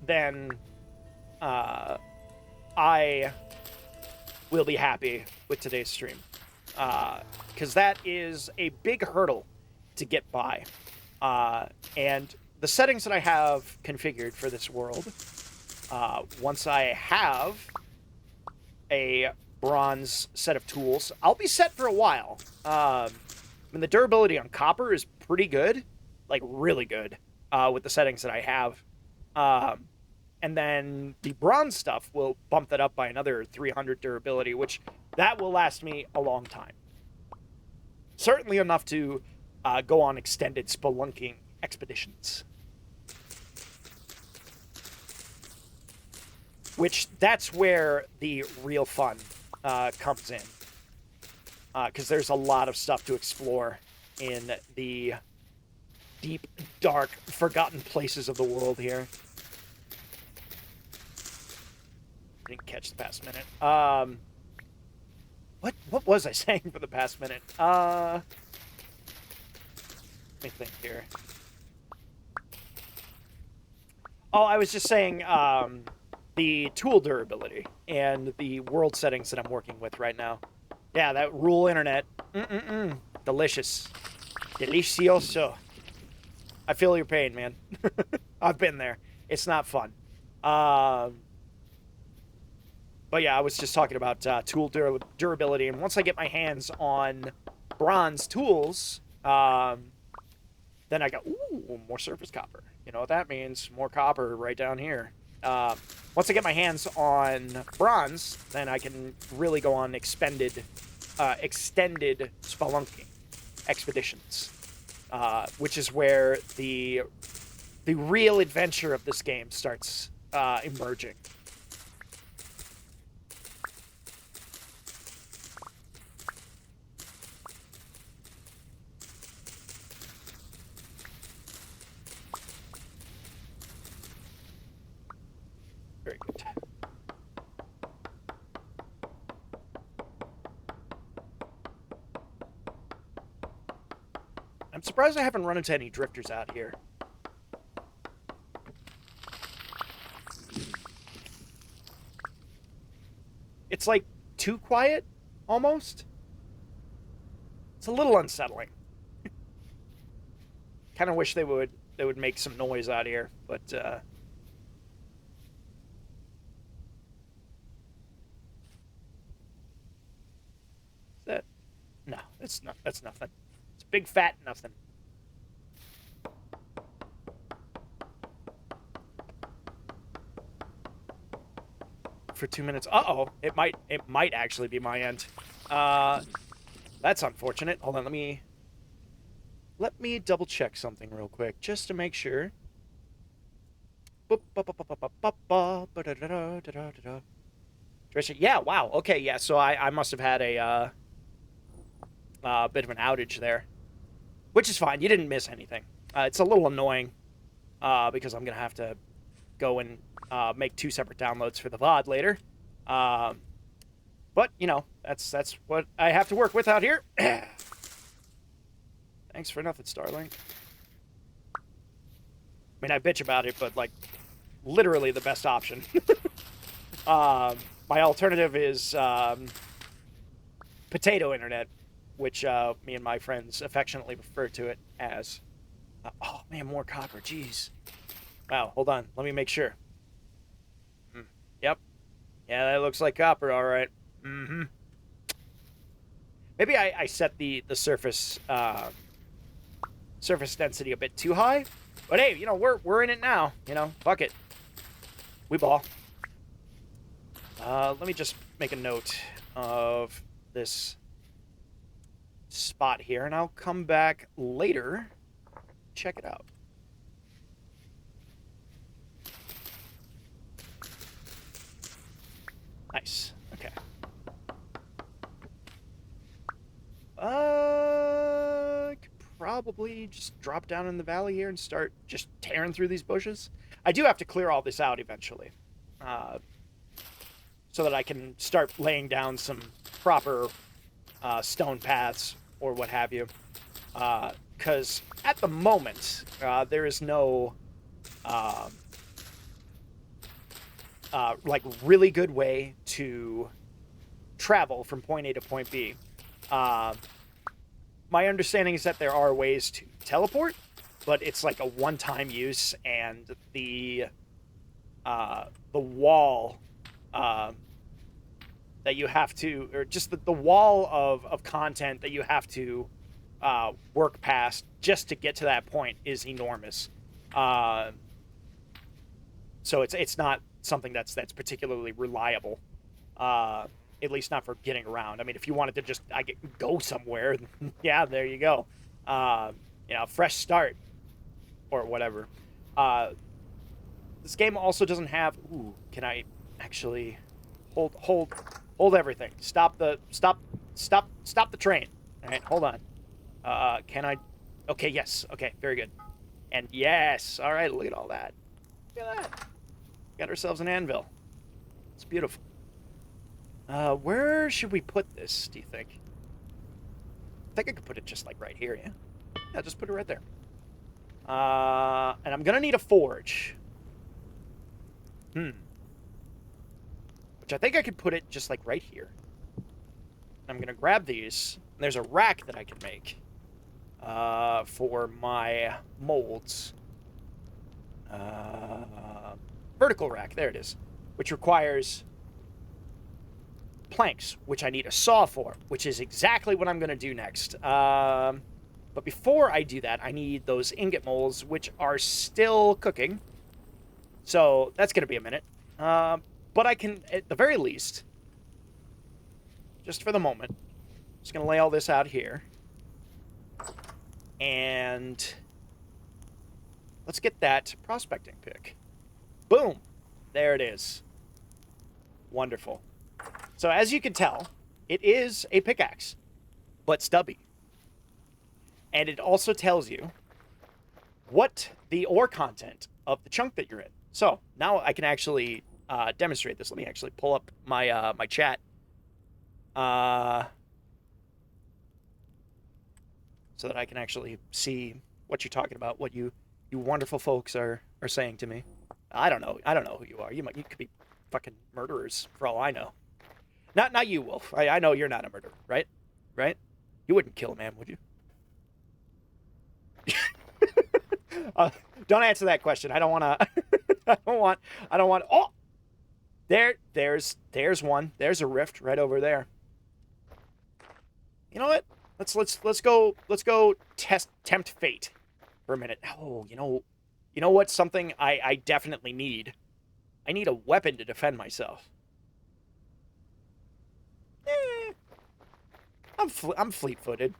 then I will be happy with today's stream. Because that is a big hurdle to get by. And the settings that I have configured for this world, once I have a bronze set of tools, I'll be set for a while. I mean, the durability on copper is pretty good, like really good, with the settings that I have. And then the bronze stuff will bump that up by another 300 durability, which that will last me a long time. Certainly enough to go on extended spelunking expeditions. Which, that's where the real fun comes in. Because there's a lot of stuff to explore in the deep, dark, forgotten places of the world here. Didn't catch the past minute. What was I saying for the past minute? Let me think here. Oh, I was just saying the tool durability and the world settings that I'm working with right now. Yeah, that rural internet. Delicious. Delicioso. I feel your pain, man. I've been there. It's not fun. But yeah, I was just talking about tool durability, and once I get my hands on bronze tools, then I go, ooh, more surface copper. You know what that means? More copper right down here. Once I get my hands on bronze, then I can really go on extended spelunking expeditions, which is where the real adventure of this game starts emerging. Very good. I'm surprised I haven't run into any drifters out here. It's like too quiet, almost. It's a little unsettling. Kind of wish they would make some noise out here, but that no, it's not. That's nothing. It's big fat nothing. For 2 minutes. Uh-oh. It might actually be my end. That's unfortunate. Hold on, let me double check something real quick just to make sure. Yeah, wow. Okay, yeah, so I must have had a bit of an outage there. Which is fine. You didn't miss anything. It's a little annoying because I'm going to have to go and make 2 separate downloads for the VOD later. But, you know, that's what I have to work with out here. Thanks for nothing, Starlink. I mean, I bitch about it, but, like, literally the best option. My alternative is potato internet, which me and my friends affectionately refer to it as. Oh, man, more copper. Jeez. Wow, hold on. Let me make sure. Yep. Yeah, that looks like copper, all right. Maybe I set the surface surface density a bit too high. But hey, you know, we're in it now. You know, fuck it. We ball. Let me just make a note of this spot here, and I'll come back later. Check it out. Nice. Okay. I could probably just drop down in the valley here and start just tearing through these bushes. I do have to clear all this out eventually, so that I can start laying down some proper stone paths or what have you. Because at the moment, there is no like really good way to travel from point A to point B. My understanding is that there are ways to teleport, but it's like a one-time use, and the wall that you have to, or just the wall of content that you have to work past just to get to that point is enormous. So it's not something that's particularly reliable, at least not for getting around. I mean, if you wanted to just go somewhere, yeah, there you go. Fresh start or whatever. This game also doesn't have. Ooh, can I actually hold everything? Stop the train. All right, hold on. Can I? Okay, yes. Okay, very good. And yes, all right. Look at all that. Look at that. Got ourselves an anvil. It's beautiful. Where should we put this, do you think? I think I could put it just like right here, yeah? Yeah, just put it right there. And I'm gonna need a forge. Which I think I could put it just like right here. I'm gonna grab these. There's a rack that I can make for my molds. Vertical rack, there it is. Which requires planks, which I need a saw for, which is exactly what I'm going to do next. But before I do that, I need those ingot molds, which are still cooking. So that's going to be a minute. But I can, at the very least, just for the moment, just going to lay all this out here. And let's get that prospecting pick. Boom! There it is. Wonderful. So as you can tell, it is a pickaxe, but stubby. And it also tells you what the ore content of the chunk that you're in. So now I can actually demonstrate this. Let me actually pull up my my chat. So that I can actually see what you're talking about, what you wonderful folks are saying to me. I don't know who you are. You could be fucking murderers for all I know. Not you, Wolf. I know you're not a murderer, right? Right? You wouldn't kill a man, would you? Don't answer that question. I don't want to. I don't want. Oh, there's one. There's a rift right over there. You know what? Let's go tempt fate for a minute. Oh, you know what's something I definitely need? I need a weapon to defend myself. I'm fleet-footed.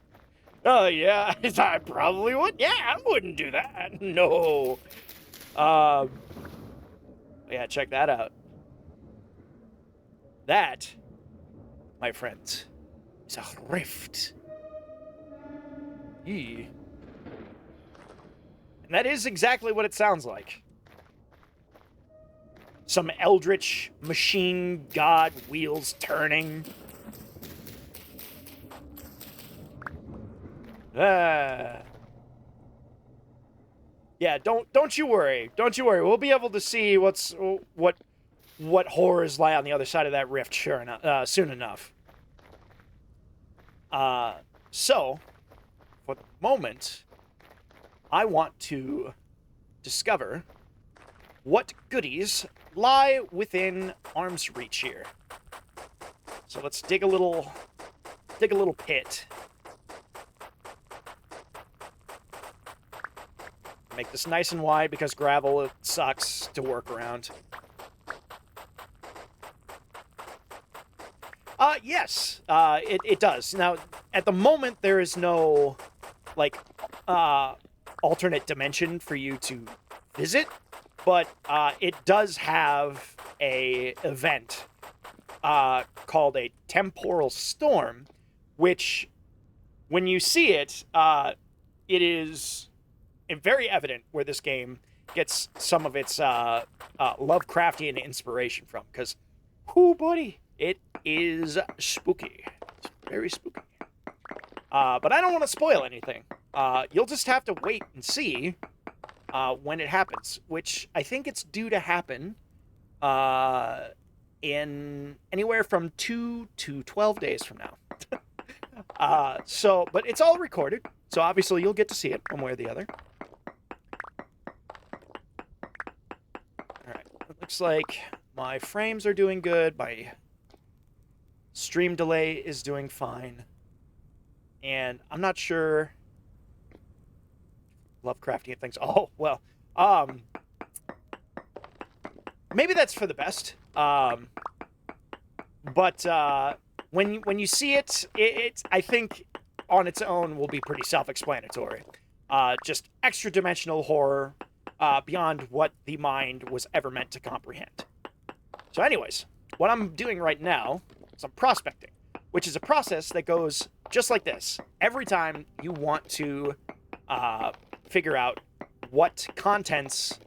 Oh yeah, I probably would. Yeah, I wouldn't do that. No. Yeah, check that out. That, my friends, is a rift. Yee. And that is exactly what it sounds like. Some eldritch machine god wheels turning. Yeah, don't you worry. Don't you worry. We'll be able to see what horrors lie on the other side of that rift soon enough. So, for the moment, I want to discover what goodies lie within arm's reach here. So let's dig a little pit. Make this nice and wide because gravel, it sucks to work around. Yes, it does. Now, at the moment, there is no, like, alternate dimension for you to visit, but it does have a event called a temporal storm, which, when you see it, it is very evident where this game gets some of its Lovecraftian inspiration from, because, whoo, buddy, it is spooky. It's very spooky. But I don't want to spoil anything. You'll just have to wait and see when it happens, which I think it's due to happen in anywhere from 2 to 12 days from now. But it's all recorded, so obviously you'll get to see it one way or the other. All right, it looks like my frames are doing good. My stream delay is doing fine. And I'm not sure. Lovecraftian things. Oh, well. Maybe that's for the best. But when you see it, I think on its own will be pretty self-explanatory. Just extra-dimensional horror beyond what the mind was ever meant to comprehend. So anyways, what I'm doing right now is I'm prospecting, which is a process that goes just like this. Every time you want to figure out what contents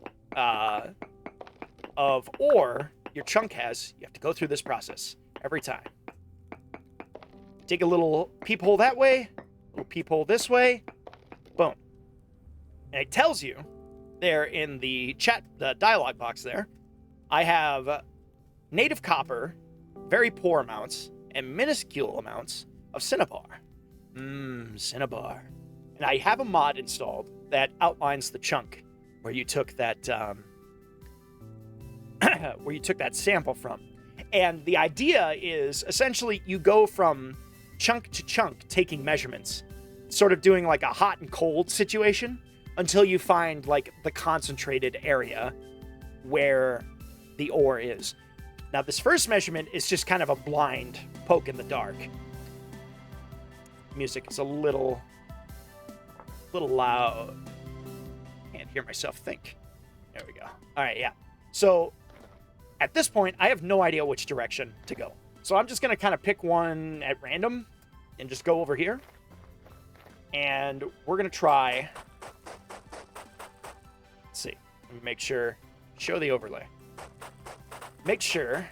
of ore your chunk has, you have to go through this process every time. Dig a little peephole that way, a little peephole this way, boom. And it tells you there in the chat, the dialogue box there, I have native copper, very poor amounts, and minuscule amounts of cinnabar. Cinnabar. And I have a mod installed that outlines the chunk where you took that sample from. And the idea is essentially you go from chunk to chunk taking measurements, sort of doing like a hot and cold situation until you find like the concentrated area where the ore is. Now this first measurement is just kind of a blind poke in the dark. Music is a little loud. Can't hear myself think. There we go. All right, yeah. So at this point, I have no idea which direction to go. So I'm just going to kind of pick one at random and just go over here. And we're going to try. Let's see. Let me make sure. Show the overlay. Make sure.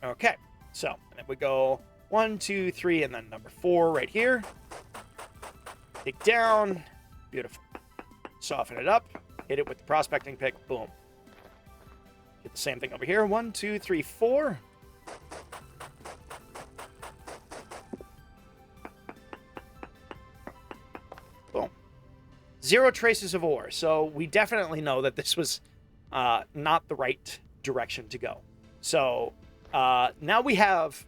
Okay. So, and then we go 1, 2, 3, and then number 4 right here. Dig down. Beautiful. Soften it up. Hit it with the prospecting pick. Boom. Get the same thing over here. 1, 2, 3, 4. Boom. 0 traces of ore. So we definitely know that this was not the right direction to go. So now we have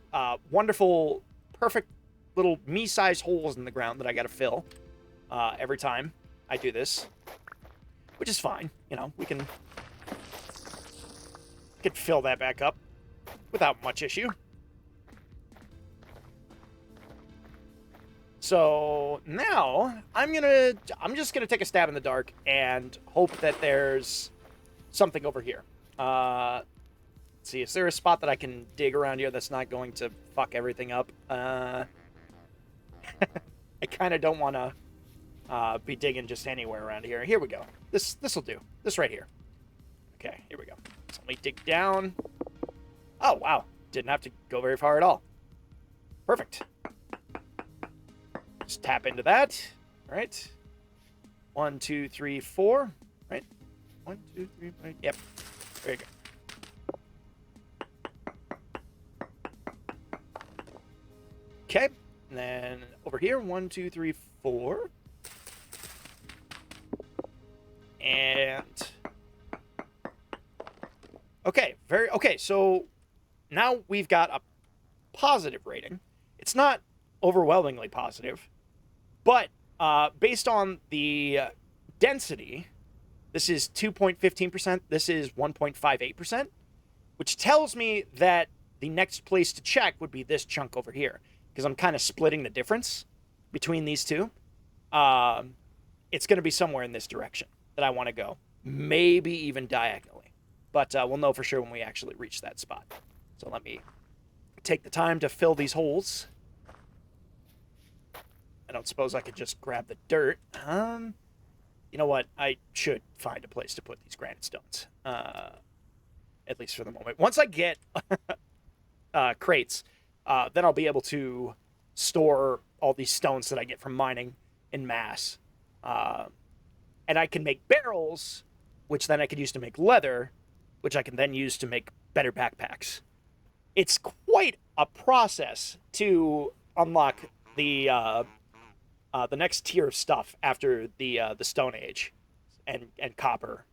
wonderful, perfect little me-sized holes in the ground that I got to fill every time I do this, which is fine. You know, we can fill that back up without much issue. So now I'm just gonna take a stab in the dark and hope that there's something over here. Let's see, is there a spot that I can dig around here that's not going to fuck everything up? I kind of don't want to be digging just anywhere around here. Here we go. This will do. This right here. Okay, here we go. So let me dig down. Oh, wow. Didn't have to go very far at all. Perfect. Just tap into that. All right. 1, 2, 3, 4. Right. 1, 2, 3, 4. Yep. There you go. Okay. And then over here, 1, 2, 3, 4. And okay, okay. So now we've got a positive rating. It's not overwhelmingly positive, but based on the density, this is 2.15%. This is 1.58%, which tells me that the next place to check would be this chunk over here, because I'm kind of splitting the difference between these two. It's going to be somewhere in this direction that I want to go, maybe even diagonally, but we'll know for sure when we actually reach that spot. So let me take the time to fill these holes. I don't suppose I could just grab the dirt. You know what? I should find a place to put these granite stones, at least for the moment. Once I get crates, then I'll be able to store all these stones that I get from mining in mass. Uh, and I can make barrels, which then I could use to make leather, which I can then use to make better backpacks. It's quite a process to unlock the next tier of stuff after the Stone Age and Copper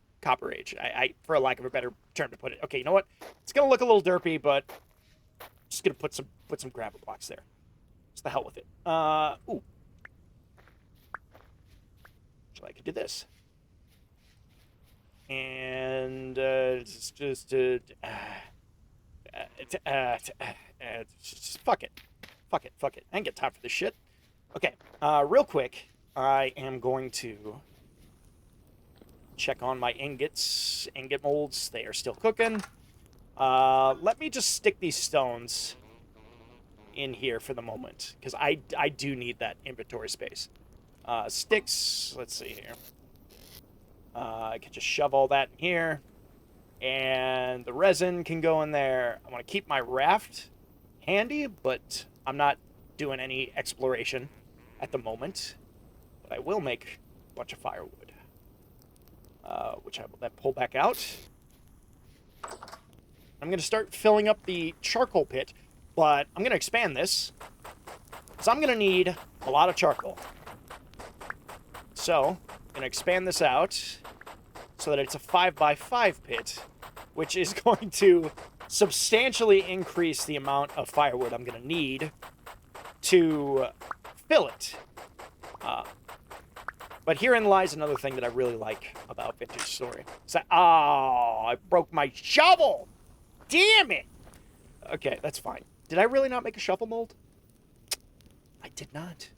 Age. I for a lack of a better term to put it. Okay, you know what? It's gonna look a little derpy, but I'm just gonna put some gravel blocks there. Just the hell with it. Ooh. So I could do this. And just fuck it. Fuck it. I ain't got time for this shit. Okay, real quick, I am going to check on my ingot molds. They are still cooking. Let me just stick these stones in here for the moment, because I do need that inventory space. Sticks, let's see here. I can just shove all that in here, and the resin can go in there. I want to keep my raft handy, but I'm not doing any exploration at the moment. But I will make a bunch of firewood, which I will then pull back out. I'm going to start filling up the charcoal pit, but I'm going to expand this, because I'm going to need a lot of charcoal. So, I'm going to expand this out so that it's a 5x5 pit, which is going to substantially increase the amount of firewood I'm going to need to fill it. But herein lies another thing that I really like about Vintage Story. It's that, oh, I broke my shovel! Damn it! Okay, that's fine. Did I really not make a shovel mold? I did not.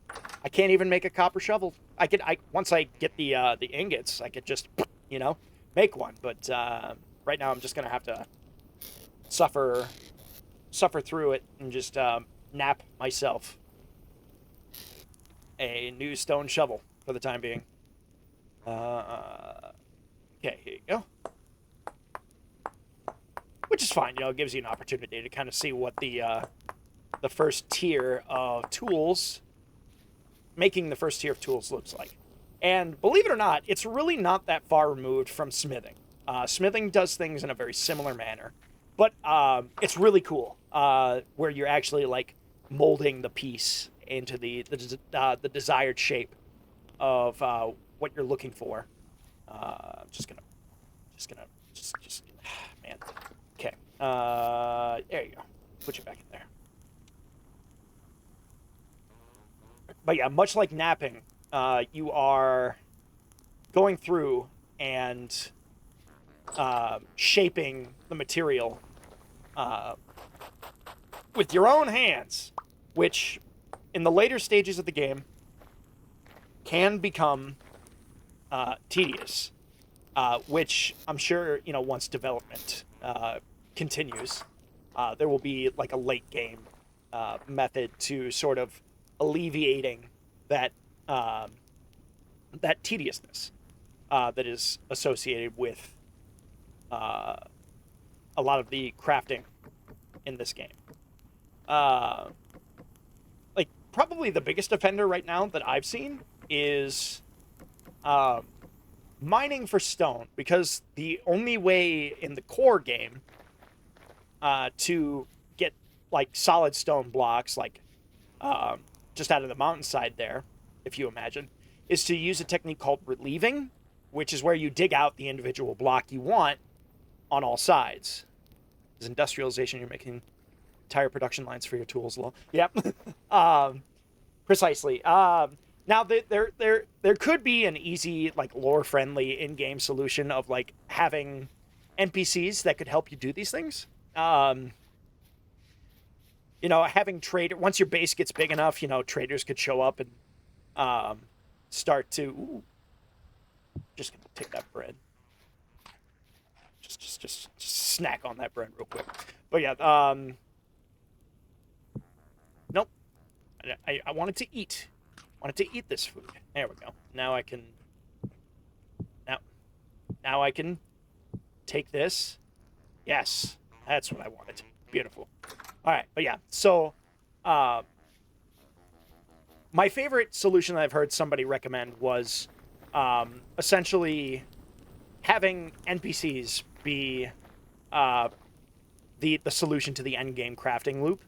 I can't even make a copper shovel. Once I get the ingots, I could just, make one. But right now I'm just gonna have to suffer through it and just nap myself a new stone shovel for the time being. Okay, here you go. Which is fine, it gives you an opportunity to kind of see what the first tier of tools, making the first tier of tools looks like. And believe it or not, it's really not that far removed from smithing. Smithing does things in a very similar manner, but it's really cool, where you're actually like molding the piece into the desired shape of what you're looking for. Just gonna, man. Okay. There you go. Put you back in there. But yeah, much like napping, you are going through and shaping the material with your own hands, which in the later stages of the game can become tedious, which I'm sure, once development continues, there will be like a late game method to sort of alleviating that that tediousness that is associated with a lot of the crafting in this game. Like probably the biggest offender right now that I've seen is mining for stone, because the only way in the core game to get like solid stone blocks, like just out of the mountainside there, if you imagine, is to use a technique called relieving, which is where you dig out the individual block you want on all sides. Is industrialization, you're making entire production lines for your tools. Yep. Precisely. Now there could be an easy, like lore-friendly in-game solution of like having NPCs that could help you do these things. Having trader, once your base gets big enough, traders could show up and start to. Ooh, just gonna take that bread. Just snack on that bread real quick. But yeah, nope. I wanted to eat. Wanted to eat this food. There we go. Now I can. Now I can take this. Yes, that's what I wanted. Beautiful. All right, but yeah. So, my favorite solution that I've heard somebody recommend was essentially having NPCs be the solution to the end game crafting loop,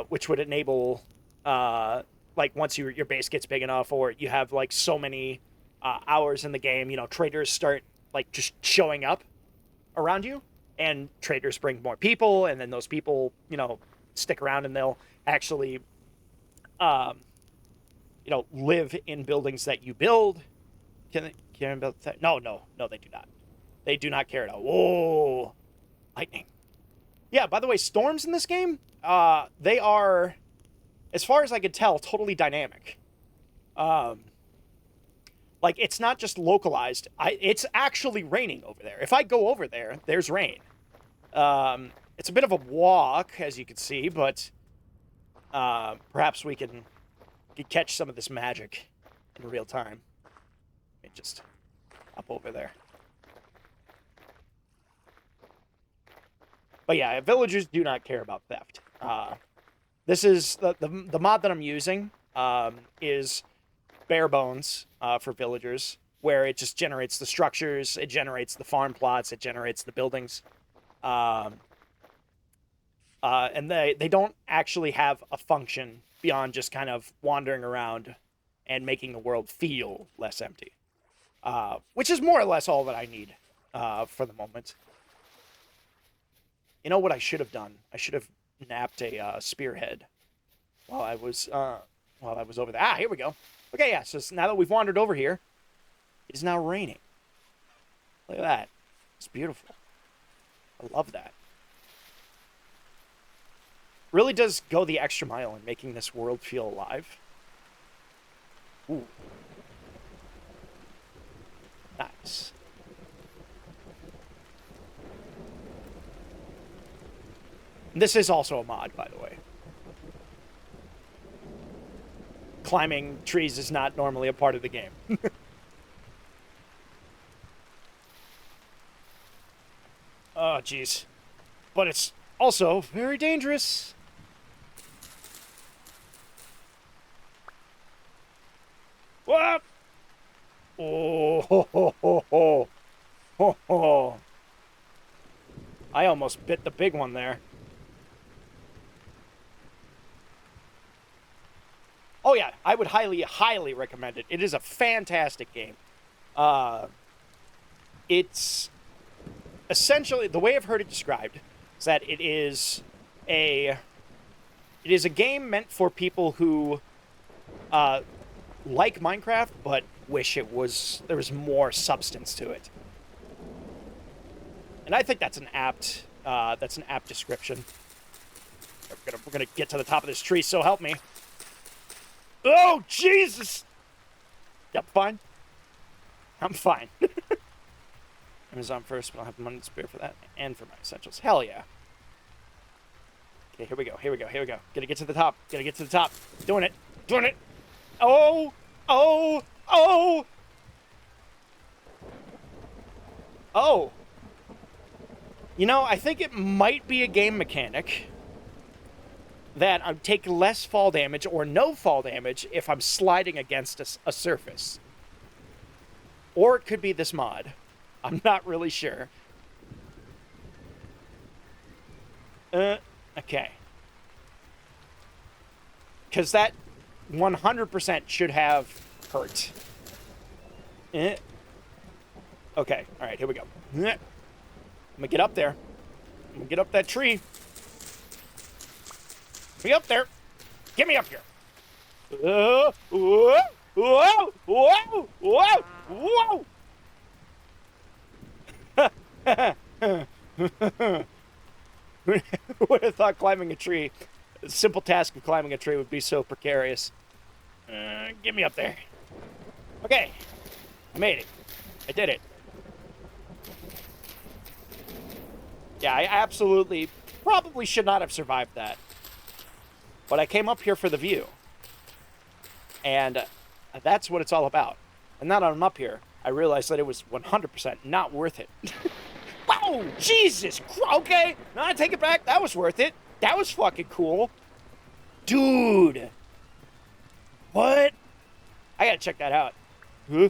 which would enable like once your base gets big enough, or you have like so many hours in the game, traders start like just showing up around you, and traders bring more people, and then those people stick around, and they'll actually live in buildings that you build. Can they build that? No, they do not. They do not care at all. Whoa, lightning. Yeah, by the way, storms in this game, they are, as far as I can tell, totally dynamic. Like, it's not just localized. It's actually raining over there. If I go over there, there's rain. It's a bit of a walk, as you can see, but perhaps we can catch some of this magic in real time. Let me just up over there. But yeah, villagers do not care about theft. This is the mod that I'm using is bare bones for villagers, where it just generates the structures, it generates the farm plots, it generates the buildings, and they don't actually have a function beyond just kind of wandering around and making the world feel less empty, which is more or less all that I need for the moment. You know what I should have done? I should have napped a spearhead while I was over there. Here we go. Okay, yeah, so now that we've wandered over here, it is now raining. Look at that. It's beautiful. I love that. Really does go the extra mile in making this world feel alive. Ooh. Nice. This is also a mod, by the way. Climbing trees is not normally a part of the game. Oh, jeez. But it's also very dangerous. What? Oh, ho, ho, ho, ho. Ho, ho. I almost bit the big one there. Oh yeah, I would highly, highly recommend it. It is a fantastic game. It's essentially, the way I've heard it described is that it is a game meant for people who like Minecraft but wish there was more substance to it. And I think that's an apt description. We're gonna get to the top of this tree, so help me. Oh, Jesus! Yep, fine. I'm fine. Amazon first, but I'll have the money to spare for that and for my essentials. Hell yeah. Okay, here we go. Gotta get to the top. Doing it. Oh! Oh! I think it might be a game mechanic that I take less fall damage or no fall damage if I'm sliding against a surface. Or it could be this mod. I'm not really sure. Okay. Because that 100% should have hurt. Okay, alright, here we go. I'm gonna get up there. I'm gonna get up that tree. Be up there. Get me up here. Whoa, whoa, whoa, whoa, whoa. Who would have thought climbing a tree, the simple task of climbing a tree would be so precarious? Get me up there. Okay. I made it. I did it. Yeah, I absolutely, probably should not have survived that. But I came up here for the view. And that's what it's all about. And now that I'm up here, I realized that it was 100% not worth it. Wow! Jesus! Okay! No, I take it back. That was worth it. That was fucking cool. Dude! What? I gotta check that out. Huh?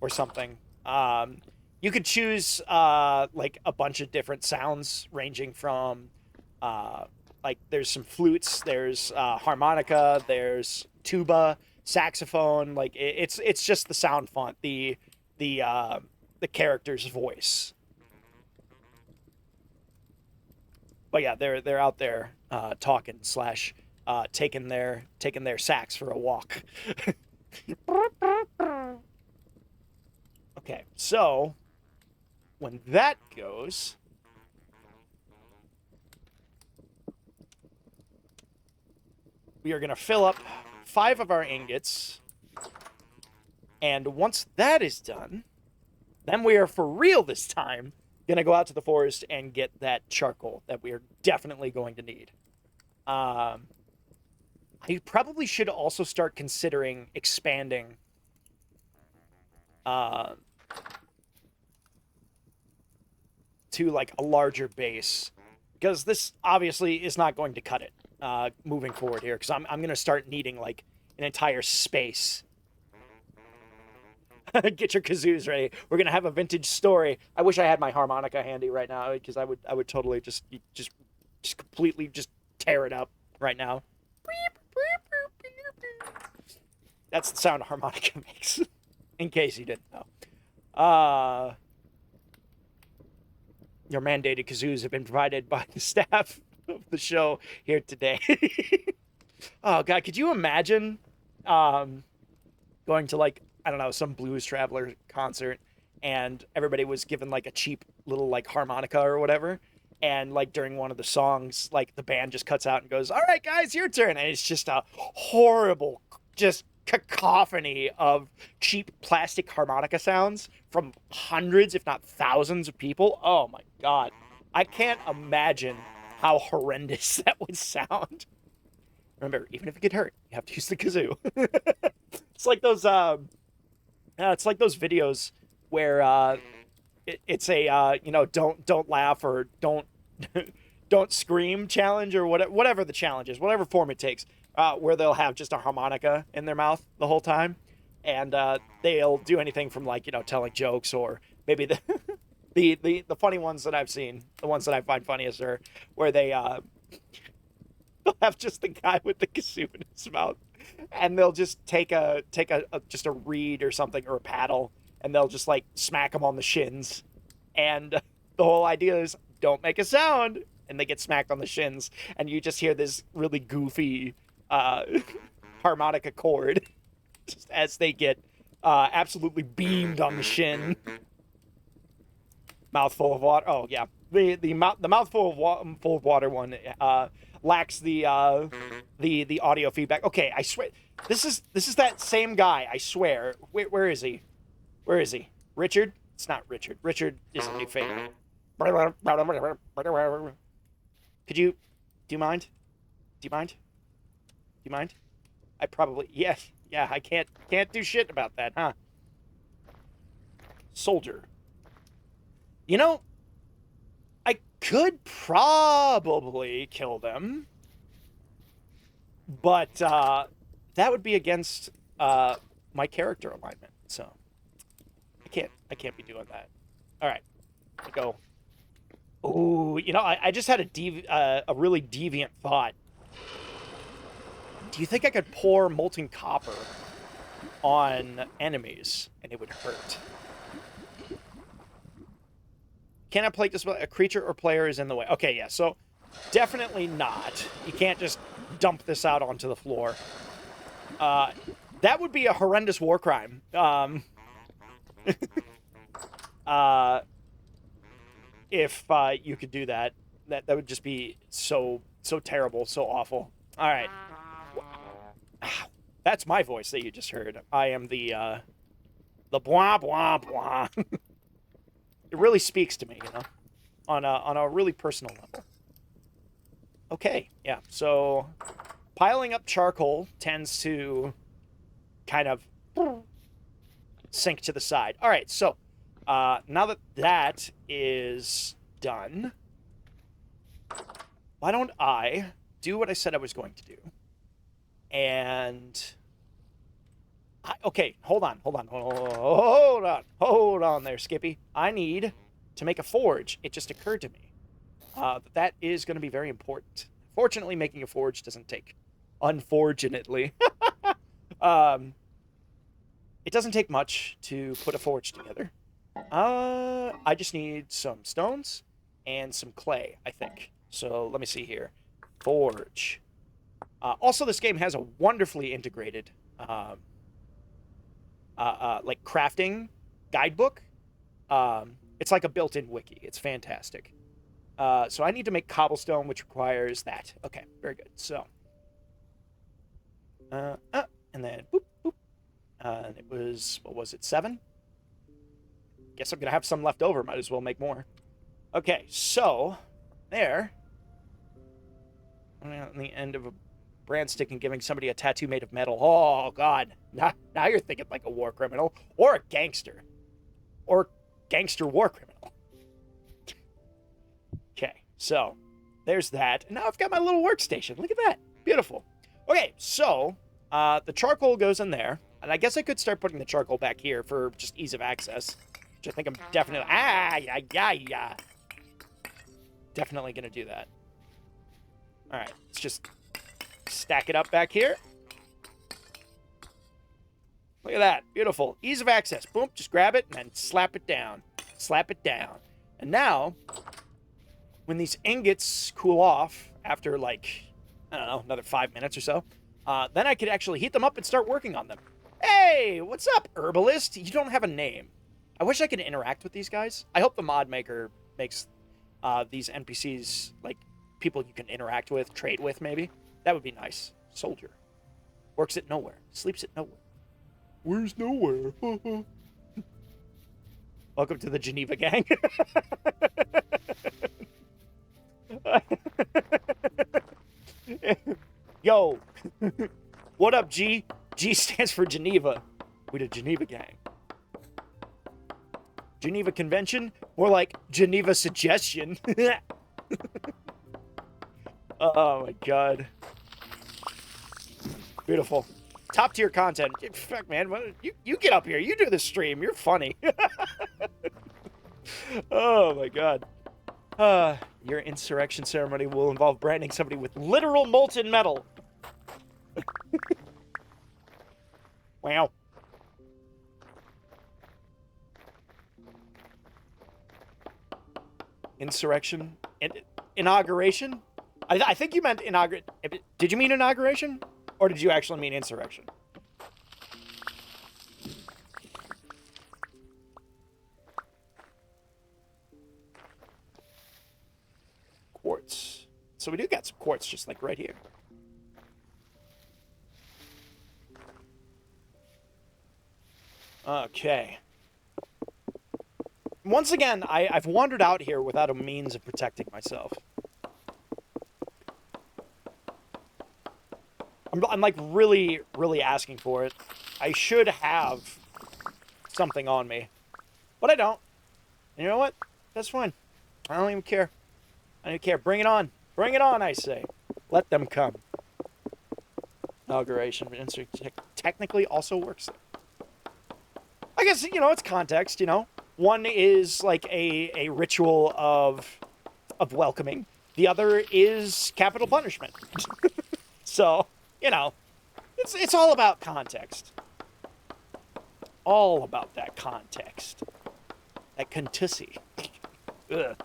or something. You could choose like a bunch of different sounds ranging from like there's some flutes, there's harmonica, there's tuba, saxophone. Like it's just the sound font, the character's voice. But yeah, they're out there talking slash taking their sax for a walk. Okay, so when that goes, we are going to fill up 5 of our ingots. And once that is done, then we are for real this time going to go out to the forest and get that charcoal that we are definitely going to need. I probably should also start considering expanding to like a larger base, because this obviously is not going to cut it moving forward here, because I'm going to start needing like an entire space. Get your kazoos ready. We're going to have a vintage story. I wish I had my harmonica handy right now, because I would totally just completely just tear it up right now. That's the sound a harmonica makes, in case you didn't know. Your mandated kazoos have been provided by the staff of the show here today. Oh, God, could you imagine going to, like, I don't know, some Blues Traveler concert, and everybody was given, like, a cheap little, like, harmonica or whatever, and, like, during one of the songs, like, the band just cuts out and goes, all right, guys, your turn, and it's just a horrible, just cacophony of cheap plastic harmonica sounds from hundreds, if not thousands of people. Oh my God. I can't imagine how horrendous that would sound. Remember, even if it could hurt, you have to use the kazoo. It's like those videos where it's a don't laugh or don't don't scream challenge, or whatever the challenge is, whatever form it takes. Where they'll have just a harmonica in their mouth the whole time, and they'll do anything from, like, telling jokes, or maybe the funny ones that I've seen, the ones that I find funniest, are where they'll have just the guy with the kazoo in his mouth, and they'll just take just a reed or something, or a paddle, and they'll just like smack him on the shins, and the whole idea is don't make a sound, and they get smacked on the shins, and you just hear this really goofy harmonica chord just as they get absolutely beamed on the shin. Mouthful of water. Oh yeah, the mouthful of water one lacks the audio feedback. Okay, I swear this is that same guy. I swear. Where is he? Where is he? Richard? It's not Richard. Richard is a new favorite. Could you? Do you mind? Do you mind? Do you mind? I probably, yeah, I can't do shit about that, huh? Soldier. I could probably kill them, but that would be against my character alignment, so I can't be doing that. All right, go. Ooh, I just had a really deviant thought. Do you think I could pour molten copper on enemies and it would hurt? Can I play this? A creature or player is in the way. Okay, yeah, so definitely not. You can't just dump this out onto the floor. That would be a horrendous war crime. If you could do that, that would just be so terrible, so awful. All right. That's my voice that you just heard. I am the blah blah blah. It really speaks to me, on a really personal level. Okay, yeah. So piling up charcoal tends to kind of sink to the side. All right, so now that that is done, why don't I do what I said I was going to do? And Okay, hold on there, Skippy. I need to make a forge. It just occurred to me that is going to be very important. Fortunately, making a forge doesn't take, unfortunately, um, it doesn't take much to put a forge together. I just need some stones and some clay, I think. So let me see here. Forge. Also, this game has a wonderfully integrated, like crafting guidebook. It's like a built-in wiki. It's fantastic. So I need to make cobblestone, which requires that. Okay, very good. So, and then boop boop. And it was, what was it, 7? Guess I'm gonna have some left over. Might as well make more. Okay, so there. On the end of a brand stick and giving somebody a tattoo made of metal. Oh God! Now you're thinking like a war criminal or a gangster, or gangster war criminal. Okay, so there's that. And now I've got my little workstation. Look at that. Beautiful. Okay, so the charcoal goes in there. And I guess I could start putting the charcoal back here for just ease of access. Which I think I'm definitely... yeah. Definitely going to do that. Alright, let's just stack it up back here. Look at that. Beautiful. Ease of access. Boom, just grab it and then slap it down. Slap it down. And now, when these ingots cool off after, like, I don't know, another 5 minutes or so, then I could actually heat them up and start working on them. Hey, what's up, herbalist? You don't have a name. I wish I could interact with these guys. I hope the mod maker makes these NPCs, like, people you can interact with, trade with, maybe. That would be nice. Soldier. Works at nowhere. Sleeps at nowhere. Where's nowhere? Welcome to the Geneva gang. Yo. What up, G? G stands for Geneva. We the Geneva gang. Geneva Convention? More like Geneva Suggestion. Oh my God. Beautiful. Top tier content. Fuck, man. You get up here. You do the stream. You're funny. Oh my God. Your insurrection ceremony will involve branding somebody with literal molten metal. Wow. Insurrection? Inauguration? I think you meant inaugurate. Did you mean inauguration? Or did you actually mean insurrection? Quartz. So we do got some quartz just like right here. Okay. Once again, I've wandered out here without a means of protecting myself. I'm like really, really asking for it. I should have something on me. But I don't. And you know what? That's fine. I don't even care. I don't care. Bring it on. Bring it on, I say. Let them come. Inauguration technically also works there. I guess, you know, it's context, you know. One is like a ritual of welcoming. The other is capital punishment. So, you know, it's all about context. All about that context. That contussie. Ugh.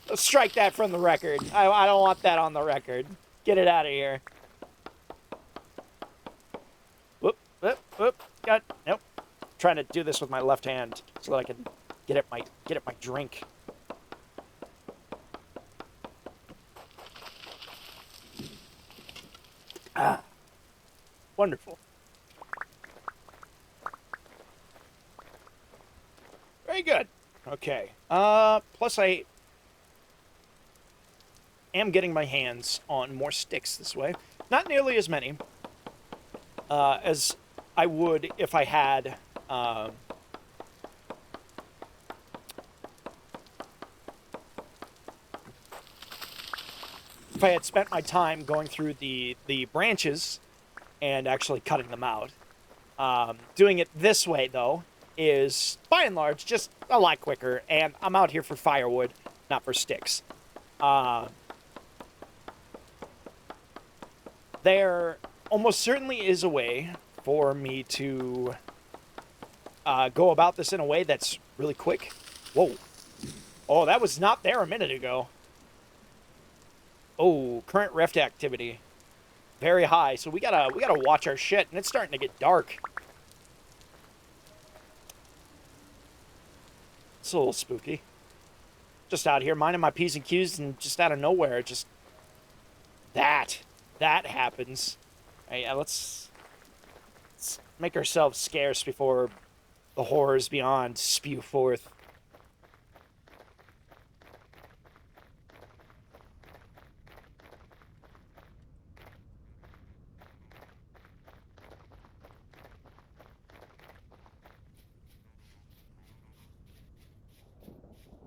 Let's strike that from the record. I don't want that on the record. Get it out of here. Whoop, whoop, whoop. Got, nope. Trying to do this with my left hand so that I can get at my drink. Ah, wonderful. Very good. Okay. Plus I am getting my hands on more sticks this way. Not nearly as many as I would if I had if I had spent my time going through the branches and actually cutting them out. Doing it this way, though, is, by and large, just a lot quicker, and I'm out here for firewood, not for sticks. There almost certainly is a way for me to go about this in a way that's really quick. Whoa. Oh, that was not there a minute ago. Oh, current rift activity. Very high, so we gotta watch our shit, and it's starting to get dark. It's a little spooky. Just out here minding my P's and Q's, and just out of nowhere, just that happens. Hey, let's make ourselves scarce before the horrors beyond spew forth.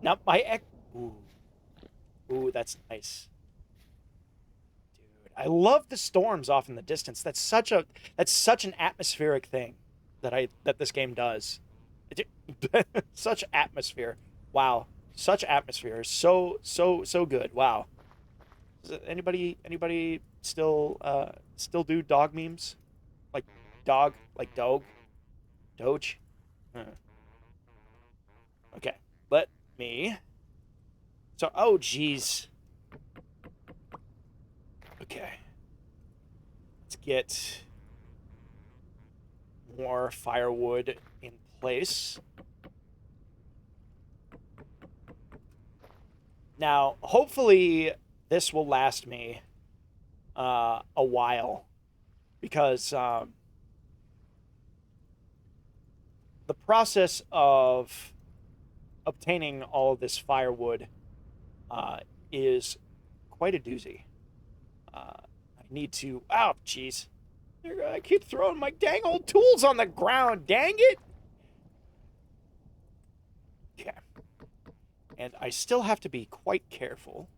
Now, Ooh, that's nice. Dude, I love the storms off in the distance. That's such an atmospheric thing that this game does. Such atmosphere. Wow. Such atmosphere. So good. Wow. Anybody still do dog memes? Like dog, like dog, doge? Huh. Okay. Let me. So, oh, geez. Okay. Let's get more firewood in place. Now, hopefully, this will last me a while, because the process of obtaining all of this firewood is quite a doozy. I need to... Oh, jeez. I keep throwing my dang old tools on the ground. Dang it! Okay. And I still have to be quite careful,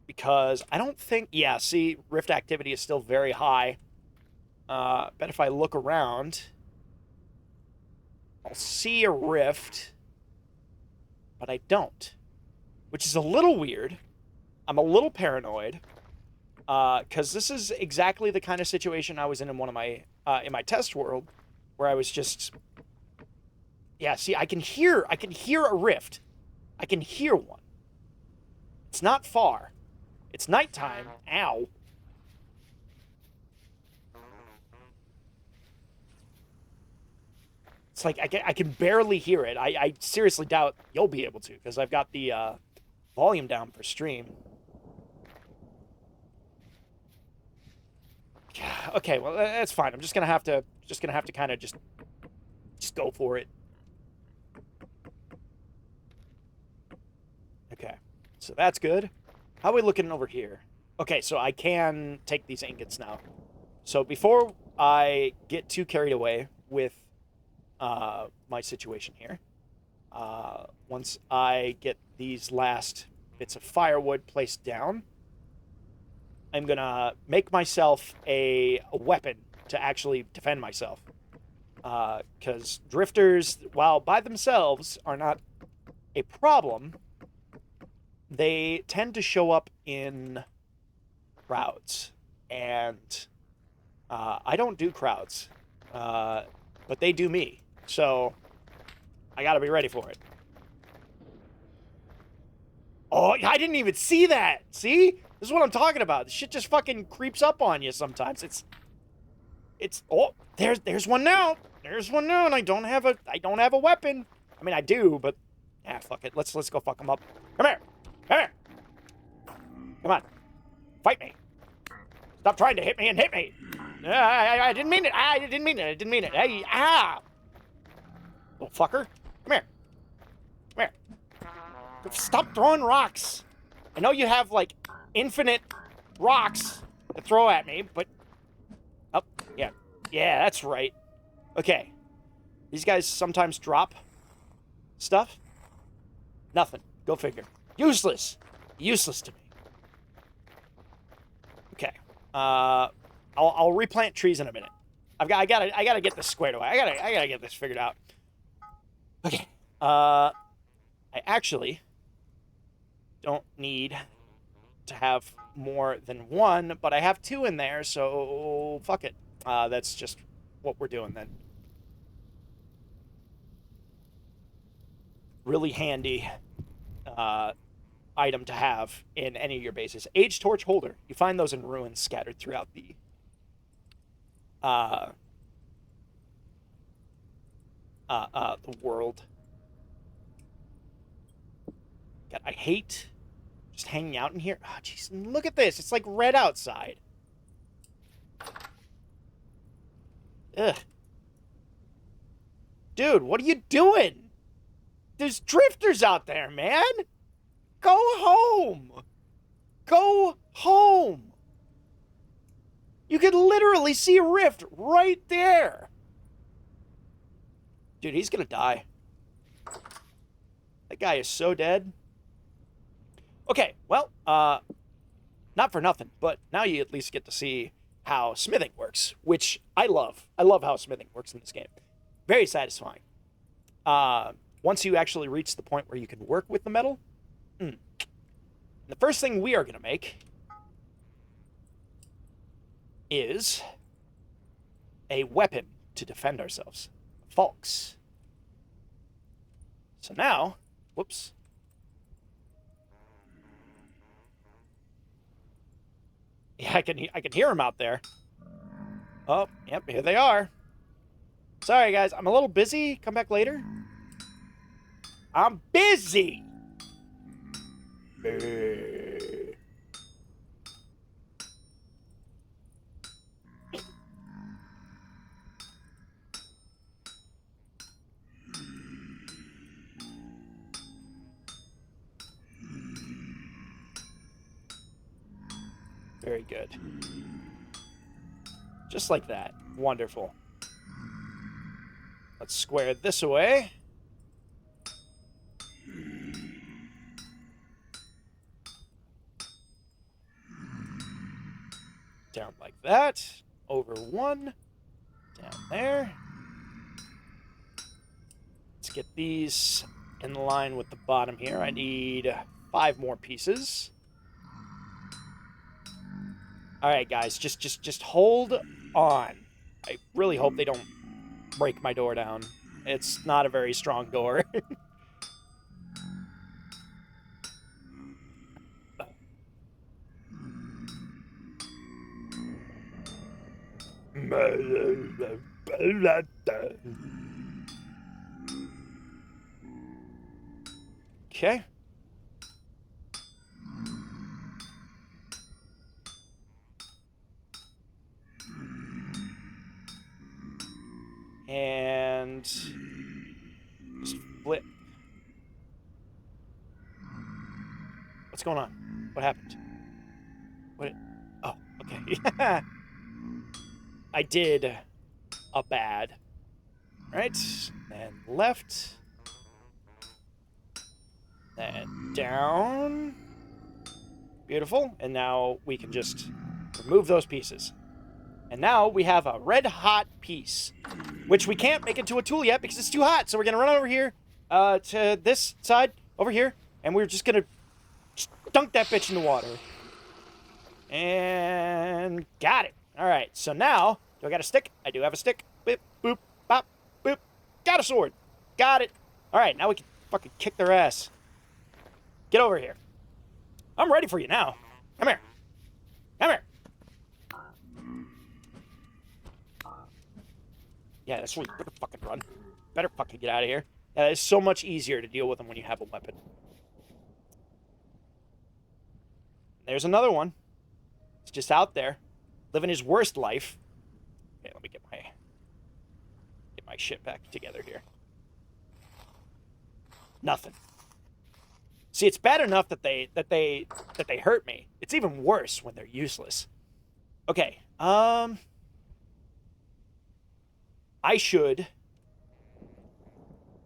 because I don't think... Yeah, see, rift activity is still very high. Bet if I look around, I'll see a rift, but I don't, which is a little weird. I'm a little paranoid, because this is exactly the kind of situation I was in one of my in my test world, where I was just... Yeah, see, I can hear a rift. I can hear one. It's not far. It's nighttime. Ow. It's like I can barely hear it. I seriously doubt you'll be able to, because I've got the volume down for stream. Okay, well, that's fine. I'm just gonna have to kind of just go for it. Okay, so that's good. How are we looking over here? Okay, so I can take these ingots now. So before I get too carried away with my situation here, once I get these last bits of firewood placed down, I'm gonna make myself a weapon to actually defend myself. Because drifters, while by themselves are not a problem, they tend to show up in crowds. And I don't do crowds, but they do me. So I gotta be ready for it. Oh, I didn't even see that. See? This is what I'm talking about. This shit just fucking creeps up on you sometimes. It's oh, there's one now. There's one now, and I don't have a weapon. I mean, I do, but yeah, fuck it. Let's go fuck him up. Come here. Come here. Come on. Fight me. Stop trying to hit me and hit me. I didn't mean it. I didn't mean it. I didn't mean it. Hey, ah. Little fucker. Come here. Come here. Stop throwing rocks. I know you have, like, infinite rocks to throw at me, but... Oh, yeah. Yeah, that's right. Okay. These guys sometimes drop stuff. Nothing. Go figure. Useless. Useless to me. Okay. I'll replant trees in a minute. I gotta get this squared away. I gotta get this figured out. Okay. I actually don't need to have more than one, but I have two in there, so fuck it. That's just what we're doing then. Really handy item to have in any of your bases. Age torch holder. You find those in ruins scattered throughout the world. God, I hate just hanging out in here. Oh, jeez, look at this. It's like red outside. Ugh. Dude, what are you doing? There's drifters out there, man. Go home. Go home. You could literally see a rift right there. Dude, he's gonna die. That guy is so dead. Okay, well, not for nothing, but now you at least get to see how smithing works, which I love. I love how smithing works in this game. Very satisfying. Once you actually reach the point where you can work with the metal. The first thing we are going to make is a weapon to defend ourselves. Falx. So now, whoops. Yeah, I can hear them out there. Oh, yep, here they are. Sorry, guys, I'm a little busy. Come back later. I'm busy. Very good. Just like that. Wonderful. Let's square this away. Down like that. Over one. Down there. Let's get these in line with the bottom here. I need 5 more pieces. All right, guys, just hold on. I really hope they don't break my door down. It's not a very strong door. Okay. And just flip. What's going on? What happened? What? Oh, okay. I did a bad. Right. Then left. Then down. Beautiful. And now we can just remove those pieces. And now we have a red hot piece, which we can't make into a tool yet because it's too hot. So we're going to run over here to this side over here. And we're just going to dunk that bitch in the water. And got it. All right. So now, do I got a stick? I do have a stick. Boop, boop, bop, boop. Got a sword. Got it. All right. Now we can fucking kick their ass. Get over here. I'm ready for you now. Come here. Come here. Yeah, that's really better fucking run. Better fucking get out of here. Yeah, it's so much easier to deal with them when you have a weapon. There's another one. It's just out there, living his worst life. Okay, let me get my shit back together here. Nothing. See, it's bad enough that they hurt me. It's even worse when they're useless. Okay. I should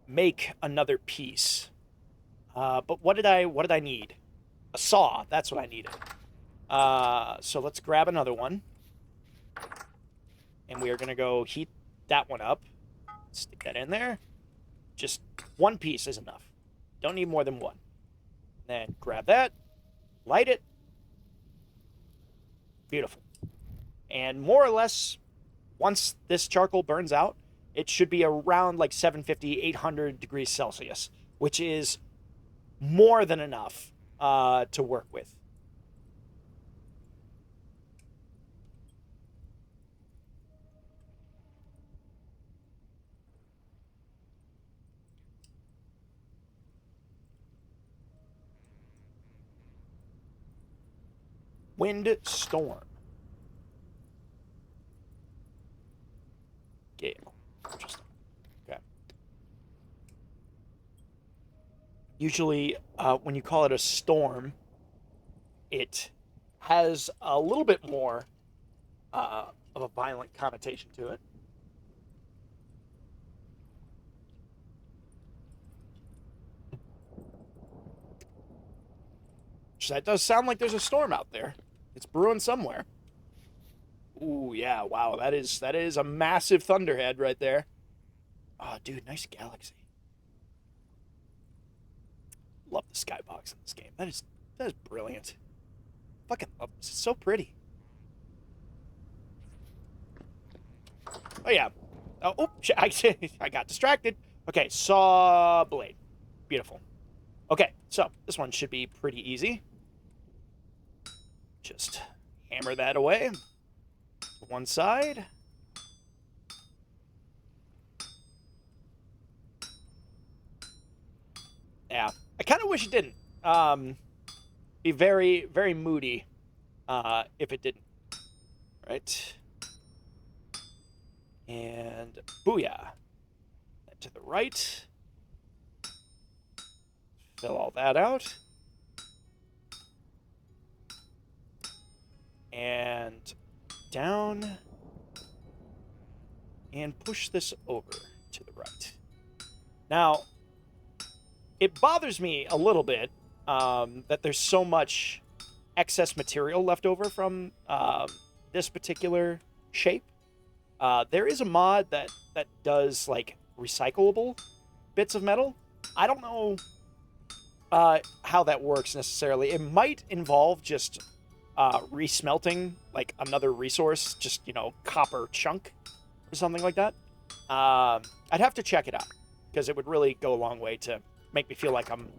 make another piece. But what did I need? A saw. That's what I needed. So let's grab another one. And we are going to go heat that one up. Stick that in there. Just one piece is enough. Don't need more than one. Then grab that, light it. Beautiful. And more or less, once this charcoal burns out, it should be around like 750, 800 degrees Celsius, which is more than enough to work with. Wind storm. Gale. Interesting. Okay. Usually, when you call it a storm, it has a little bit more of a violent connotation to it. So that does sound like there's a storm out there. It's brewing somewhere. Ooh, yeah, wow, that is a massive thunderhead right there. Oh, dude, nice galaxy. Love the skybox in this game. That is brilliant. Fucking love this. It's so pretty. Oh yeah. Oh, shit. I got distracted. Okay, saw blade. Beautiful. Okay, so this one should be pretty easy. Just hammer that away. One side. Yeah, I kind of wish it didn't. Be very, very moody if it didn't. Right. And booyah. And to the right. Fill all that out. And down. And push this over to the right. Now, it bothers me a little bit that there's so much excess material left over from this particular shape. There is a mod that does like recyclable bits of metal. I don't know how that works necessarily. It might involve just resmelting like another resource, just, you know, copper chunk or something like that. I'd have to check it out because it would really go a long way to make me feel like I'm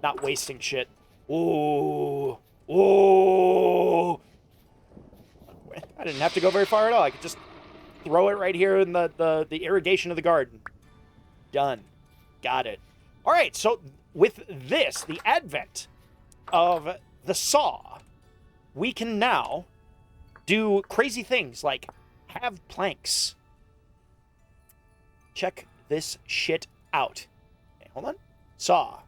not wasting shit. Ooh. Ooh. I didn't have to go very far at all. I could just throw it right here in the irrigation of the garden. Done. Got it. All right, so with this, the advent of the saw, we can now do crazy things like have planks. Check this shit out. Okay, hold on. Saw.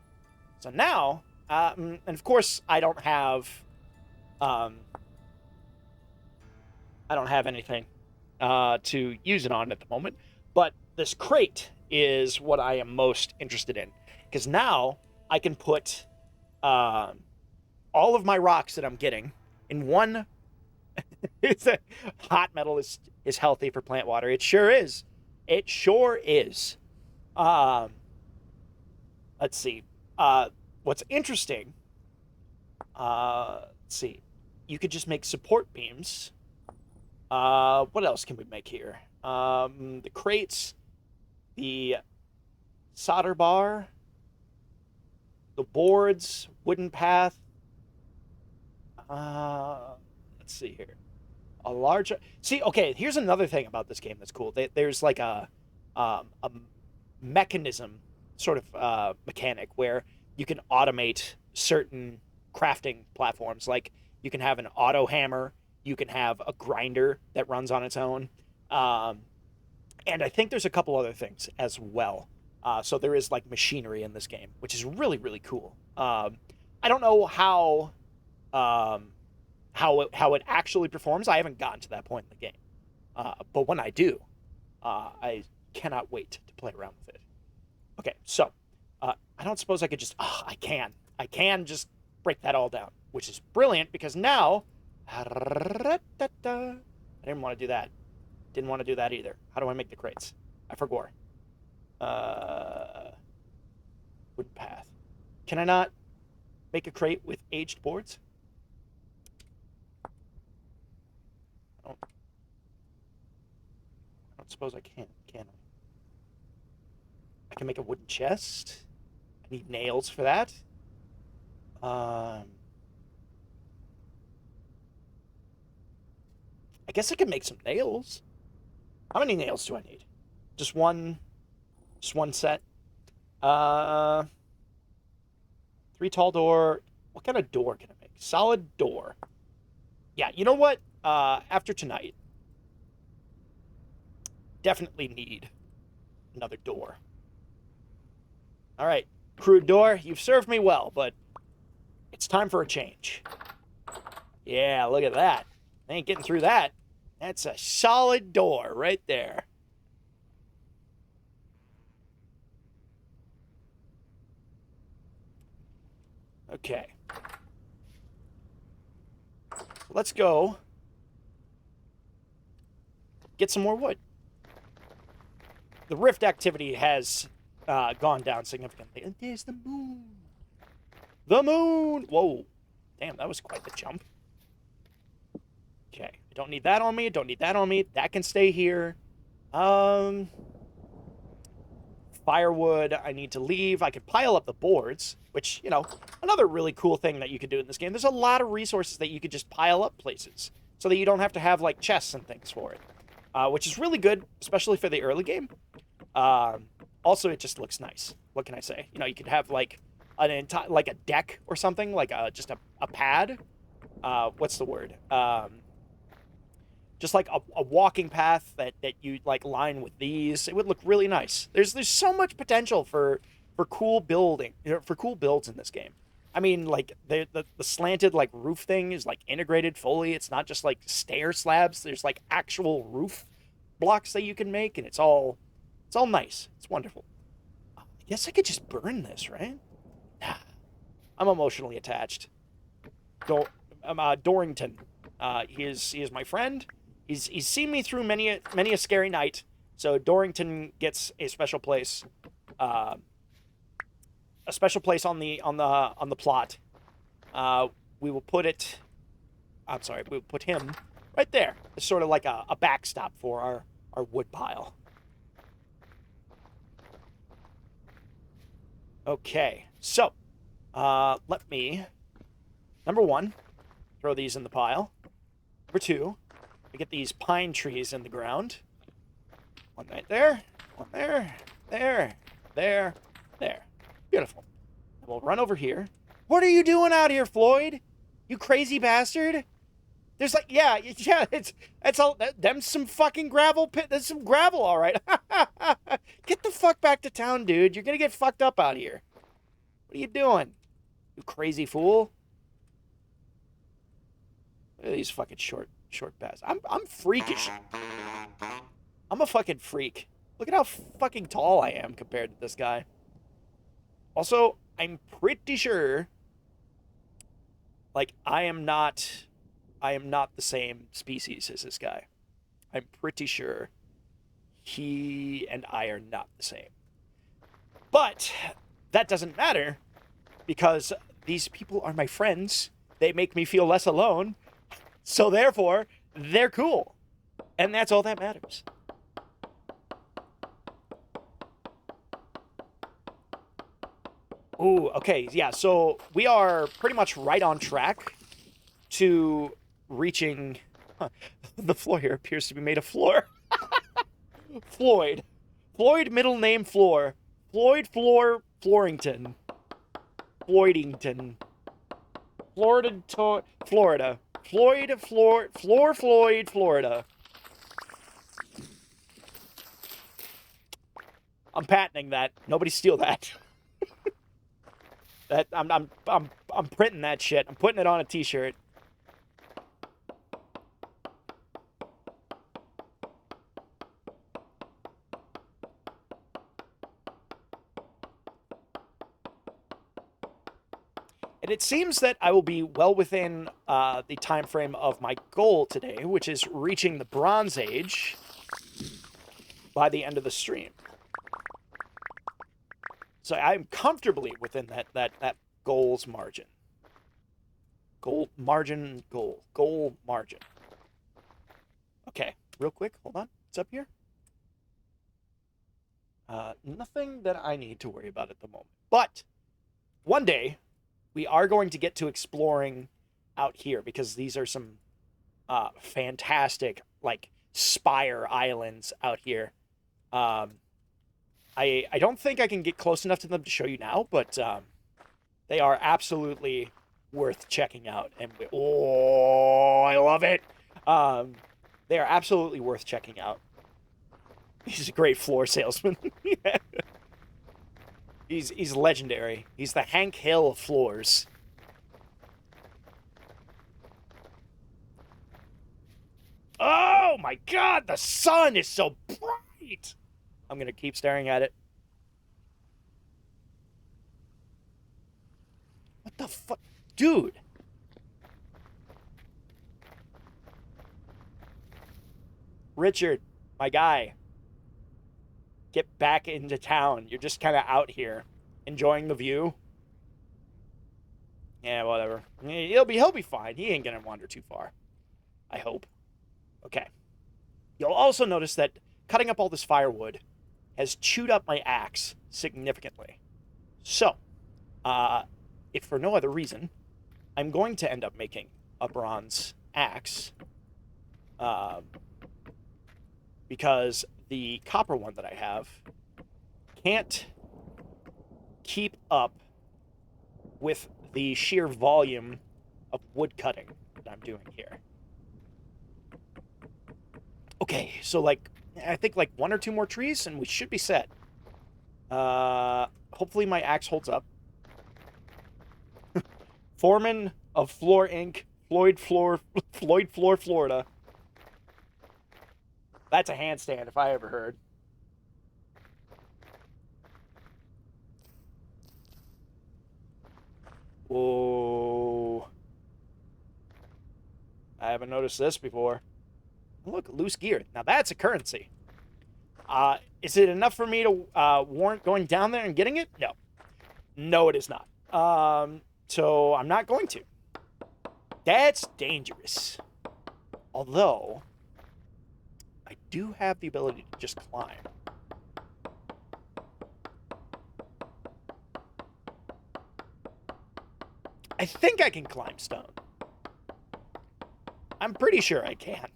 So now, and of course, I don't have anything to use it on at the moment, but this crate is what I am most interested in, because now I can put all of my rocks that I'm getting in one. It's a, hot metal is healthy for plant water. It sure is. It sure is. Let's see. What's interesting, let's see. You could just make support beams. What else can we make here? The crates, the solder bar, the boards, wooden path. Let's see here. A large. See, okay. Here's another thing about this game that's cool. There's like a mechanism, sort of mechanic, where you can automate certain crafting platforms. Like you can have an auto hammer, you can have a grinder that runs on its own, and I think there's a couple other things as well. So there is like machinery in this game, which is really, really cool. I don't know how it actually performs. I haven't gotten to that point in the game, but when I do, I cannot wait to play around with it. Okay, so I don't suppose I could just. Oh, I can just break that all down, which is brilliant because now. I didn't want to do that. Didn't want to do that either. How do I make the crates? I forgot. Wood path. Can I not make a crate with aged boards? I don't suppose I can I? I can make a wooden chest. I need nails for that. I guess I can make some nails. How many nails do I need? Just one set. 3 tall door. What kind of door can I make? Solid door. Yeah, you know what? After tonight, definitely need another door. All right, crude door, you've served me well, but it's time for a change. Yeah, look at that. I ain't getting through that. That's a solid door right there. Okay. Let's go get some more wood. The rift activity has gone down significantly. And there's the moon. The moon! Whoa. Damn, that was quite the jump. Okay. I don't need that on me. Don't need that on me. That can stay here. Firewood, I need to leave. I could pile up the boards, which, you know, another really cool thing that you could do in this game. There's a lot of resources that you could just pile up places so that you don't have to have, like, chests and things for it, which is really good, especially for the early game. Also, it just looks nice. What can I say? You know, you could have, like, an entire, like, a deck or something, like just a pad. What's the word? Just like a walking path that you like line with these. It would look really nice. There's so much potential for cool building, for cool builds in this game. I mean, like the slanted like roof thing is like integrated fully. It's not just like stair slabs. There's like actual roof blocks that you can make, and it's all nice. It's wonderful. I guess I could just burn this, right? Nah. I'm emotionally attached. Dorrington. He is my friend. He's seen me through many a scary night. So Dorrington gets a special place. A special place on the plot. We will put it. I'm sorry. We will put him right there. It's sort of like a backstop for our wood pile. Okay. So, let me. Number 1, throw these in the pile. Number 2, we get these pine trees in the ground. One right there. One there. There. Beautiful. And we'll run over here. What are you doing out here, Floyd? You crazy bastard? There's like, yeah, it's all, them's some fucking gravel pit. There's some gravel, all right. Get the fuck back to town, dude. You're gonna get fucked up out here. What are you doing? You crazy fool. Look at these fucking short paths. I'm freakish. I'm a fucking freak. Look at how fucking tall I am compared to this guy. Also, I'm pretty sure, like, I am not the same species as this guy. I'm pretty sure he and I are not the same. But that doesn't matter because these people are my friends. They make me feel less alone. So therefore, they're cool. And that's all that matters. Ooh, okay, yeah, so we are pretty much right on track to reaching... the floor here appears to be made of floor. Floyd, middle name Floor. Floyd Florington. Floydington. Florida. Floyd, Florida. I'm patenting that. Nobody steal that. That I'm printing that shit. I'm putting it on a t-shirt. And it seems that I will be well within the time frame of my goal today, which is reaching the Bronze Age. by the end of the stream. So I'm comfortably within that goals margin. Goal margin. Okay, real quick, hold on. What's up here? Nothing that I need to worry about at the moment. But one day, we are going to get to exploring out here because these are some fantastic, like, spire islands out here. I don't think I can get close enough to them to show you now, but they are absolutely worth checking out. And oh, I love it. They are absolutely worth checking out. He's a great floor salesman. Yeah. He's legendary. He's the Hank Hill of floors. Oh my god, the sun is so bright! I'm gonna keep staring at it. What the fuck? Dude! Richard, my guy. Get back into town. You're just kind of out here, enjoying the view. Yeah, whatever. He'll be fine. He ain't gonna wander too far. I hope. Okay. You'll also notice that cutting up all this firewood has chewed up my axe significantly. So, if for no other reason, I'm going to end up making a bronze axe. Because the copper one that I have can't keep up with the sheer volume of wood cutting that I'm doing here. Okay, so like, I think like 1 or 2 more trees and we should be set. Hopefully my axe holds up. Foreman of Floor Inc., Floyd Floor, Florida. That's a handstand if I ever heard. Whoa. I haven't noticed this before. Look, loose gear. Now that's a currency. Is it enough for me to warrant going down there and getting it? No. No, it is not. So I'm not going to. That's dangerous. Although, I do have the ability to just climb. I think I can climb stone. I'm pretty sure I can.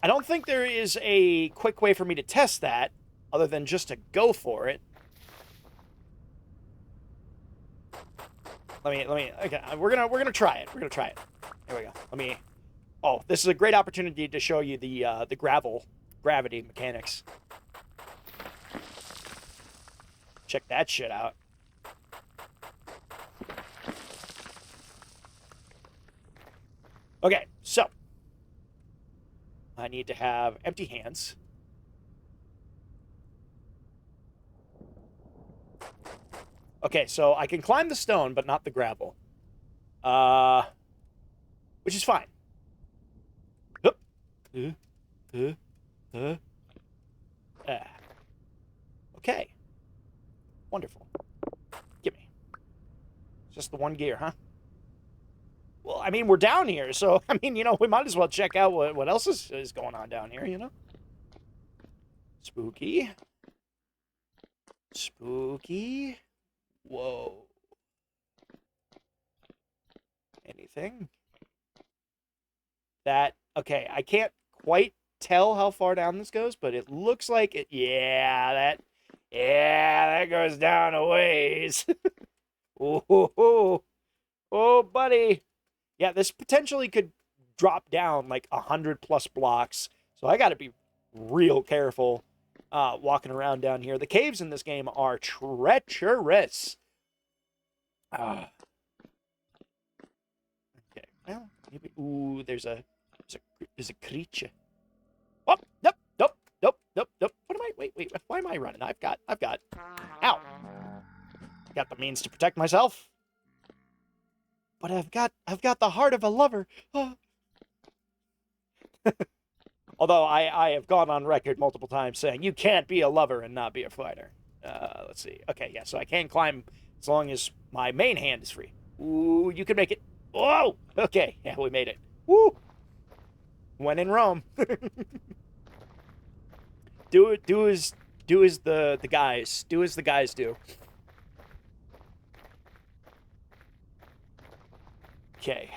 I don't think there is a quick way for me to test that other than just to go for it. Let me, okay, we're gonna try it. We're gonna try it. Here we go. Oh, this is a great opportunity to show you the gravity mechanics. Check that shit out. Okay, so I need to have empty hands. Okay, so I can climb the stone, but not the gravel. Which is fine. Okay. Wonderful. Gimme. Just the one gear, huh? Well, I mean, we're down here, so, I mean, you know, we might as well check out what else is going on down here, you know? Spooky. Spooky. Whoa. Anything? Okay, I can't quite tell how far down this goes, but it looks like it, yeah, that goes down a ways. Oh, buddy. Yeah, this potentially could drop down like 100+ blocks, so I gotta be real careful walking around down here. The caves in this game are treacherous. Okay, well, maybe, ooh, there's a creature. Oh, nope. What am I, wait, why am I running? I've got, ow. Got the means to protect myself. But I've got the heart of a lover. Although I have gone on record multiple times saying you can't be a lover and not be a fighter. Let's see. Okay, yeah, so I can climb as long as my main hand is free. Ooh, you can make it. Whoa! Okay, yeah, we made it. Woo! When in Rome. do as the guys. Do as the guys do. Okay.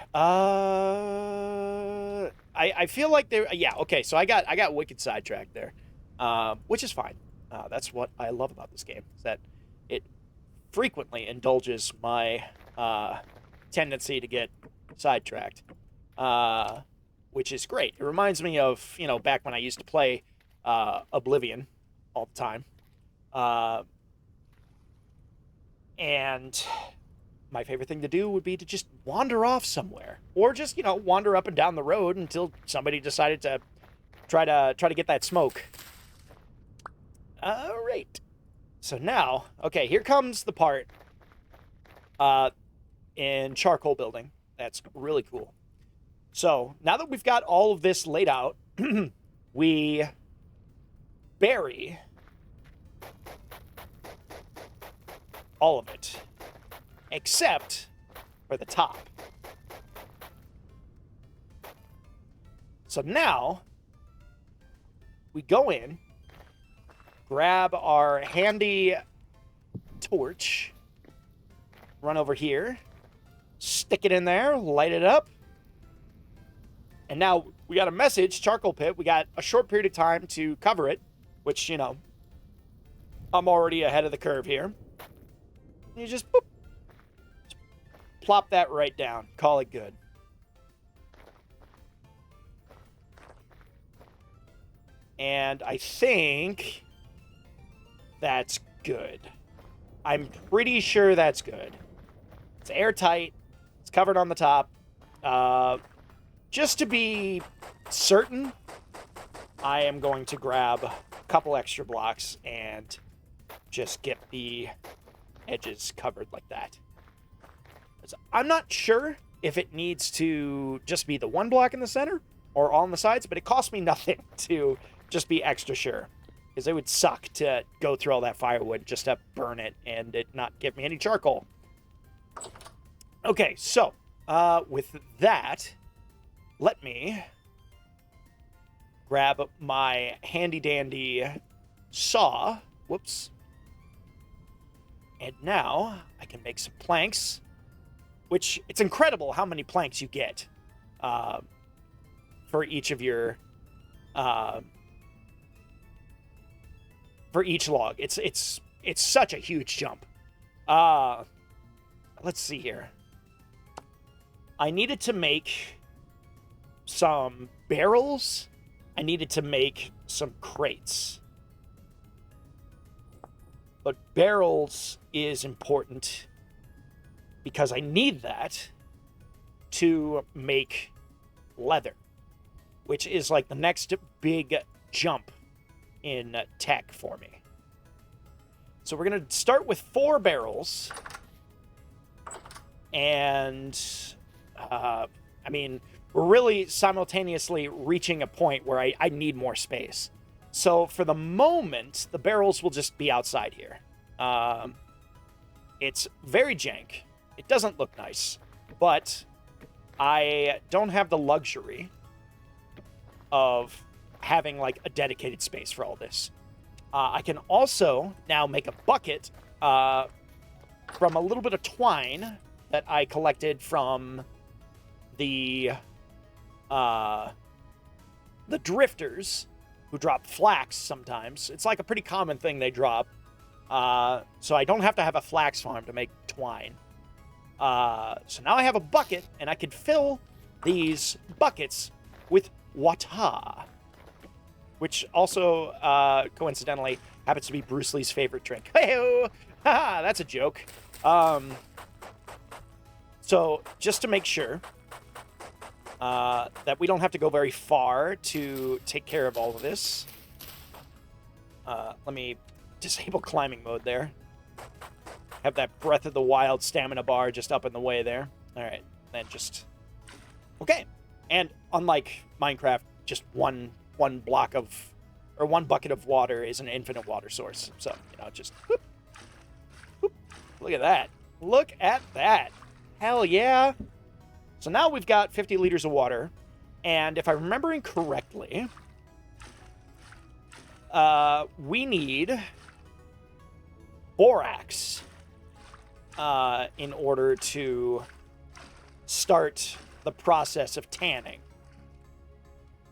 I feel like there. Yeah. Okay. So I got wicked sidetracked there, which is fine. That's what I love about this game, is that it frequently indulges my tendency to get sidetracked, which is great. It reminds me of, back when I used to play Oblivion all the time, and my favorite thing to do would be to just wander off somewhere, or just wander up and down the road until somebody decided to try to get that smoke. All right. So now, okay, here comes the part in charcoal building. That's really cool. So now that we've got all of this laid out, we bury all of it, except for the top. So now we go in, grab our handy torch, run over here, stick it in there, light it up, and now we got a message, charcoal pit. We got a short period of time to cover it, which, I'm already ahead of the curve here. You just boop, plop that right down. Call it good. And I think that's good. I'm pretty sure that's good. It's airtight. It's covered on the top. Just to be certain, I am going to grab a couple extra blocks and just get the edges covered like that. I'm not sure if it needs to just be the one block in the center or all on the sides, but it costs me nothing to just be extra sure, because it would suck to go through all that firewood just to burn it and it not give me any charcoal. Okay, so with that, let me grab my handy-dandy saw. Whoops. And now I can make some planks, which it's incredible how many planks you get for each of your for each log. It's such a huge jump. Let's see here. I needed to make some barrels. I needed to make some crates. But barrels is important because I need that to make leather, which is like the next big jump in tech for me. So we're going to start with 4 barrels. And, we're really simultaneously reaching a point where I need more space. So for the moment, the barrels will just be outside here. It's very jank. It doesn't look nice. But I don't have the luxury of having like a dedicated space for all this. I can also now make a bucket from a little bit of twine that I collected from the drifters who drop flax sometimes. It's like a pretty common thing they drop. So I don't have to have a flax farm to make twine. So now I have a bucket, and I can fill these buckets with water, which also, coincidentally, happens to be Bruce Lee's favorite drink. Hey-o! Haha, that's a joke. So just to make sure that we don't have to go very far to take care of all of this, let me disable climbing mode there. Have that Breath of the Wild stamina bar just up in the way there. All right, then just... Okay. And unlike Minecraft, just one block of, or one bucket of water is an infinite water source. So, you know, just whoop, whoop. Look at that. Look at that. Hell yeah. So now we've got 50 liters of water. And if I'm remembering correctly, we need borax in order to start the process of tanning.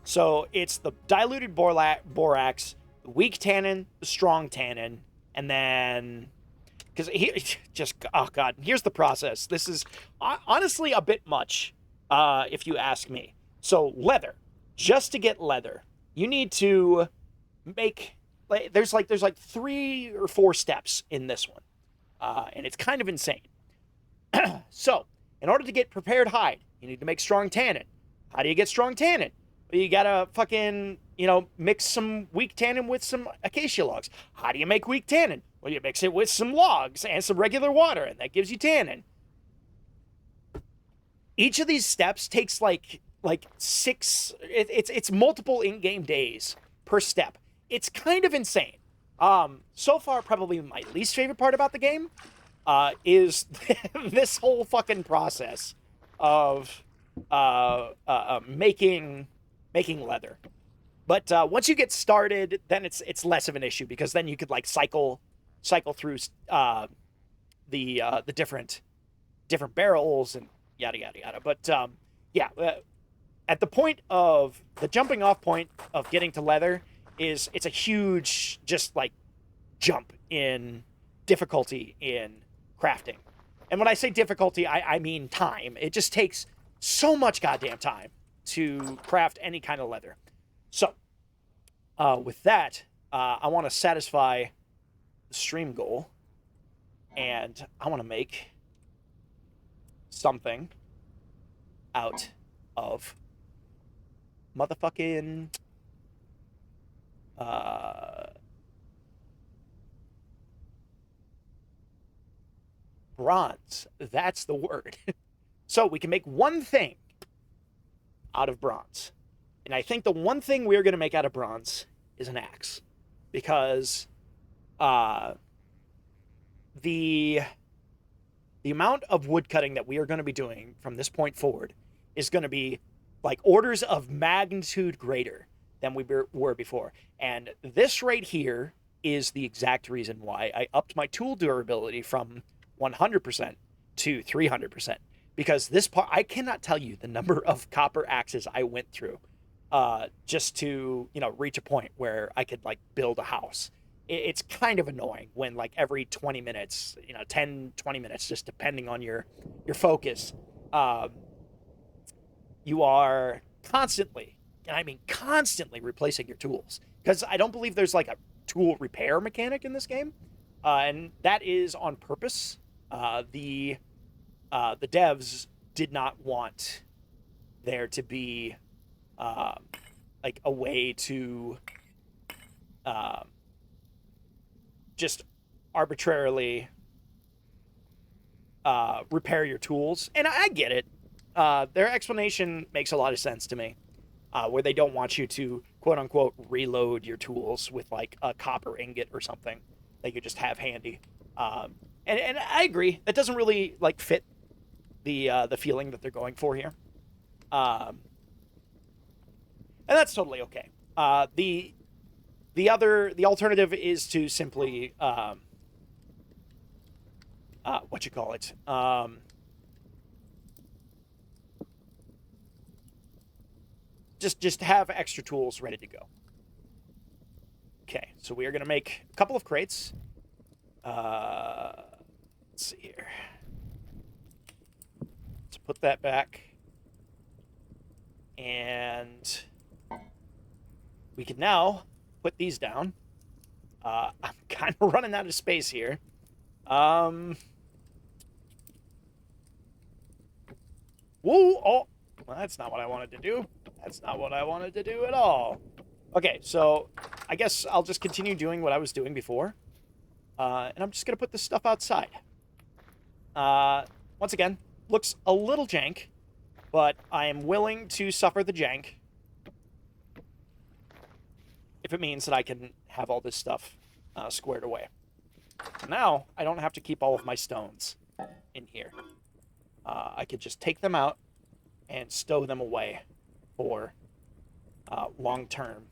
So it's the diluted borax, the weak tannin, the strong tannin, and then... Because oh god, here's the process. This is honestly a bit much, if you ask me. So leather, just to get leather, you need to make, there's like 3 or 4 steps in this one, and it's kind of insane. So in order to get prepared hide, you need to make strong tannin. How do you get strong tannin? Well, you gotta fucking, you know, mix some weak tannin with some acacia logs. How do you make weak tannin? Well, you mix it with some logs and some regular water, and that gives you tannin. Each of these steps takes like 6. It's multiple in-game days per step. It's kind of insane. So far, probably my least favorite part about the game is this whole fucking process of making leather. But once you get started, then it's less of an issue, because then you could like cycle through the different barrels and yada yada yada. But yeah, at the point of the jumping off point of getting to leather it's a huge just like jump in difficulty in crafting. And when I say difficulty, I mean time. It just takes so much goddamn time to craft any kind of leather. So with that, I want to satisfy the stream goal, and I want to make something out of motherfucking bronze. That's the word. So we can make one thing out of bronze. And I think the one thing we're going to make out of bronze is an axe. Because the amount of wood cutting that we are going to be doing from this point forward is going to be like orders of magnitude greater than we were before. And this right here is the exact reason why I upped my tool durability from 100% to 300%. Because this part, I cannot tell you the number of copper axes I went through just to, you know, reach a point where I could like build a house. It's kind of annoying when like every 20 minutes, you know, 10, 20 minutes, just depending on your focus, you are constantly, and I mean constantly, replacing your tools. Because I don't believe there's like a tool repair mechanic in this game. And that is on purpose. The devs did not want there to be like a way to just arbitrarily repair your tools. And I get it. Their explanation makes a lot of sense to me, where they don't want you to, quote unquote, reload your tools with like a copper ingot or something that you just have handy. And I agree. That doesn't really like fit the feeling that they're going for here. And that's totally okay. The alternative is to simply what you call it? Just have extra tools ready to go. Okay, so we are gonna make a couple of crates. Let's see here. Let's put that back. And we can now put these down. I'm kind of running out of space here. Woo! Oh, well, that's not what I wanted to do. That's not what I wanted to do at all. Okay, so I guess I'll just continue doing what I was doing before. And I'm just going to put this stuff outside. Once again, looks a little jank, but I am willing to suffer the jank it means that I can have all this stuff squared away. So now I don't have to keep all of my stones in here. I could just take them out and stow them away for long term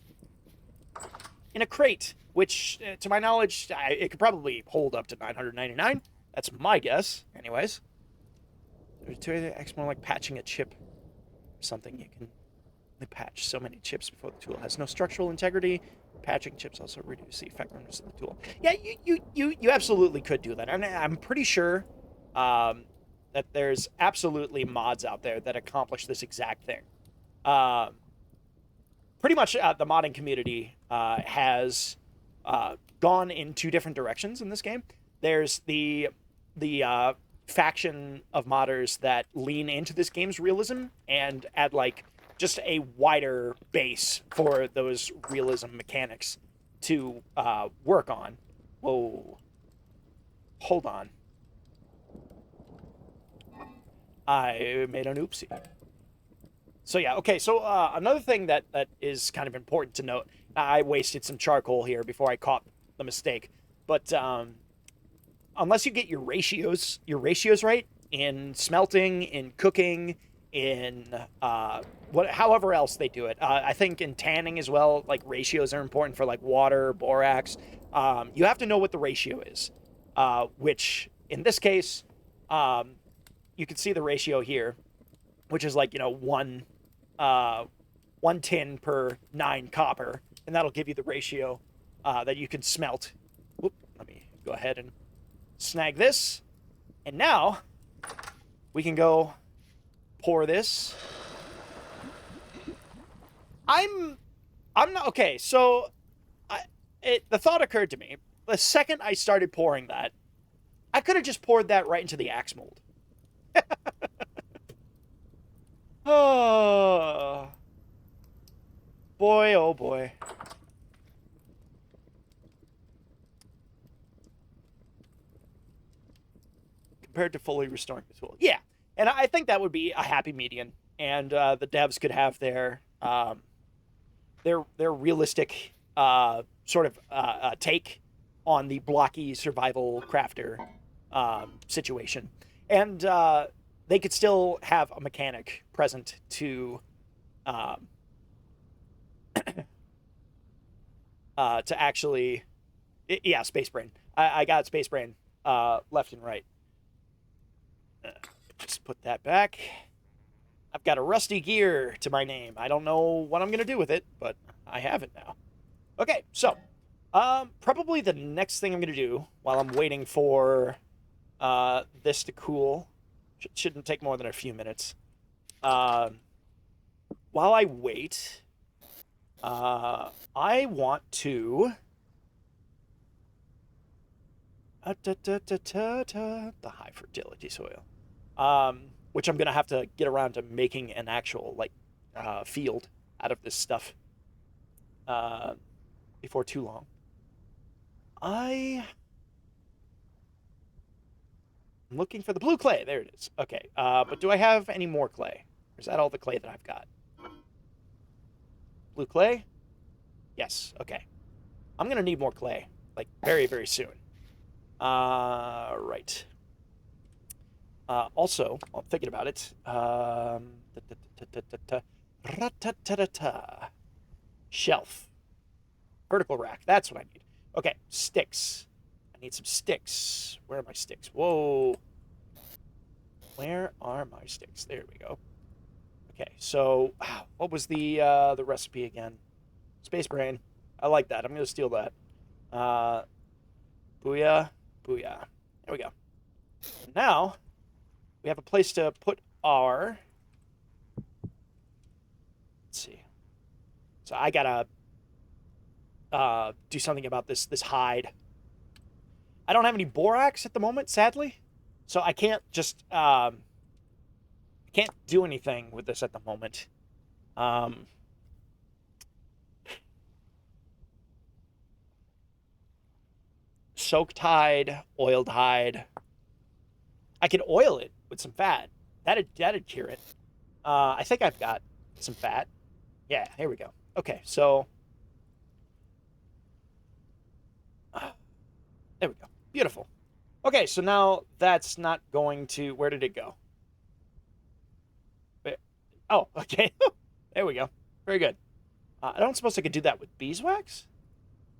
in a crate, which, to my knowledge, it could probably hold up to 999. That's my guess, anyways. It's more like patching a chip. Something you can patch so many chips before the tool has no structural integrity. Patching chips also reduce the effectiveness of the tool. Yeah, you absolutely could do that, and I'm pretty sure that there's absolutely mods out there that accomplish this exact thing. Pretty much the modding community has gone in two different directions in this game. There's the faction of modders that lean into this game's realism and add like just a wider base for those realism mechanics to work on. Whoa. Hold on. I made an oopsie. So yeah, okay, so another thing that is kind of important to note, I wasted some charcoal here before I caught the mistake, but unless you get your ratios right in smelting, in cooking, in however else they do it, I think in tanning as well, like ratios are important for like water, borax. You have to know what the ratio is, which in this case, you can see the ratio here, which is like, one tin per 9 copper, and that'll give you the ratio that you can smelt. Whoop, let me go ahead and snag this, and now we can go pour this. I'm not okay. So, the thought occurred to me the second I started pouring that, I could have just poured that right into the axe mold. Oh boy, oh boy. Compared to fully restoring the tool. Yeah, and I think that would be a happy median, and the devs could have their realistic sort of take on the blocky survival crafter situation, and they could still have a mechanic present to actually, yeah, space brain. I got space brain left and right. Just put that back. I've got a rusty gear to my name. I don't know what I'm going to do with it, but I have it now. Okay, so probably the next thing I'm going to do while I'm waiting for this to cool, shouldn't take more than a few minutes. While I wait, I want to... the high fertility soil. Which I'm going to have to get around to making an actual, like, field out of this stuff before too long. I'm looking for the blue clay. There it is. Okay, but do I have any more clay? Or is that all the clay that I've got? Blue clay? Yes, okay. I'm going to need more clay, like, very, very soon. Right. Also, while I'm thinking about it, shelf. Vertical rack, that's what I need. Okay, sticks. I need some sticks. Where are my sticks? Whoa. Where are my sticks? There we go. Okay, so, what was the recipe again? Space brain. I like that. I'm going to steal that. Booyah. Booyah. There we go. Now, we have a place to put our... Let's see. So I gotta do something about this hide. I don't have any borax at the moment, sadly. So I can't just... can't do anything with this at the moment. Soaked hide, oiled hide. I could oil it with some fat. That'd cure it. I think I've got some fat. Yeah, here we go. Okay, so Beautiful. Okay, so now that's not going to... Where did it go? Oh, okay. There we go. Very good. I don't suppose I could do that with beeswax?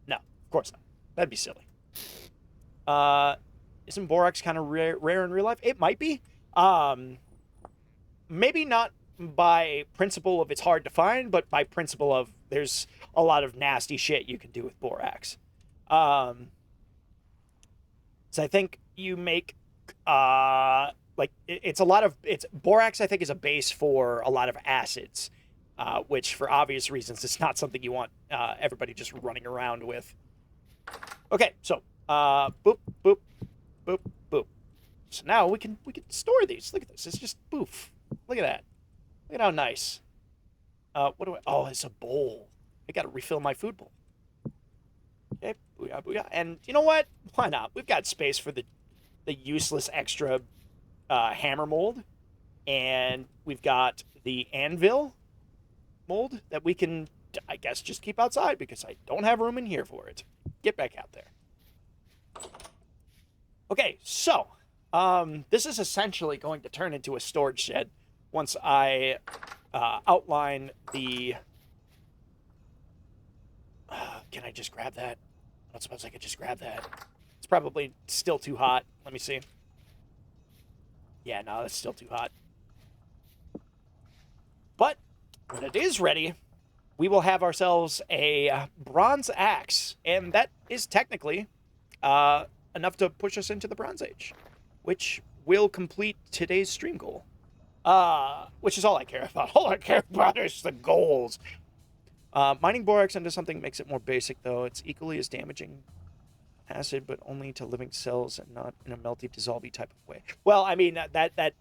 No, of course not. That'd be silly. Isn't borax kind of rare in real life? It might be. Maybe not by principle of it's hard to find, but by principle of there's a lot of nasty shit you can do with borax. So I think you make it's a lot of borax. I think is a base for a lot of acids, which for obvious reasons is not something you want everybody just running around with. Okay, so boop boop boop boop. So now we can store these. Look at this. It's just boof. Look at that. Look at how nice. What do I... Oh, it's a bowl. I got to refill my food bowl. Okay, booyah, booyah. And you know what? Why not? We've got space for the useless extra hammer mold. And we've got the anvil mold that we can, I guess, just keep outside because I don't have room in here for it. Get back out there. Okay, so this is essentially going to turn into a storage shed once I outline the... can I just grab that? I don't suppose I could just grab that. It's probably still too hot. Let me see. Yeah, no, that's still too hot. But when it is ready, we will have ourselves a bronze axe. And that is technically enough to push us into the Bronze Age, which will complete today's stream goal. Which is all I care about. All I care about is the goals. Mining borax into something makes it more basic, though. It's equally as damaging acid, but only to living cells and not in a melty, dissolvey type of way. Well, I mean, that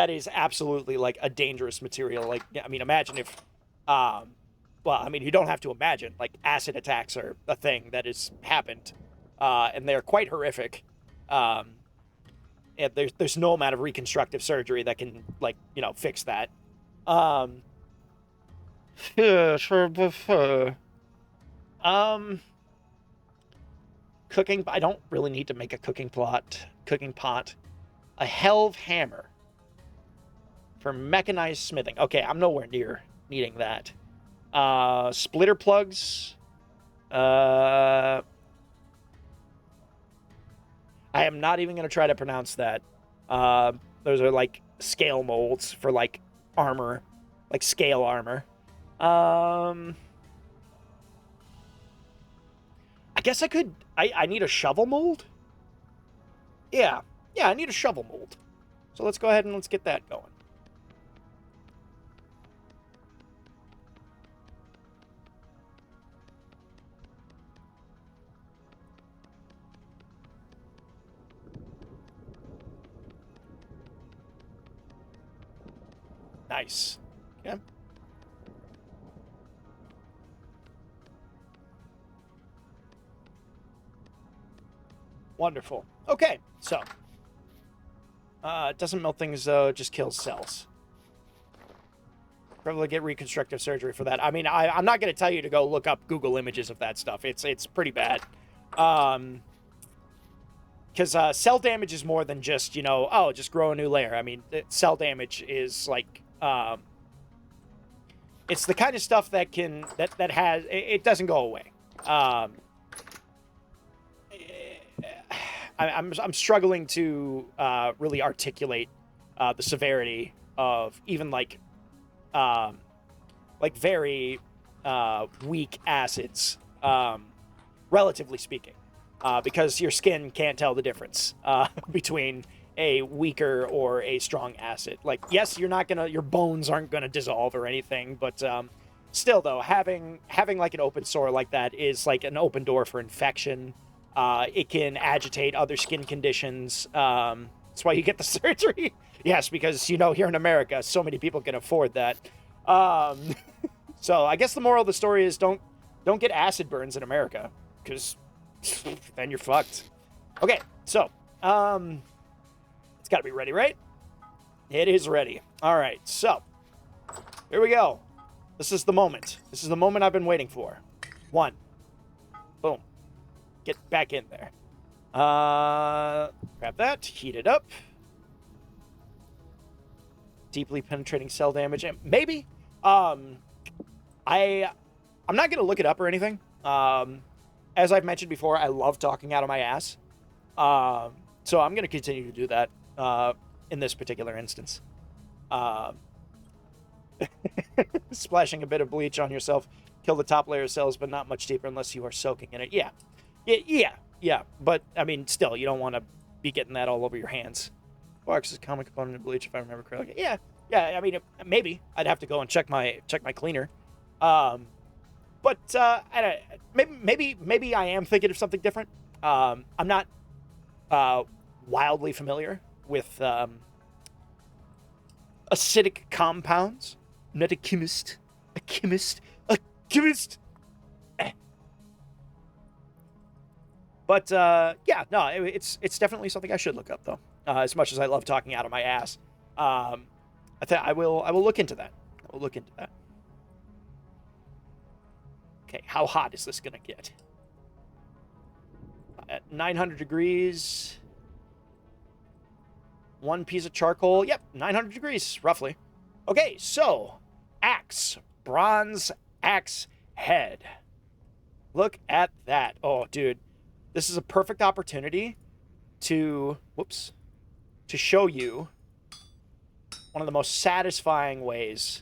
is absolutely, like, a dangerous material. Like, I mean, imagine if... well, I mean, you don't have to imagine. Like, acid attacks are a thing that has happened. And they're quite horrific. And there's no amount of reconstructive surgery that can, like, you know, fix that. Cooking, I don't really need to make a cooking pot. A helve hammer for mechanized smithing. Okay, I'm nowhere near needing that. Splitter plugs. I am not even going to try to pronounce that. Those are like scale molds for like armor, like scale armor. I guess I could... I need a shovel mold? Yeah, I need a shovel mold. So let's go ahead and let's get that going. Nice. Okay. Wonderful. Okay, so. It doesn't melt things, though. It just kills cells. Probably get reconstructive surgery for that. I mean, I'm not going to tell you to go look up Google images of that stuff. It's pretty bad. Because cell damage is more than just, you know, oh, just grow a new layer. I mean, cell damage is like... it's the kind of stuff that can... That has... It doesn't go away. I'm struggling to really articulate the severity of even like very weak acids, relatively speaking, because your skin can't tell the difference between a weaker or a strong acid. Like, yes, your bones aren't gonna dissolve or anything, but still, though, having like an open sore like that is like an open door for infection. It can agitate other skin conditions. That's why you get the surgery. Yes, because, you know, here in America, so many people can afford that. So I guess the moral of the story is don't get acid burns in America, because then you're fucked. Okay, so it's got to be ready, right? It is ready. All right, so here we go. This is the moment. This is the moment I've been waiting for. One. Boom. Get back in there. Grab that. Heat it up. Deeply penetrating cell damage. Maybe. I'm not gonna look it up or anything. As I've mentioned before, I love talking out of my ass. So I'm gonna continue to do that. In this particular instance. Splashing a bit of bleach on yourself, kill the top layer of cells, but not much deeper unless you are soaking in it. Yeah. But I mean, still, you don't want to be getting that all over your hands. Box is a common component of bleach, if I remember correctly. Yeah. I mean, maybe I'd have to go and check my cleaner. But I don't, maybe I am thinking of something different. I'm not wildly familiar with acidic compounds. I'm not a chemist. A chemist. But yeah, no, it's definitely something I should look up though. As much as I love talking out of my ass, I will look into that. I will look into that. Okay, how hot is this gonna get? At 900 degrees. One piece of charcoal. Yep, 900 degrees, roughly. Okay, so axe, bronze axe head. Look at that. Oh, dude, this is a perfect opportunity to show you one of the most satisfying ways.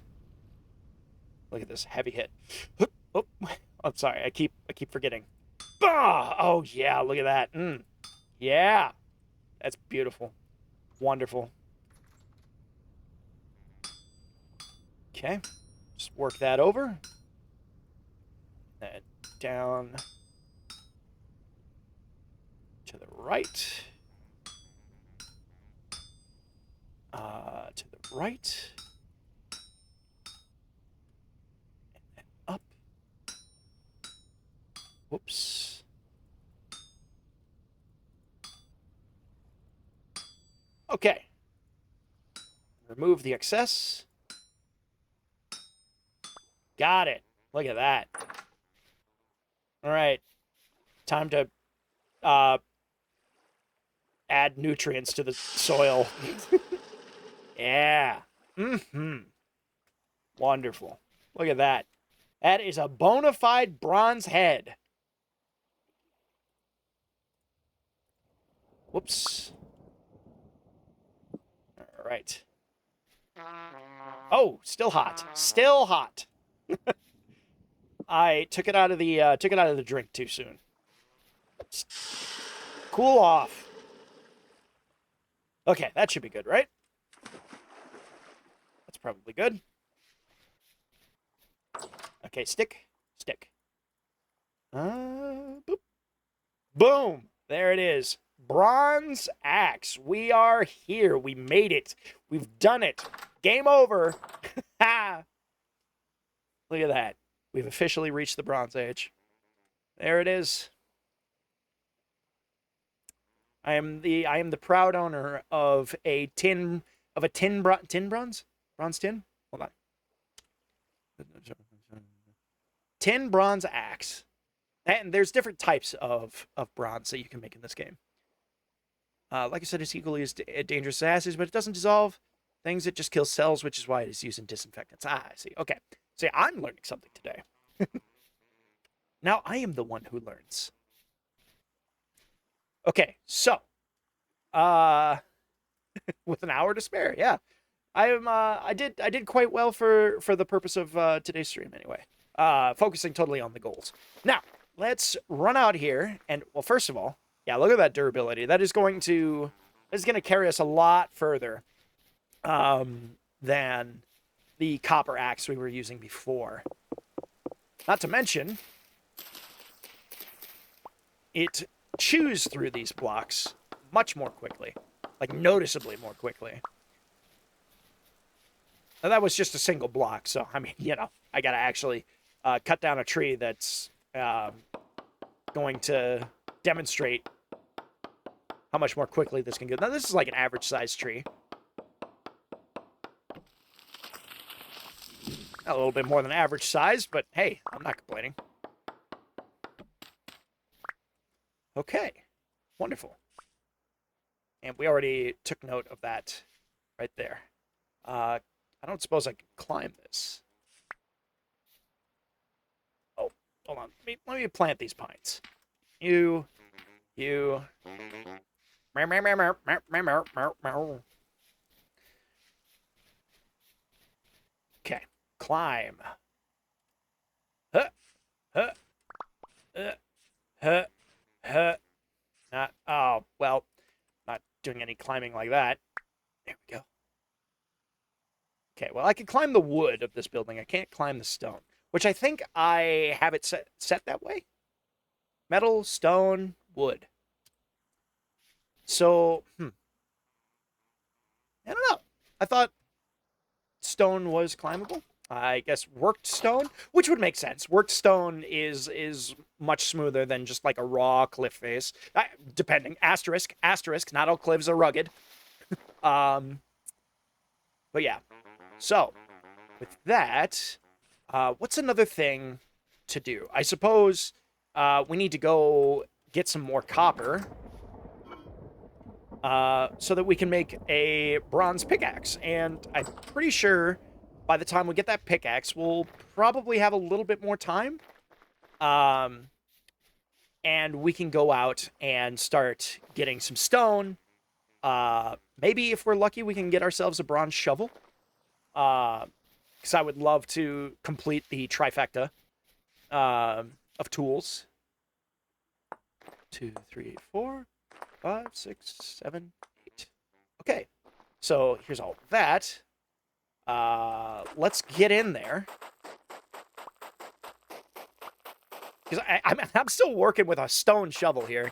Look at this heavy hit. Oh, I'm sorry. I keep forgetting. Oh yeah, look at that. Yeah, that's beautiful, wonderful. Okay, just work that over. That down to the right. To the right. And then up. Whoops. Okay. Remove the excess. Got it. Look at that. All right. Time to add nutrients to the soil. Yeah. Wonderful. Look at that. That is a bona fide bronze head. Whoops. All right. Oh, still hot. Still hot. I took it out of the drink too soon. Cool off. Okay, that should be good, right? That's probably good. Okay, stick. Boop. Boom. There it is. Bronze axe. We are here. We made it. We've done it. Game over. Ha! Look at that. We've officially reached the Bronze Age. There it is. I am the proud owner of a tin bronze tin. Hold on. Tin bronze axe. And there's different types of bronze that you can make in this game. Like I said, it's equally as dangerous as acids, but it doesn't dissolve things. It just kills cells, which is why it is used in disinfectants. I see. Okay. See, I'm learning something today. Now I am the one who learns. Okay, so, with an hour to spare, yeah, I did quite well for the purpose of today's stream anyway. Focusing totally on the goals. Now let's run out here and, well, first of all, yeah, look at that durability. That is going to carry us a lot further than the copper axe we were using before. Not to mention, it chews through these blocks much more quickly, like noticeably more quickly. Now, that was just a single block, so I mean, you know, I gotta actually cut down a tree that's going to demonstrate how much more quickly this can go. Now, this is like an average sized tree. A little bit more than average size, but hey, I'm not complaining. Okay. Wonderful. And we already took note of that right there. I don't suppose I can climb this. Oh, hold on. Let me plant these pines. You. Okay, climb. Huh, huh, huh, huh. Not, oh, well, not doing any climbing like that. There we go. Okay, well, I can climb the wood of this building. I can't climb the stone, which I think I have it set that way. Metal, stone, wood. So, I don't know. I thought stone was climbable. I guess worked stone, which would make sense. Worked stone is much smoother than just like a raw cliff face. Depending. Asterisk. Not all cliffs are rugged. But yeah. So, with that, what's another thing to do? I suppose we need to go get some more copper so that we can make a bronze pickaxe. And I'm pretty sure by the time we get that pickaxe, we'll probably have a little bit more time. And we can go out and start getting some stone. Maybe if we're lucky, we can get ourselves a bronze shovel. Because I would love to complete the trifecta of tools. 2, 3, 4, 5, 6, 7, 8. Okay, so here's all that. Let's get in there. Because I'm still working with a stone shovel here.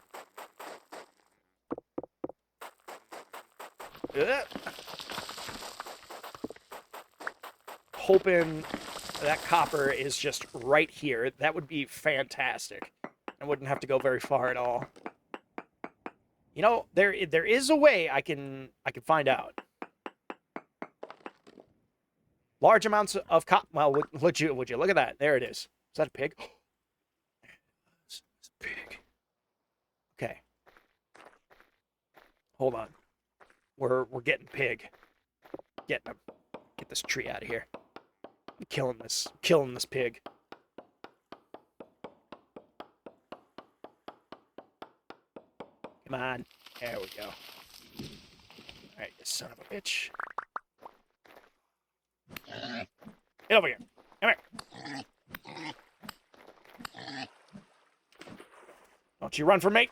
Hoping that copper is just right here. That would be fantastic. I wouldn't have to go very far at all. You know, there is a way I can find out. Large amounts of copper. Well, would you look at that? There it is. Is that a pig? It's a pig. Okay. Hold on. We're getting pig. Getting him. Get this tree out of here. I'm killing this pig. Come on. There we go. Alright, you son of a bitch. Get over here. Come here. Don't you run from me.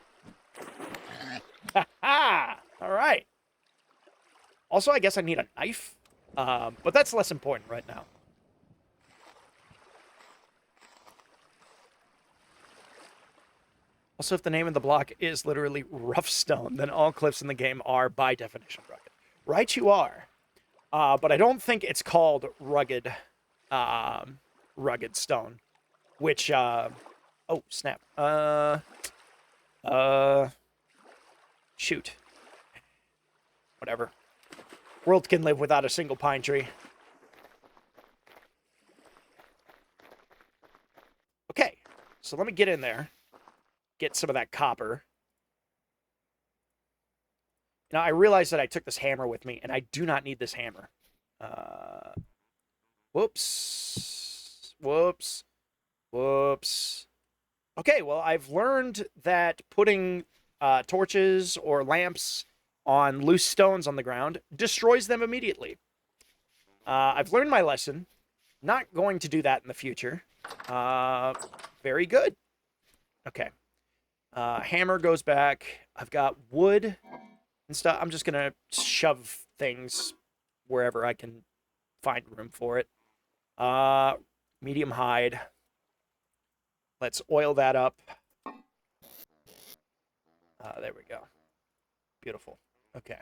Ha ha! Alright. Also, I guess I need a knife. But that's less important right now. Also, if the name of the block is literally rough stone, then all cliffs in the game are, by definition, rugged. Right you are. But I don't think it's called rugged stone. Which, oh, snap. Shoot. Whatever. World can live without a single pine tree. Okay, so let me get in there. Get some of that copper. Now, I realize that I took this hammer with me, and I do not need this hammer. Whoops. Okay, well, I've learned that putting torches or lamps on loose stones on the ground destroys them immediately. I've learned my lesson. Not going to do that in the future. Very good. Okay. Hammer goes back. I've got wood and stuff. I'm just going to shove things wherever I can find room for it. Medium hide. Let's oil that up. There we go. Beautiful. Okay.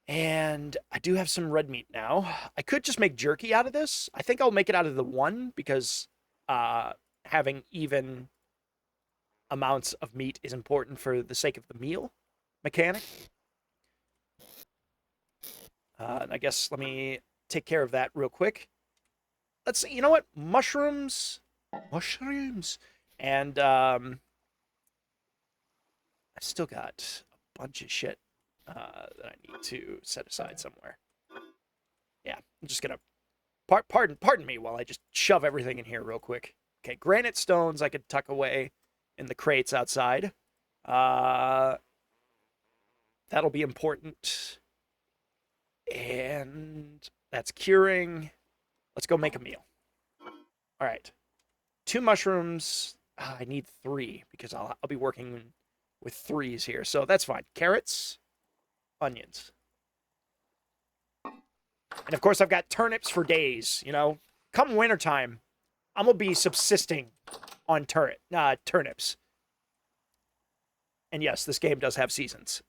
And I do have some red meat now. I could just make jerky out of this. I think I'll make it out of the one because having even amounts of meat is important for the sake of the meal mechanic. And I guess let me take care of that real quick. Let's see. You know what? Mushrooms. And I still got a bunch of shit that I need to set aside somewhere. Yeah, I'm just gonna pardon me while I just shove everything in here real quick. Okay, granite stones I could tuck away in the crates outside. That'll be important. And that's curing. Let's go make a meal. All right. 2 mushrooms. I need 3 because I'll be working with 3s here. So that's fine. Carrots, onions. And of course, I've got turnips for days, you know. Come wintertime, I'm going to be subsisting on turnips. And yes, this game does have seasons.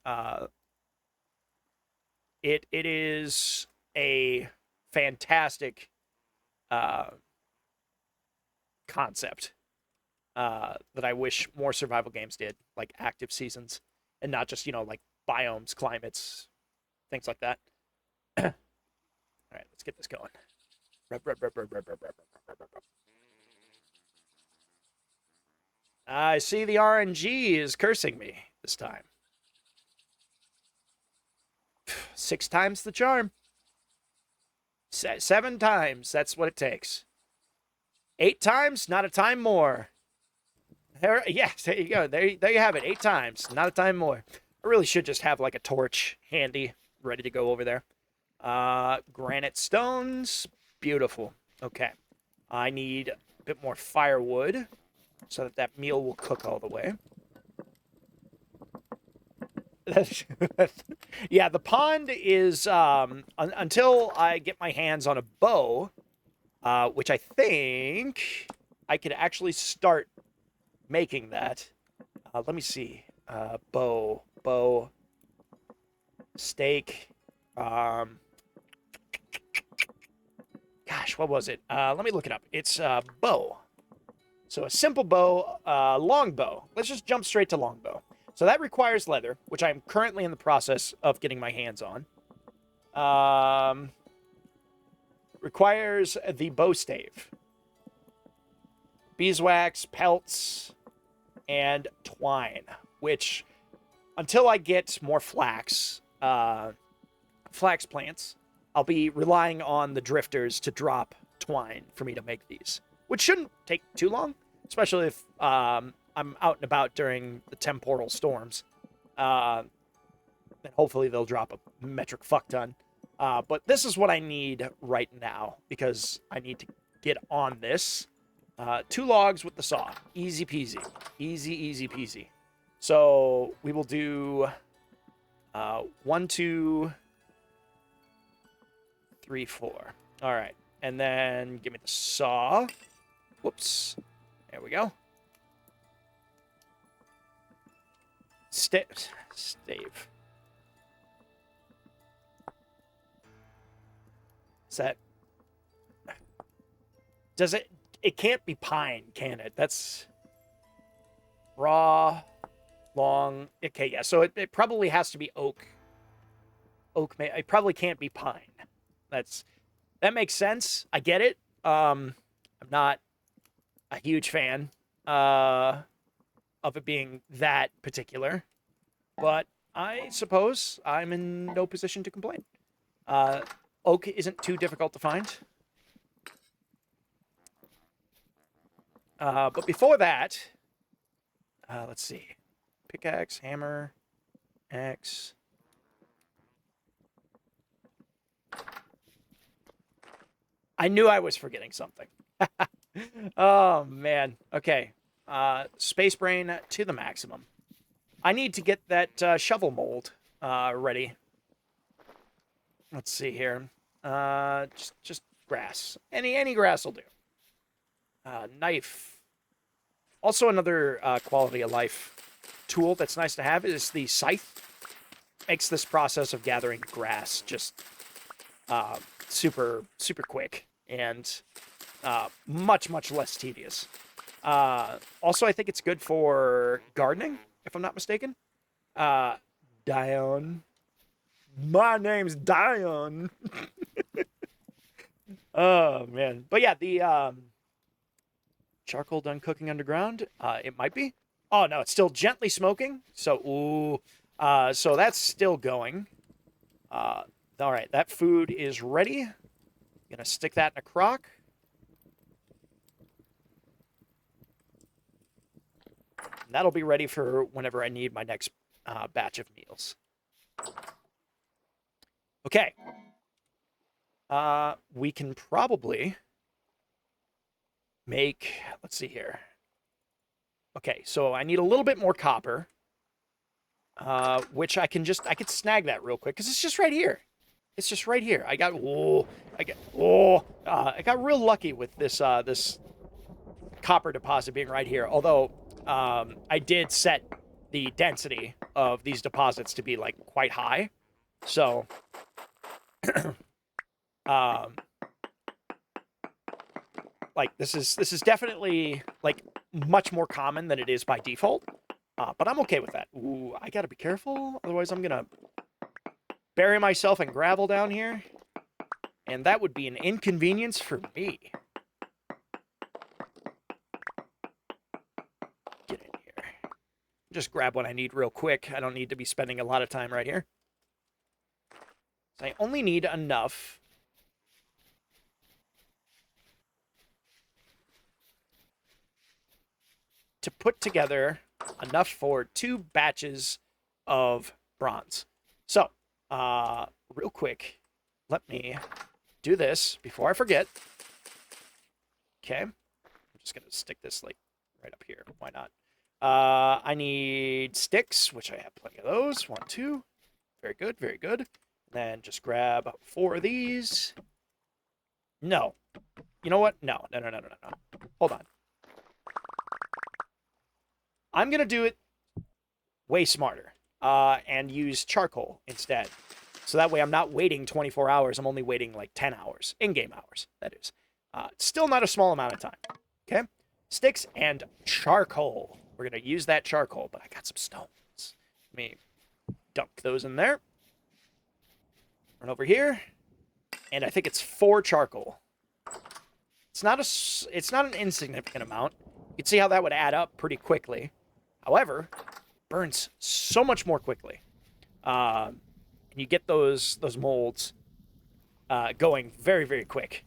It is a fantastic concept that I wish more survival games did, like active seasons, and not just, you know, like biomes, climates, things like that. All right, let's get this going. I see the RNG is cursing me this time. 6 times the charm. 7 times, that's what it takes. 8 times, not a time more. Yes, there you go. There you have it. 8 times, not a time more. I really should just have like a torch handy, ready to go over there. Granite stones, beautiful. Okay, I need a bit more firewood so that that meal will cook all the way. Yeah, the pond is until I get my hands on a bow, which I think I could actually start making that. Let me see. Bow, steak. Gosh, what was it? Let me look it up. It's bow. So a simple bow, long bow. Let's just jump straight to long bow. So that requires leather, which I'm currently in the process of getting my hands on. Requires the bow stave, beeswax, pelts, and twine, which until I get more flax plants, I'll be relying on the drifters to drop twine for me to make these, which shouldn't take too long, especially if I'm out and about during the temporal storms. And hopefully they'll drop a metric fuck ton. But this is what I need right now because I need to get on this. 2 logs with the saw. Easy peasy. Easy peasy. So we will do 1, 2, 3, 4. All right. And then give me the saw. Whoops. There we go. Stave. Is that... Does it... It can't be pine, can it? That's... Raw, long... Okay, yeah, so it probably has to be oak. It probably can't be pine. That makes sense. I get it. I'm not a huge fan of it being that particular, but I suppose I'm in no position to complain. Oak isn't too difficult to find. But before that, let's see. Pickaxe, hammer, axe. I knew I was forgetting something. Oh, man. Okay. Space brain to the maximum. I need to get that shovel mold ready. Let's see here. Just grass. Any grass will do. Knife. Also, another quality of life tool that's nice to have is the scythe. Makes this process of gathering grass just super quick and much less tedious. Also, I think it's good for gardening, if I'm not mistaken. Dion. My name's Dion. Oh, man. But yeah, the charcoal done cooking underground, it might be. Oh, no, it's still gently smoking. So, so that's still going. All right, that food is ready. Gonna stick that in a crock. And that'll be ready for whenever I need my next batch of meals. Okay. We can probably make, let's see here. Okay, so I need a little bit more copper, which I could snag that real quick because it's just right here. It's just right here. I got real lucky with this copper deposit being right here. Although I did set the density of these deposits to be like quite high, so like this is definitely like much more common than it is by default. But I'm okay with that. Ooh, I gotta be careful, otherwise I'm gonna bury myself in gravel down here, and that would be an inconvenience for me. Get in here. Just grab what I need real quick. I don't need to be spending a lot of time right here. So I only need enough to put together enough for 2 batches of bronze. So, real quick, let me do this before I forget. Okay. I'm just going to stick this like right up here. Why not? I need sticks, which I have plenty of those. 1, 2. Very good, very good. Then just grab 4 of these. No. You know what? No. Hold on. I'm going to do it way smarter and use charcoal instead. So that way I'm not waiting 24 hours. I'm only waiting like 10 hours. In-game hours, that is. Still not a small amount of time. Okay? Sticks and charcoal. We're going to use that charcoal, but I got some stones. Let me dump those in there. Run over here. And I think it's 4 charcoal. It's not an insignificant amount. You can see how that would add up pretty quickly. However, burns so much more quickly. And you get those molds going very, very quick.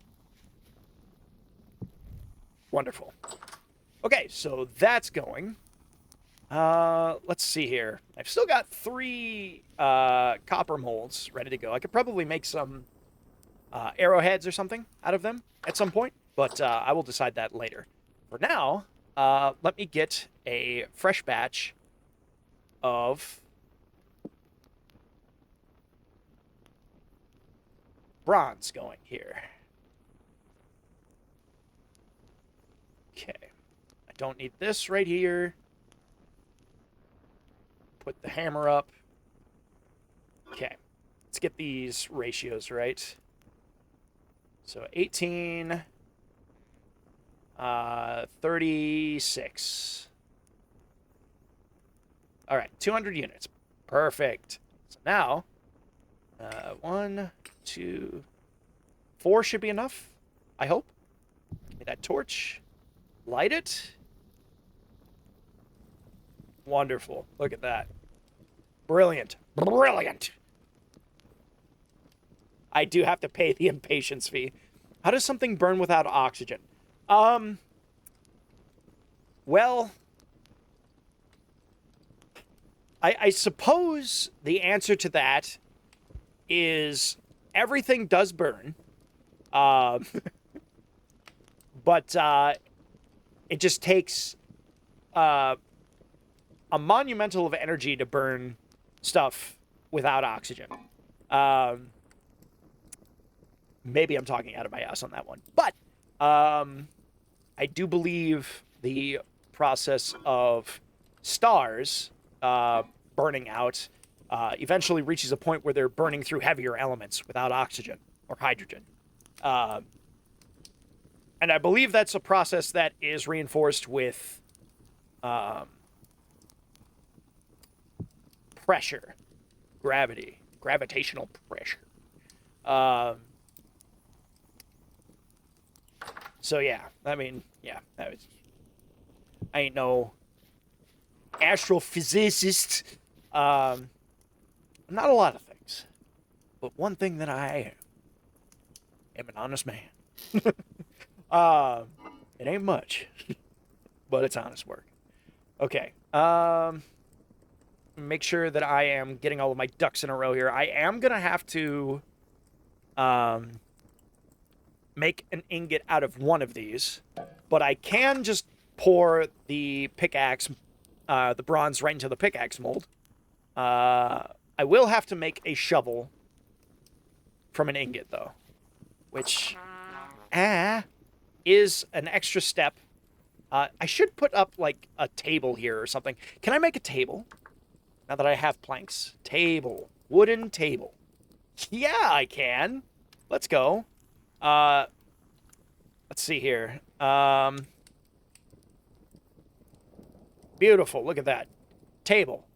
Wonderful. Okay, so that's going. Let's see here. I've still got 3 copper molds ready to go. I could probably make some arrowheads or something out of them at some point, but I will decide that later. For now, let me get a fresh batch of bronze going here. Okay. I don't need this right here. Put the hammer up. Okay. Let's get these ratios right. So 18, 36. All right, 200 units. Perfect. So now, 1, 2, 4 should be enough, I hope. Give me that torch. Light it. Wonderful. Look at that. Brilliant. Brilliant. I do have to pay the impatience fee. How does something burn without oxygen? Well, I suppose the answer to that is everything does burn. But it just takes a monumental of energy to burn stuff without oxygen. Maybe I'm talking out of my ass on that one. But I do believe the process of stars burning out eventually reaches a point where they're burning through heavier elements without oxygen or hydrogen. And I believe that's a process that is reinforced with pressure, gravity, gravitational pressure. So yeah, I mean, yeah, I ain't no astrophysicist. Not a lot of things, but one thing that I am an honest man. It ain't much, but it's honest work. Okay. Make sure that I am getting all of my ducks in a row here. I am gonna have to make an ingot out of one of these, but I can just pour the pickaxe, the bronze right into the pickaxe mold. I will have to make a shovel from an ingot, though, which is an extra step. I should put up, like, a table here or something. Can I make a table? Now that I have planks. Table. Wooden table. Yeah, I can. Let's go. Let's see here. Beautiful. Look at that. Table.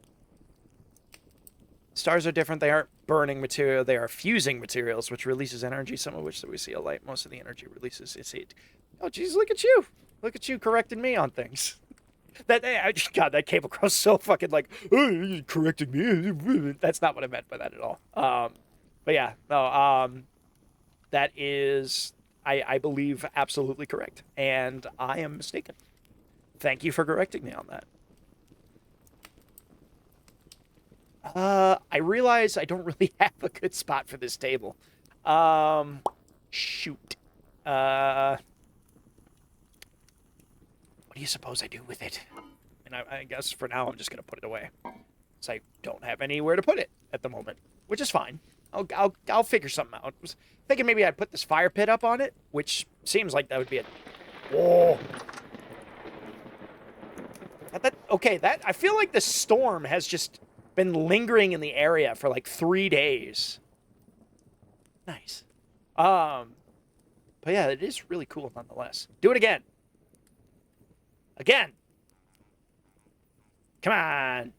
Stars are different. They aren't burning material. They are fusing materials, which releases energy, some of which that we see a light. Most of the energy releases is heat. Oh, jeez, look at you. Look at you correcting me on things. God, that came across so fucking like, oh, you're correcting me. That's not what I meant by that at all. But yeah, no, that is, I believe, absolutely correct. And I am mistaken. Thank you for correcting me on that. I realize I don't really have a good spot for this table. Shoot. What do you suppose I do with it? And I guess for now I'm just gonna put it away. So I don't have anywhere to put it at the moment, which is fine. I'll figure something out. I was thinking maybe I'd put this fire pit up on it, which seems like that would be a... Whoa. Okay, I feel like the storm has just been lingering in the area for like 3 days. Nice. But yeah, it is really cool nonetheless. Do it again. Again. Come on.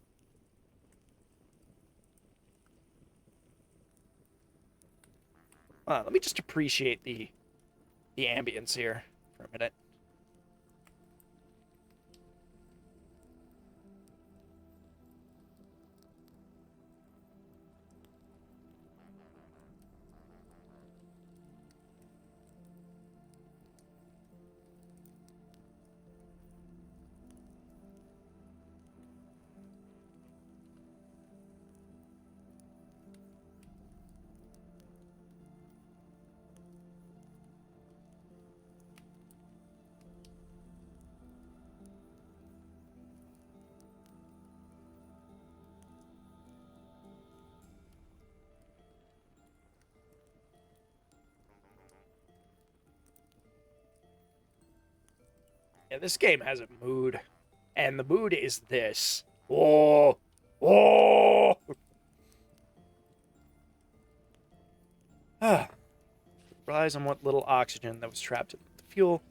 Let me just appreciate the ambience here for a minute. Yeah, this game has a mood, and the mood is this. Oh, oh. Relies on what little oxygen that was trapped in the fuel.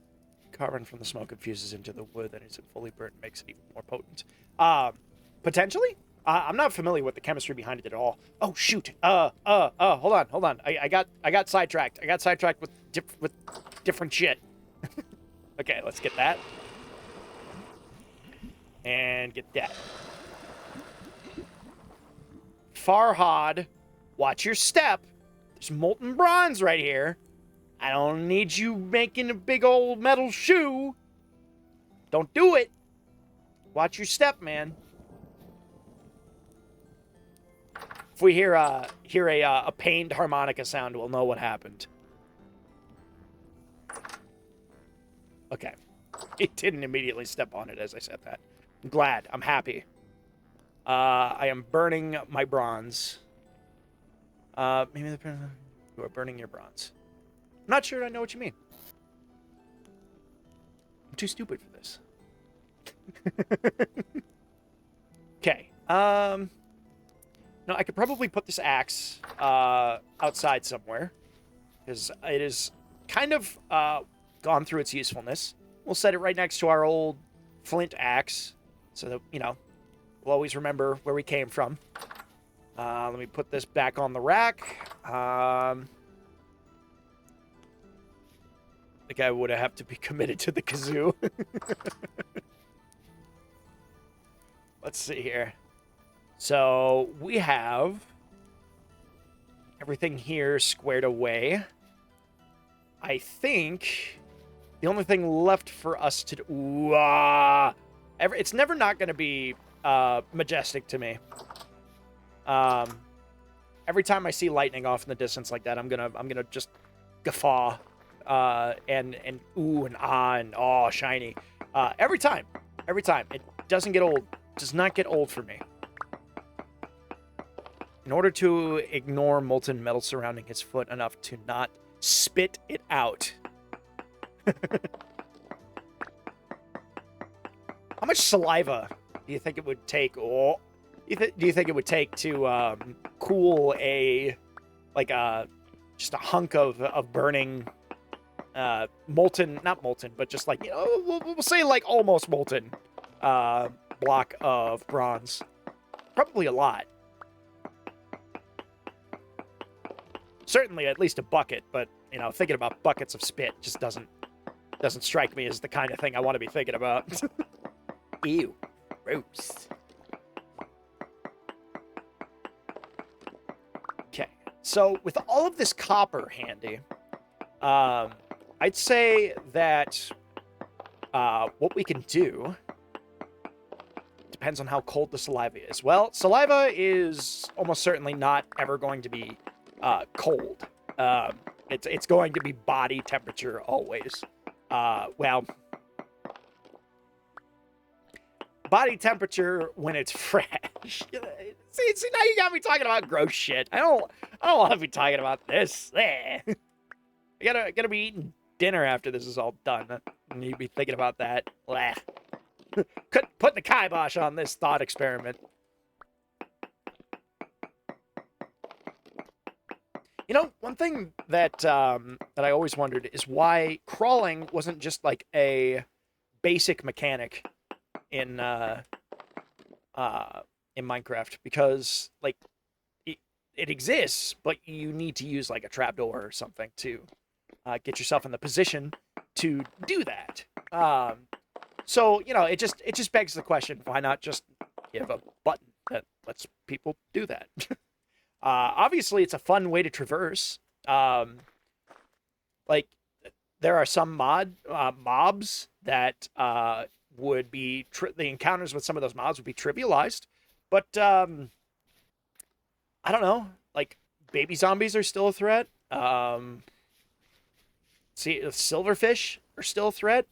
Carbon from the smoke infuses into the wood that isn't fully burnt, makes it even more potent. Potentially? I'm not familiar with the chemistry behind it at all. Oh shoot. Hold on. I got sidetracked. I got sidetracked with different shit. Okay, let's get that. And get that. Farhad, watch your step. There's molten bronze right here. I don't need you making a big old metal shoe. Don't do it. Watch your step, man. If we hear a pained harmonica sound, we'll know what happened. Okay. It didn't immediately step on it as I said that. I'm glad. I'm happy. I am burning my bronze. Maybe you are burning your bronze. I'm not sure I know what you mean. I'm too stupid for this. Okay. No, I could probably put this axe outside somewhere, because it is kind of gone through its usefulness. We'll set it right next to our old flint axe, so that, you know, we'll always remember where we came from. Let me put this back on the rack. The guy would have to be committed to the kazoo. Let's see here. So we have everything here squared away. I think the only thing left for us to do... it's never not going to be majestic to me. Every time I see lightning off in the distance like that, I'm gonna just guffaw, and ooh and ah and oh shiny, every time. It doesn't get old. Does not get old for me. In order to ignore molten metal surrounding his foot enough to not spit it out. How much saliva do you think it would take? Do you think it would take to cool just a hunk of burning molten, not molten, but just like, we'll say like almost molten block of bronze? Probably a lot. Certainly at least a bucket, but thinking about buckets of spit just doesn't strike me as the kind of thing I want to be thinking about. Ew, gross. Okay, so with all of this copper handy, I'd say that what we can do depends on how cold the saliva is. Well, saliva is almost certainly not ever going to be cold. It's going to be body temperature always. Well, body temperature when it's fresh. See, now you got me talking about gross shit. I don't want to be talking about this. I gotta be eating dinner after this is all done. I need to be thinking about that. Couldn't put the kibosh on this thought experiment. One thing that I always wondered is why crawling wasn't just like a basic mechanic in Minecraft, because like it exists, but you need to use like a trapdoor or something to get yourself in the position to do that. So it just begs the question: why not just give a button that lets people do that? Obviously, it's a fun way to traverse. Like, there are some mobs that would be... the encounters with some of those mobs would be trivialized. But, I don't know. Like, baby zombies are still a threat. Silverfish are still a threat.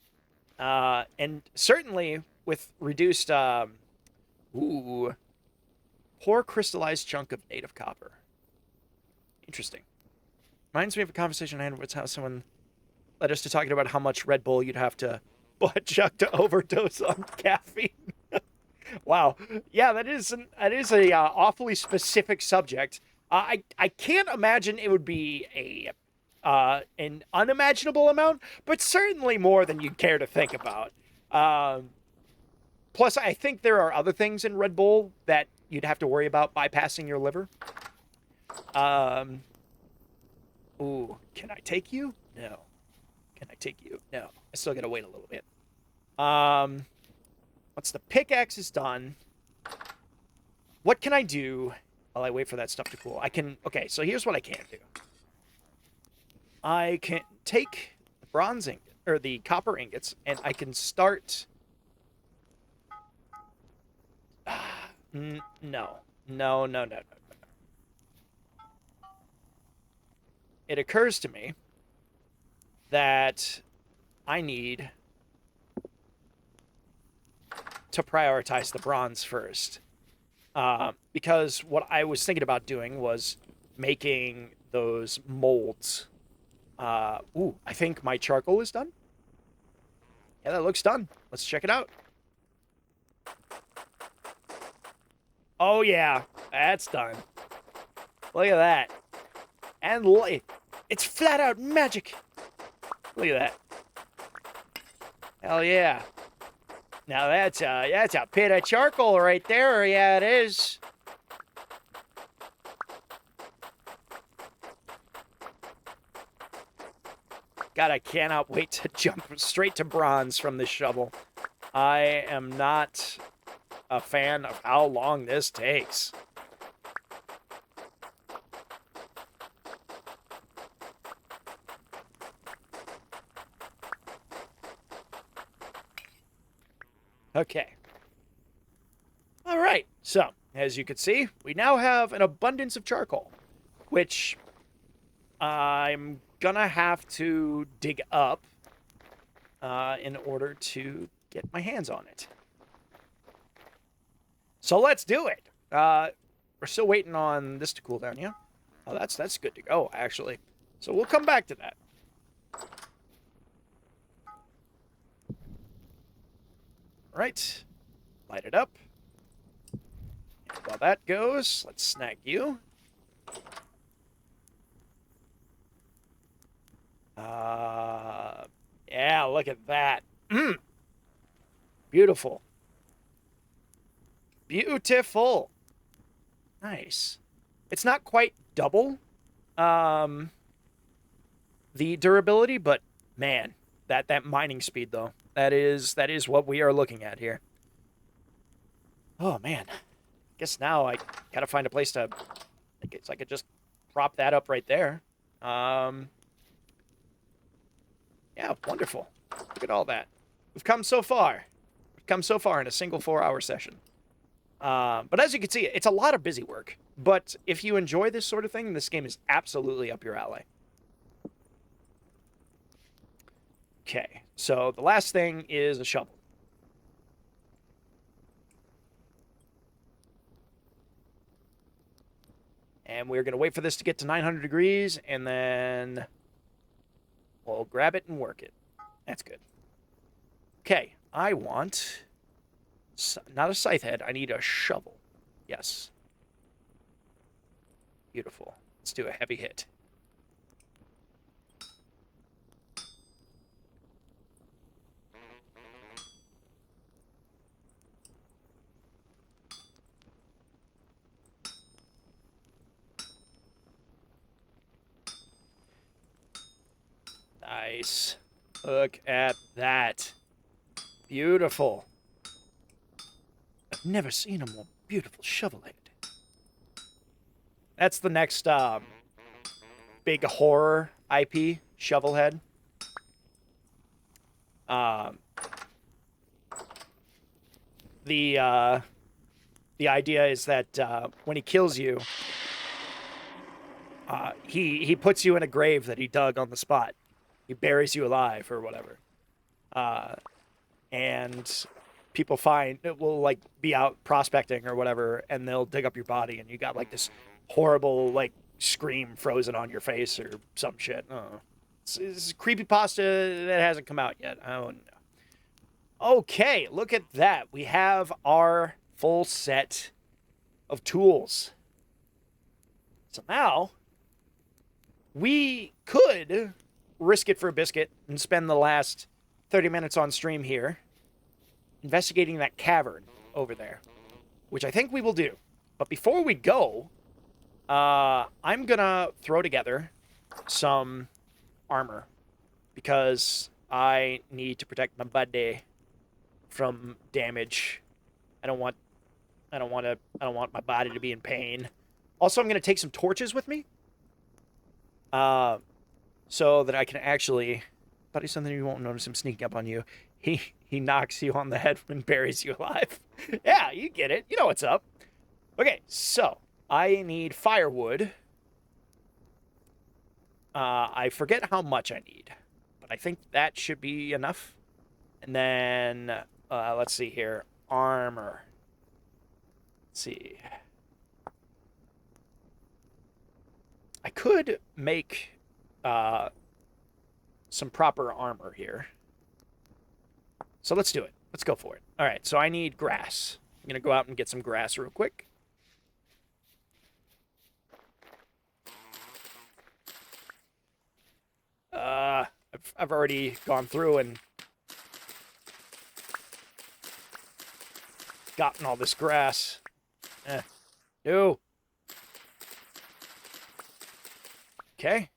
And certainly, with reduced... Poor crystallized chunk of native copper. Interesting. Reminds me of a conversation I had with how someone led us to talking about how much Red Bull you'd have to butt chug to overdose on caffeine. Wow. Yeah, that is a awfully specific subject. I can't imagine it would be an unimaginable amount, but certainly more than you'd care to think about. Plus, I think there are other things in Red Bull that you'd have to worry about bypassing your liver. Ooh, can I take you? No. Can I take you? No. I still gotta wait a little bit. Once the pickaxe is done, what can I do while I wait for that stuff to cool? Okay, so here's what I can do. I can take the bronze ingot, or the copper ingots, and I can start... No. It occurs to me that I need to prioritize the bronze first. Because what I was thinking about doing was making those molds. I think my charcoal is done. Yeah, that looks done. Let's check it out. Oh, yeah, that's done. Look at that. And it's flat out magic. Look at that. Hell yeah. Now that's a pit of charcoal right there. Yeah, it is. God, I cannot wait to jump straight to bronze from this shovel. I am not a fan of how long this takes. Okay. All right. So, as you can see, we now have an abundance of charcoal, which I'm gonna have to dig up in order to get my hands on it. So let's do it. We're still waiting on this to cool down, yeah? Oh, that's good to go, actually. So we'll come back to that. All right. Light it up. And while that goes, let's snag you. Yeah, look at that. Beautiful. Beautiful. Nice. It's not quite double the durability, but man, that mining speed though. That is what we are looking at here. Oh man. Guess now I gotta find a place to, I guess I could just prop that up right there. Yeah, wonderful. Look at all that. We've come so far. We've come so far in a single 4-hour session. But as you can see, it's a lot of busy work. But if you enjoy this sort of thing, this game is absolutely up your alley. Okay, so the last thing is a shovel. And we're going to wait for this to get to 900 degrees, and then we'll grab it and work it. That's good. Okay, I want, not a scythe head, I need a shovel. Yes. Beautiful. Let's do a heavy hit. Nice. Look at that. Beautiful. I've never seen a more beautiful shovel head. That's the next big horror IP, Shovelhead. The idea is that when he kills you, he puts you in a grave that he dug on the spot. He buries you alive or whatever. And people will like be out prospecting or whatever, and they'll dig up your body, and you got like this horrible like scream frozen on your face or some shit. It's creepypasta that hasn't come out yet. I don't know. Okay, look at that. We have our full set of tools. So now we could risk it for a biscuit and spend the last 30 minutes on stream here investigating that cavern over there, which I think we will do. But before we go, I'm gonna throw together some armor because I need to protect my body from damage. I don't want my body to be in pain. Also, I'm gonna take some torches with me, so that I can actually. Buddy, something you won't notice him sneaking up on you. He knocks you on the head and buries you alive. Yeah, you get it. You know what's up. Okay, so I need firewood. I forget how much I need, but I think that should be enough. And then, let's see here. Armor. Let's see. I could make some proper armor here. So let's do it. Let's go for it. All right, so I need grass. I'm going to go out and get some grass real quick. I've already gone through and gotten all this grass. No. Okay.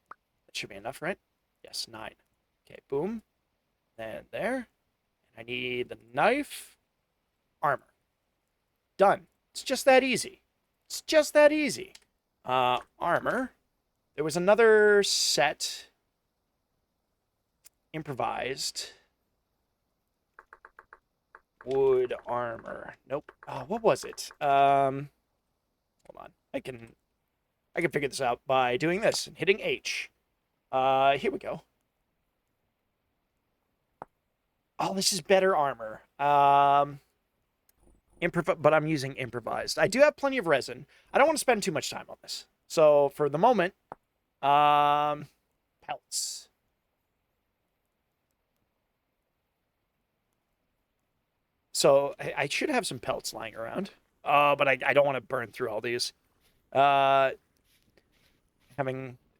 That should be enough, right? Yes, 9. Okay, boom. And there. I need the knife. Armor. Done. It's just that easy. It's just that easy. Armor. There was another set. Improvised. Wood armor. Nope. What was it? Hold on. I can figure this out by doing this and hitting H. Here we go. Oh, this is better armor. But I'm using improvised. I do have plenty of resin. I don't want to spend too much time on this. So for the moment, pelts. So I should have some pelts lying around. But I don't want to burn through all these. Having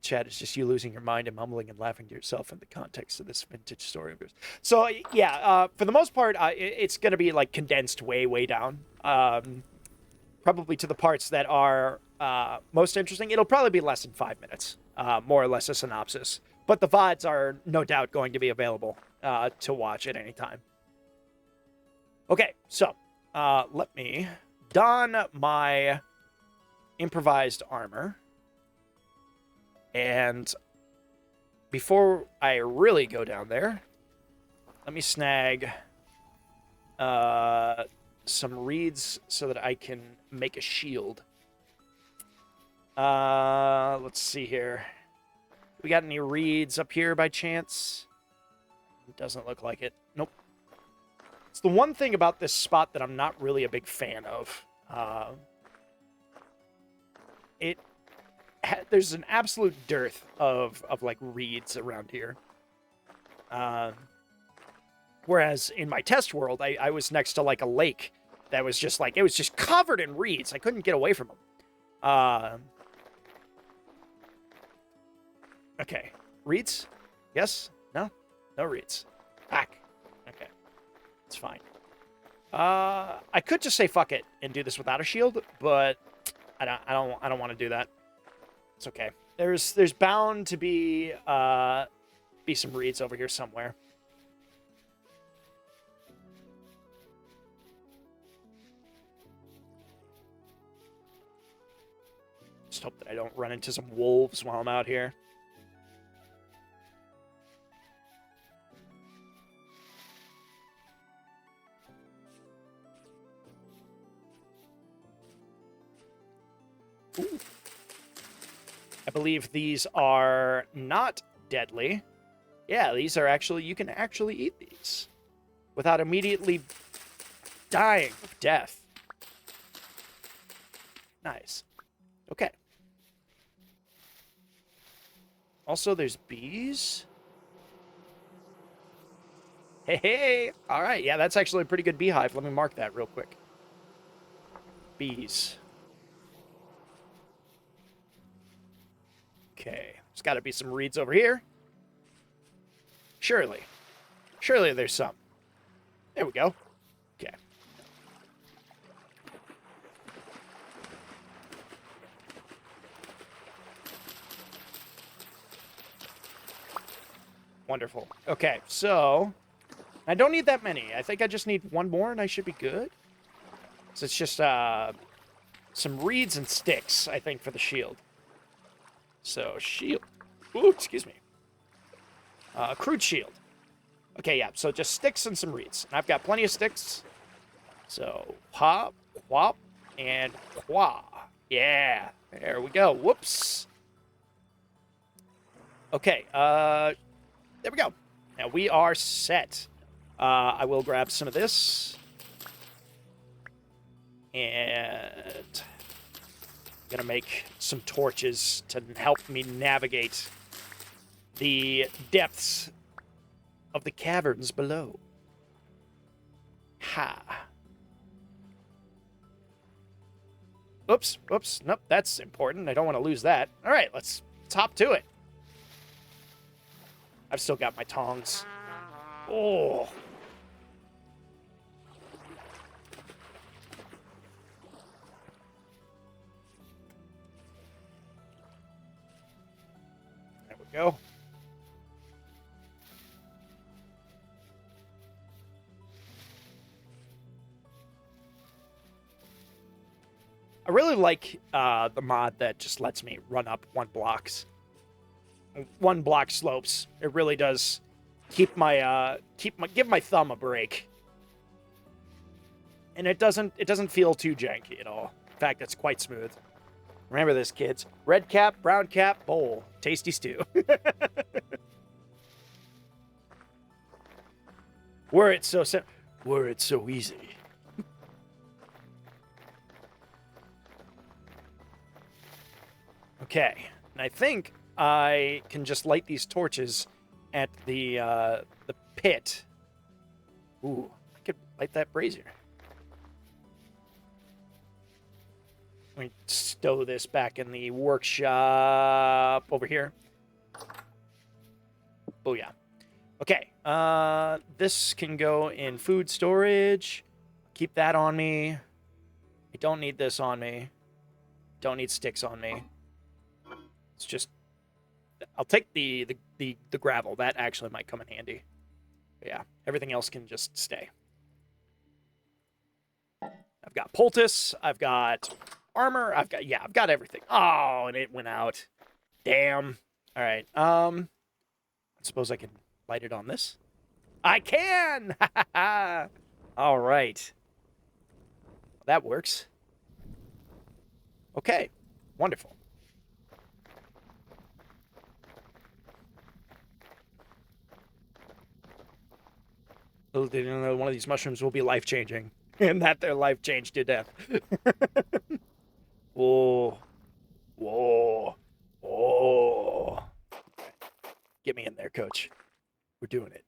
chat is just you losing your mind and mumbling and laughing to yourself in the context of this vintage story of yours. So yeah, for the most part, it's gonna be like condensed way down. Probably to the parts that are most interesting. It'll probably be less than 5 minutes, more or less a synopsis. But the VODs are no doubt going to be available to watch at any time. Okay, so let me don my improvised armor. And before I really go down there, let me snag some reeds so that I can make a shield. Let's see here. We got any reeds up here by chance? It doesn't look like it. Nope. It's the one thing about this spot that I'm not really a big fan of. There's an absolute dearth of like reeds around here. Whereas in my test world, I was next to like a lake that was just like, it was just covered in reeds. I couldn't get away from them. Okay. Reeds? Yes? No? No reeds. Back. Okay. It's fine. I could just say fuck it and do this without a shield, but I don't want to do that. It's okay. There's bound to be some reeds over here somewhere. Just hope that I don't run into some wolves while I'm out here. Ooh. I believe these are not deadly. Yeah, these are actually, you can actually eat these without immediately dying of death. Nice. Okay. Also, there's bees. Hey. All right. Yeah, that's actually a pretty good beehive. Let me mark that real quick. Bees. Okay. There's got to be some reeds over here. Surely. Surely there's some. There we go. Okay. Wonderful. Okay, so I don't need that many. I think I just need one more and I should be good. So it's just some reeds and sticks, I think, for the shield. So, shield. Ooh, excuse me. Crude shield. Okay, yeah, so just sticks and some reeds. And I've got plenty of sticks. So, pop, quap, and qua. Yeah, there we go. Whoops. Okay, there we go. Now we are set. I will grab some of this. And I'm going to make some torches to help me navigate the depths of the caverns below. Ha. Oops. Nope, that's important. I don't want to lose that. All right, let's hop to it. I've still got my tongs. Oh. There we go. I really like the mod that just lets me run up one block slopes. It really does give my thumb a break. And it doesn't feel too janky at all. In fact, it's quite smooth. Remember this, kids. Red cap, brown cap, bowl. Tasty stew. Were it so easy. Okay, and I think I can just light these torches at the pit. Ooh, I could light that brazier. Let me stow this back in the workshop over here. Booyah. Okay, this can go in food storage. Keep that on me. I don't need this on me. Don't need sticks on me. It's just... I'll take the gravel. That actually might come in handy. But yeah, everything else can just stay. I've got poultice. I've got armor. I've got everything. Oh, and it went out. Damn. All right. I suppose I can light it on this. I can! All right. That works. Okay. Wonderful. Little did you know one of these mushrooms will be life-changing. And that their life changed to death. Whoa. Whoa. Whoa. Get me in there, coach. We're doing it.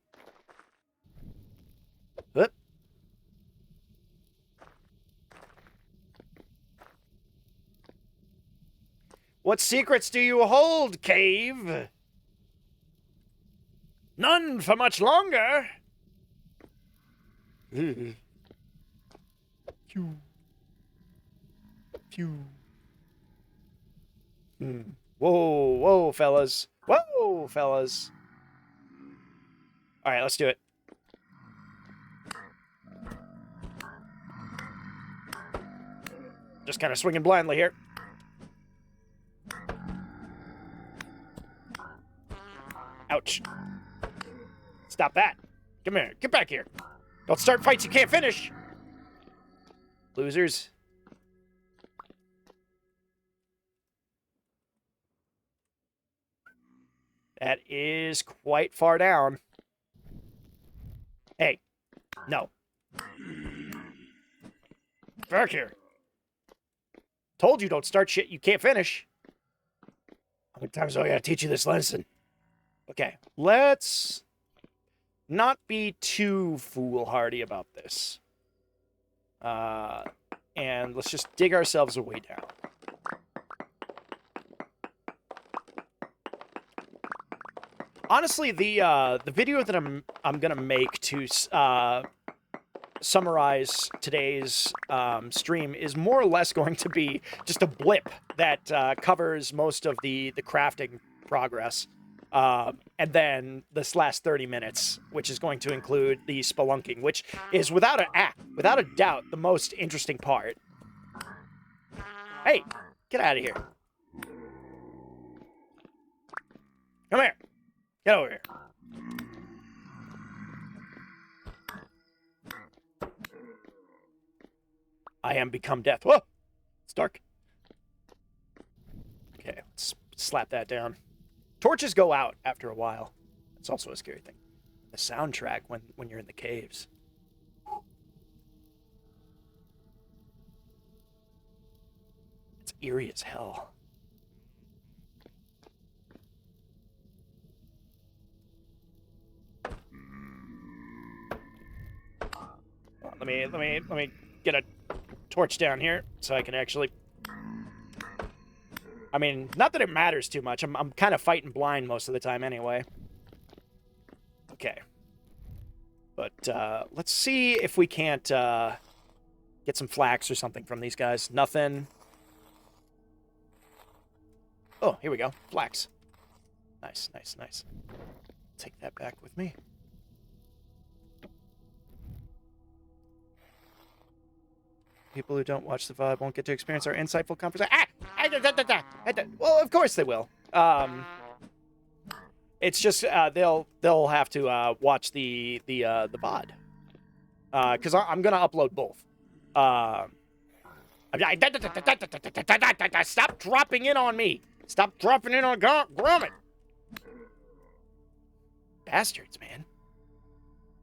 Hup. What secrets do you hold, cave? None for much longer. Phew. Phew. Whoa, whoa, fellas. Whoa, fellas. All right, let's do it. Just kind of swinging blindly here. Ouch. Stop that. Come here. Get back here. Don't start fights you can't finish. Losers. That is quite far down. Hey. No. Back here. Told you don't start shit you can't finish. How many times do I gotta teach you this lesson? Okay, let's not be too foolhardy about this. And let's just dig ourselves a way down. Honestly, the video that I'm gonna make to summarize today's stream is more or less going to be just a blip that covers most of the crafting progress. And then this last 30 minutes, which is going to include the spelunking, which is without a doubt the most interesting part. Hey, get out of here. Come here. Get over here. I am become death. Whoa! It's dark. Okay, let's slap that down. Torches go out after a while. It's also a scary thing. The soundtrack when you're in the caves. It's eerie as hell. Let me get a torch down here so I can actually... I mean, not that it matters too much. I'm kind of fighting blind most of the time anyway. Okay. But let's see if we can't get some flax or something from these guys. Nothing. Oh, here we go. Flax. Nice, nice, nice. Take that back with me. People who don't watch the VOD won't get to experience our insightful conversation. Well, of course they will. It's just they'll have to watch the VOD. Because I'm gonna upload both. Stop dropping in on me. Stop dropping in on Gromit. Bastards, man.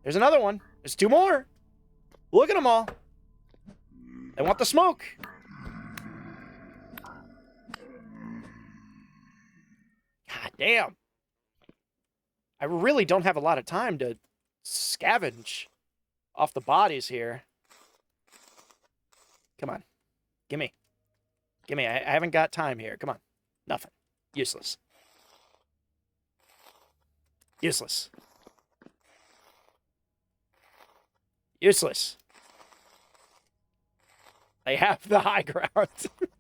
There's another one. There's 2 more. Look at them all. They want the smoke. God damn. I really don't have a lot of time to scavenge off the bodies here. Come on. Gimme. Gimme. I haven't got time here. Come on. Nothing. Useless. Useless. Useless. They have the high ground. Look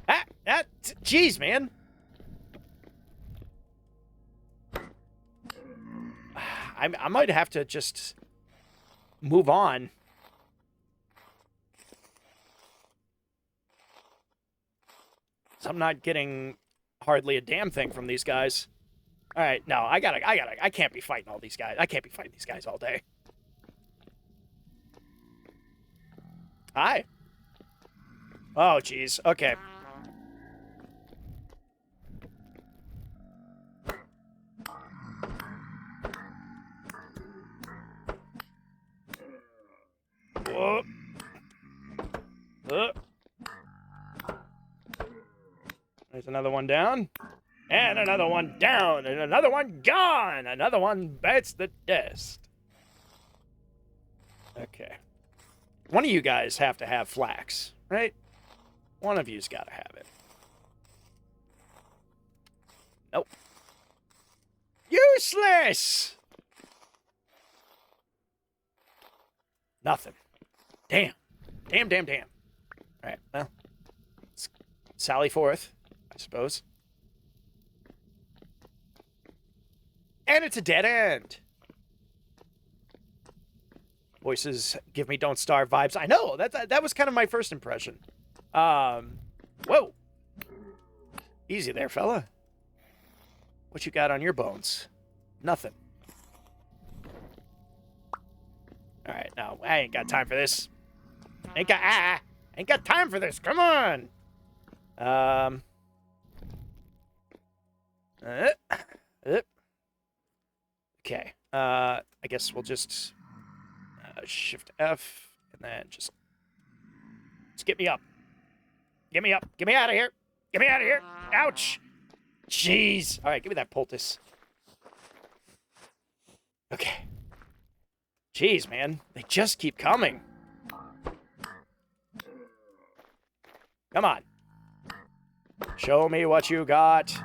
at that. Jeez, man. I might have to just move on. So I'm not getting hardly a damn thing from these guys. All right, no, I can't be fighting all these guys. I can't be fighting these guys all day. Hi. Oh, jeez. Okay. Whoa. There's another one down. And another one down. And another one gone. Another one bites the dust. Okay. One of you guys have to have flax, right? One of you's got to have it. Nope. Useless! Nothing. Damn. Damn. All right, well. Let's sally forth, I suppose. And it's a dead end. Voices give me Don't Starve vibes. I know, that was kind of my first impression. Whoa. Easy there, fella. What you got on your bones? Nothing. All right, no, I ain't got time for this. Ain't got time for this. Come on. Okay. I guess we'll just Shift F and then just get me up. Get me up. Get me out of here. Get me out of here. Ouch. Jeez. All right, give me that poultice. Okay. Jeez, man. They just keep coming. Come on. Show me what you got.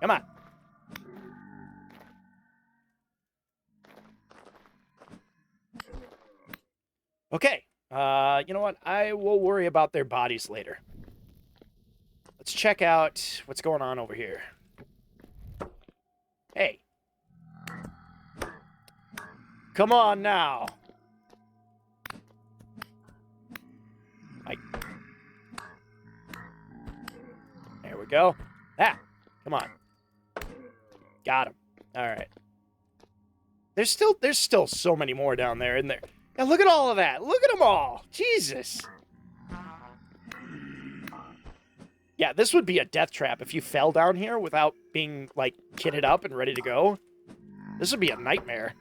Come on. Okay. You know what? I will worry about their bodies later. Let's check out what's going on over here. Hey. Come on now. There we go. Ah, come on. Got him. All right. There's still so many more down there, isn't there? Now look at all of that. Look at them all. Jesus. Yeah, this would be a death trap if you fell down here without being, like, kitted up and ready to go. This would be a nightmare.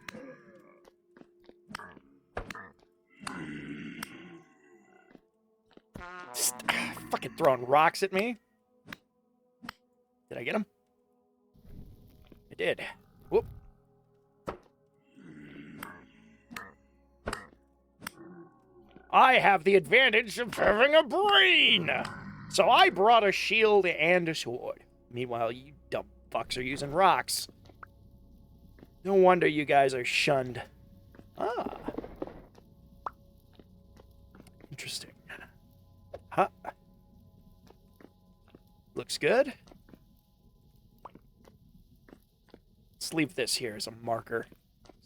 Fucking throwing rocks at me. Did I get him? I did. Whoop. I have the advantage of having a brain! So I brought a shield and a sword. Meanwhile, you dumb fucks are using rocks. No wonder you guys are shunned. Ah. Interesting. Huh. Looks good. Let's let's leave this here as a marker.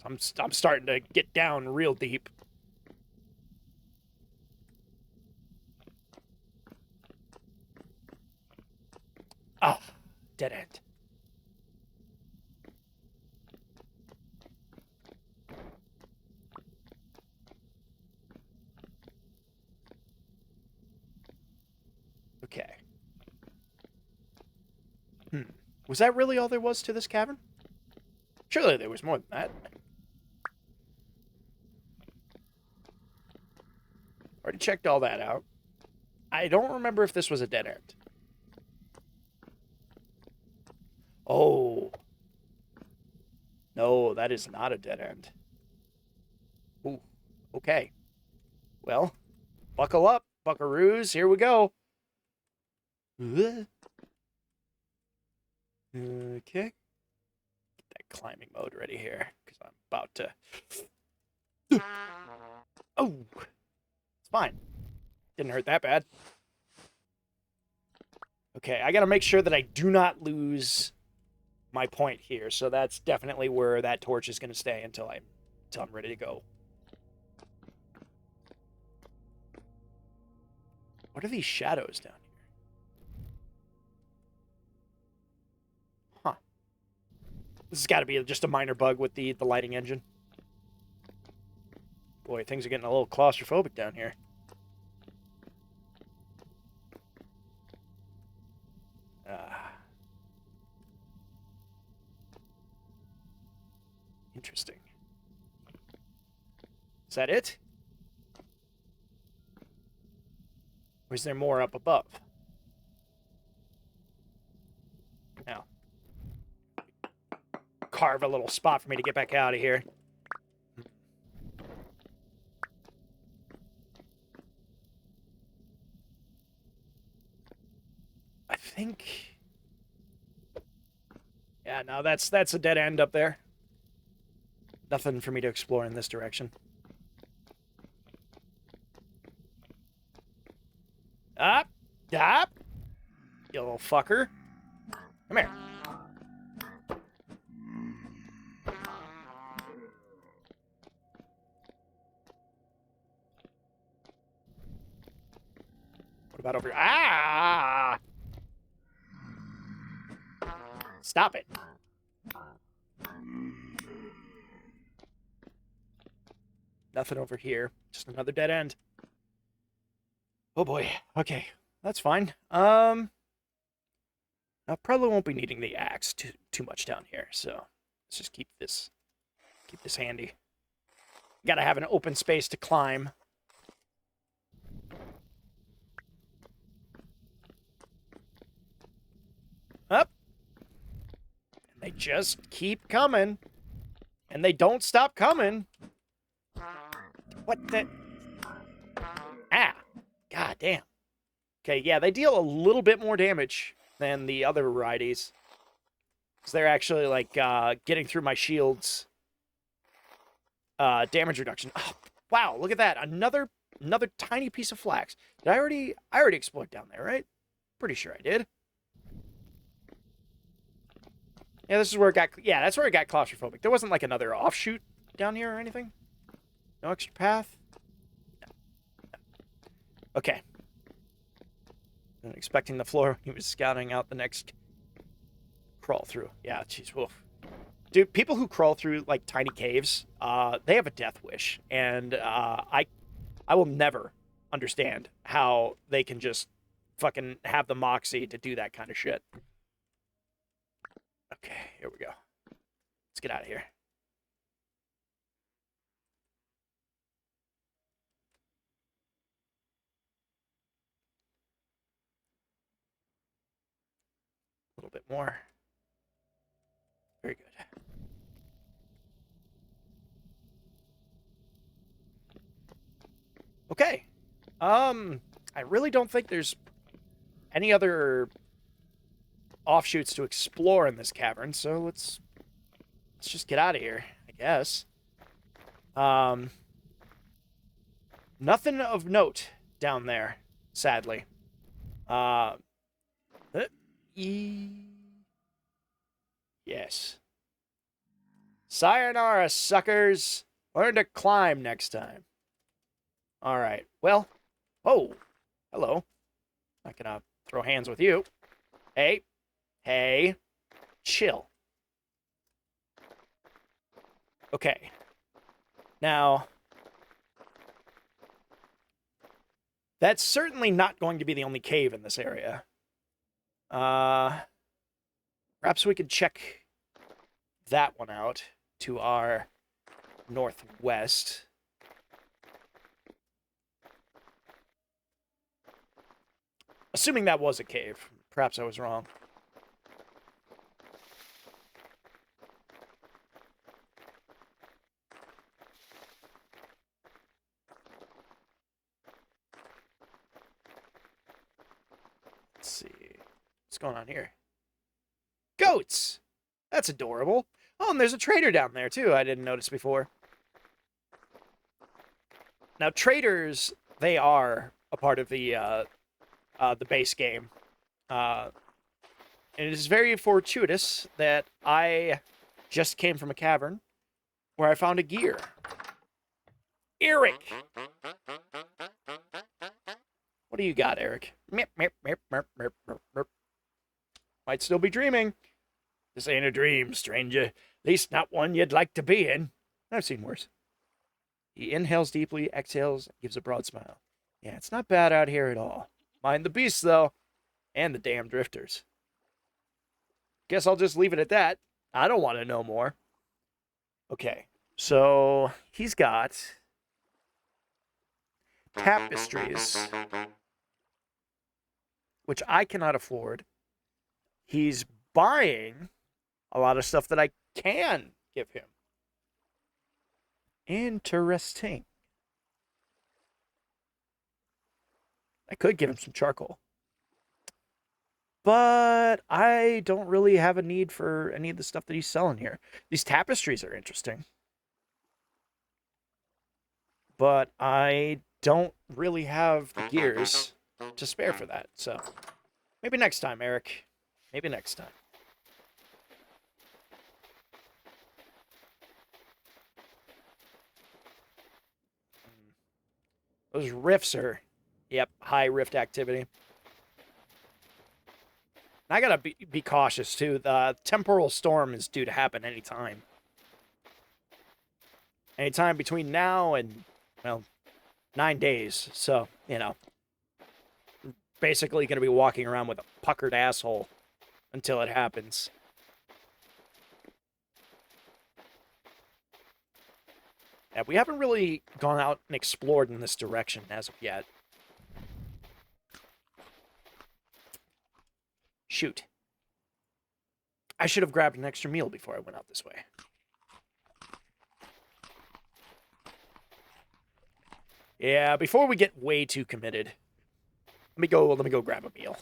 I'm starting to get down real deep. Oh, dead end. Okay. Was that really all there was to this cavern? Surely there was more than that. Already checked all that out. I don't remember if this was a dead end. Oh. No, that is not a dead end. Ooh. Okay. Well, buckle up, buckaroos. Here we go. Okay. Get that climbing mode ready here, because I'm about to... Oh! It's fine. Didn't hurt that bad. Okay, I gotta make sure that I do not lose my point here, so that's definitely where that torch is gonna stay until I'm ready to go. What are these shadows down here? Huh. This has got to be just a minor bug with the lighting engine. Boy, things are getting a little claustrophobic down here. Interesting. Is that it? Or is there more up above? Now, carve a little spot for me to get back out of here. I think... Yeah, no, that's a dead end up there. Nothing for me to explore in this direction. Up! Up! You little fucker. Come here. What about over here? Ah! Stop it. Nothing over here. Just another dead end. Oh boy. Okay. That's fine. I probably won't be needing the axe too much down here, so let's just keep this handy. Gotta have an open space to climb. Up. And they just keep coming. And they don't stop coming. What the... Ah. God damn. Okay, yeah, they deal a little bit more damage than the other varieties. Because they're actually, like, getting through my shield's damage reduction. Oh, wow, look at that. Another tiny piece of flax. Did I already explored down there, right? Pretty sure I did. Yeah, this is where it got... Yeah, that's where it got claustrophobic. There wasn't, like, another offshoot down here or anything? No extra path? No. Okay. I'm expecting the floor. He was scouting out the next crawl through. Yeah, jeez, woof. Dude, people who crawl through, like, tiny caves, they have a death wish. And I will never understand how they can just fucking have the moxie to do that kind of shit. Okay, here we go. Let's get out of here. A little bit more. Very good. Okay. I really don't think there's any other offshoots to explore in this cavern, so let's just get out of here, I guess. Nothing of note down there, sadly. Yes. Sayonara, suckers. Learn to climb next time. All right. Well, oh, hello. Not gonna throw hands with you. Hey, hey, chill. Okay. Now, that's certainly not going to be the only cave in this area. Perhaps we could check that one out to our northwest. Assuming that was a cave. Perhaps I was wrong. Let's see. What's going on here? Goats! That's adorable. Oh, and there's a trader down there, too. I didn't notice before. Now, traders, they are a part of the base game. And it is very fortuitous that I just came from a cavern where I found a gear. Eric! What do you got, Eric? Might still be dreaming. This ain't a dream, stranger. At least not one you'd like to be in. I've seen worse. He inhales deeply, exhales, gives a broad smile. Yeah, it's not bad out here at all. Mind the beasts, though. And the damn drifters. Guess I'll just leave it at that. I don't want to know more. Okay, so he's got tapestries, which I cannot afford. He's buying a lot of stuff that I can give him. Interesting. I could give him some charcoal. But I don't really have a need for any of the stuff that he's selling here. These tapestries are interesting. But I don't really have the gears to spare for that. So maybe next time, Eric. Maybe next time. Those rifts are, yep, high rift activity. I gotta be cautious, too. The temporal storm is due to happen anytime. Anytime between now and, well, 9 days. So, you know, basically gonna be walking around with a puckered asshole until it happens. Yeah, we haven't really gone out and explored in this direction as of yet. Shoot. I should have grabbed an extra meal before I went out this way. Yeah, before we get way too committed, let me go grab a meal.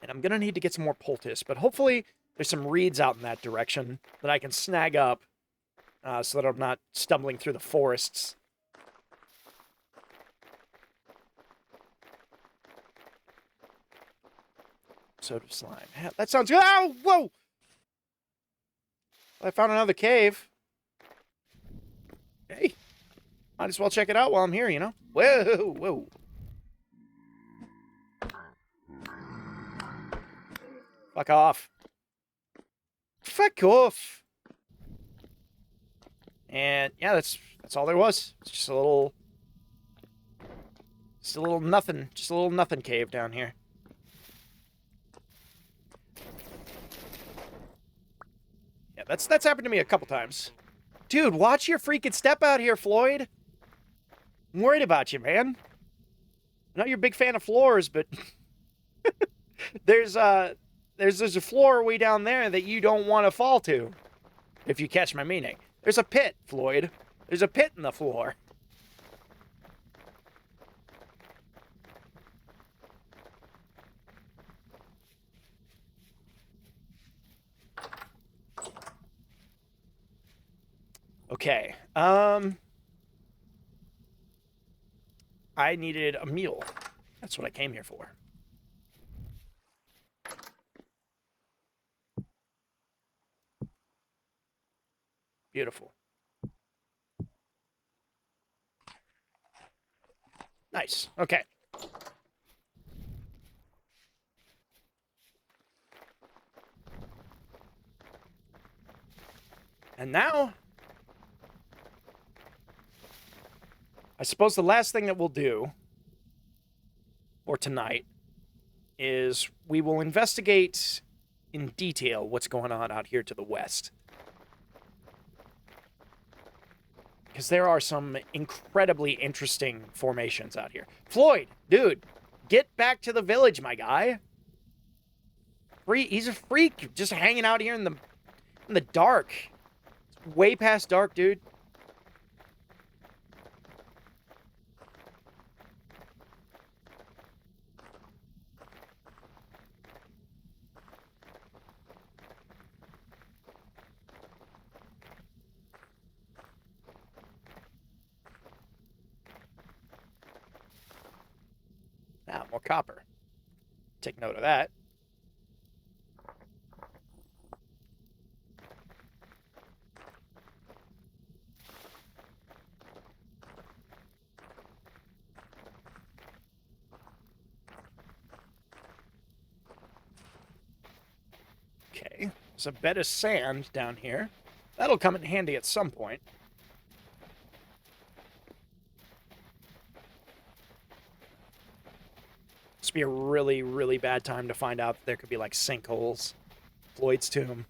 And I'm going to need to get some more poultice, but hopefully there's some reeds out in that direction that I can snag up so that I'm not stumbling through the forests. Soda slime. Yeah, that sounds good. Oh, whoa! I found another cave. Hey, might as well check it out while I'm here, you know? Whoa, whoa. Fuck off. Fuck off. And yeah, that's all there was. It's just a little nothing. Just a little nothing cave down here. Yeah, that's happened to me a couple times. Dude, watch your freaking step out here, Floyd. I'm worried about you, man. I know you're a big fan of floors, but there's a floor way down there that you don't want to fall to, if you catch my meaning. There's a pit, Floyd. There's a pit in the floor. Okay. I needed a meal. That's what I came here for. Beautiful. Nice. Okay. And now, I suppose the last thing that we'll do for tonight is we will investigate in detail what's going on out here to the west. Because there are some incredibly interesting formations out here. Floyd, dude, get back to the village, my guy. He's a freak, just hanging out here in the dark. It's way past dark, dude. Now, more copper. Take note of that. Okay, there's a bed of sand down here. That'll come in handy at some point. This would be a really, really bad time to find out that there could be, like, sinkholes. Floyd's tomb.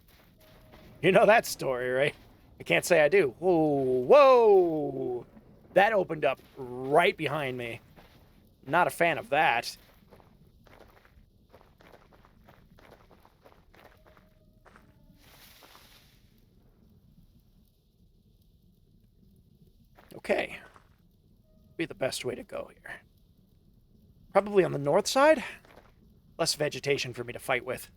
You know that story, right? I can't say I do. Whoa, whoa! That opened up right behind me. Not a fan of that. Okay. Be the best way to go here. Probably on the north side. Less vegetation for me to fight with.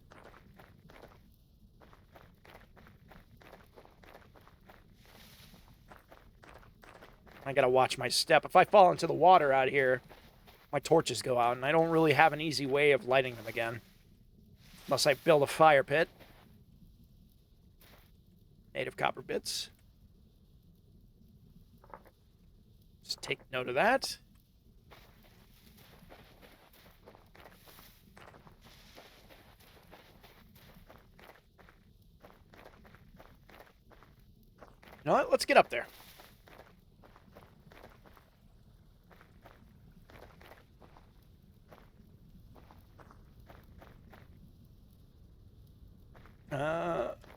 I gotta watch my step. If I fall into the water out here, my torches go out, and I don't really have an easy way of lighting them again. Unless I build a fire pit. Native copper bits. Just take note of that. You know what? Let's get up there.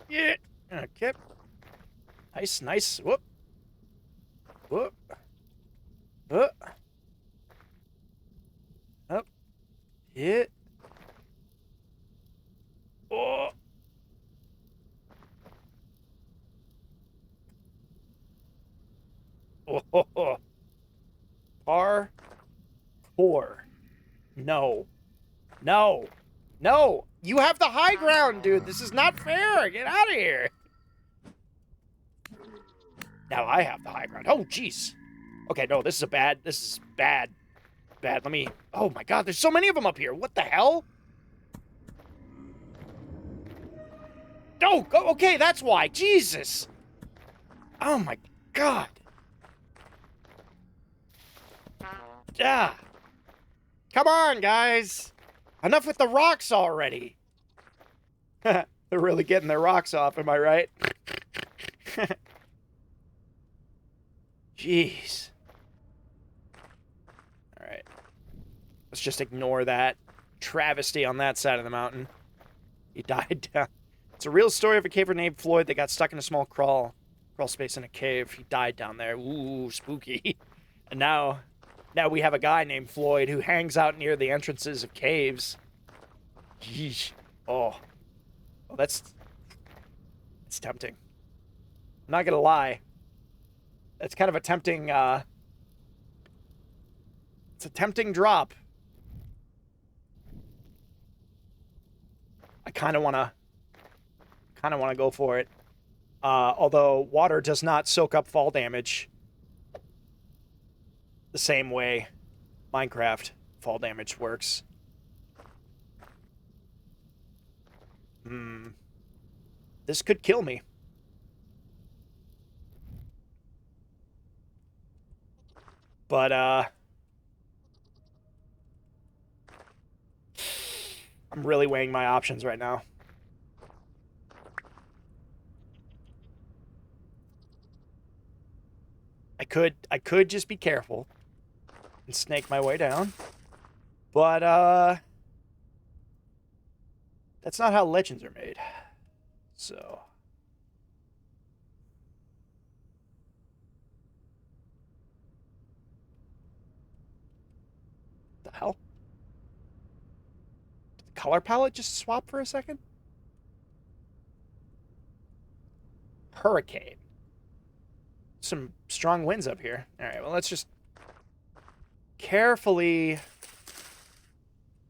Yeah. Okay. Nice, nice. Whoop. Whoop. Whoop. Up. Hit. Oh. Oh. Parkour. No. No. No. You have the high ground, dude. This is not fair. Get out of here. Now I have the high ground. Oh, jeez. Okay, no, this is bad. Bad. Let me... Oh, my God. There's so many of them up here. What the hell? Oh, okay, that's why. Jesus. Oh, my God. Yeah. Come on, guys. Enough with the rocks already. They're really getting their rocks off, am I right? Jeez. All right. Let's just ignore that travesty on that side of the mountain. He died down. It's a real story of a caver named Floyd that got stuck in a small crawl space in a cave. He died down there. Ooh, spooky. And now we have a guy named Floyd who hangs out near the entrances of caves. Yeesh. Oh. Well, it's tempting. I'm not gonna lie. That's kind of a tempting, it's a tempting drop. I kind of want to go for it. Although water does not soak up fall damage the same way Minecraft fall damage works. This could kill me. But, I'm really weighing my options right now. I could just be careful and snake my way down. But, that's not how legends are made. So... the hell? Did the color palette just swap for a second? Hurricane. Some strong winds up here. Alright, well, let's just carefully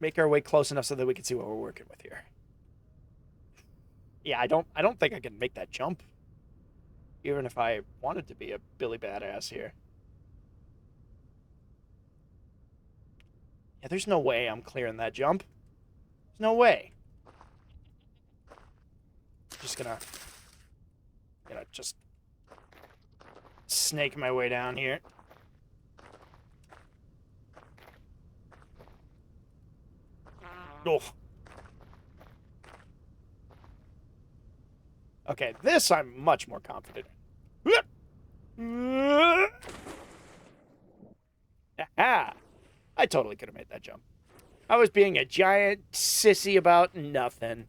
make our way close enough so that we can see what we're working with here. Yeah, I don't think I can make that jump. Even if I wanted to be a Billy Badass here. Yeah, there's no way I'm clearing that jump. There's no way. Just gonna just snake my way down here. Oh. Okay, this I'm much more confident in. Aha! I totally could have made that jump. I was being a giant sissy about nothing.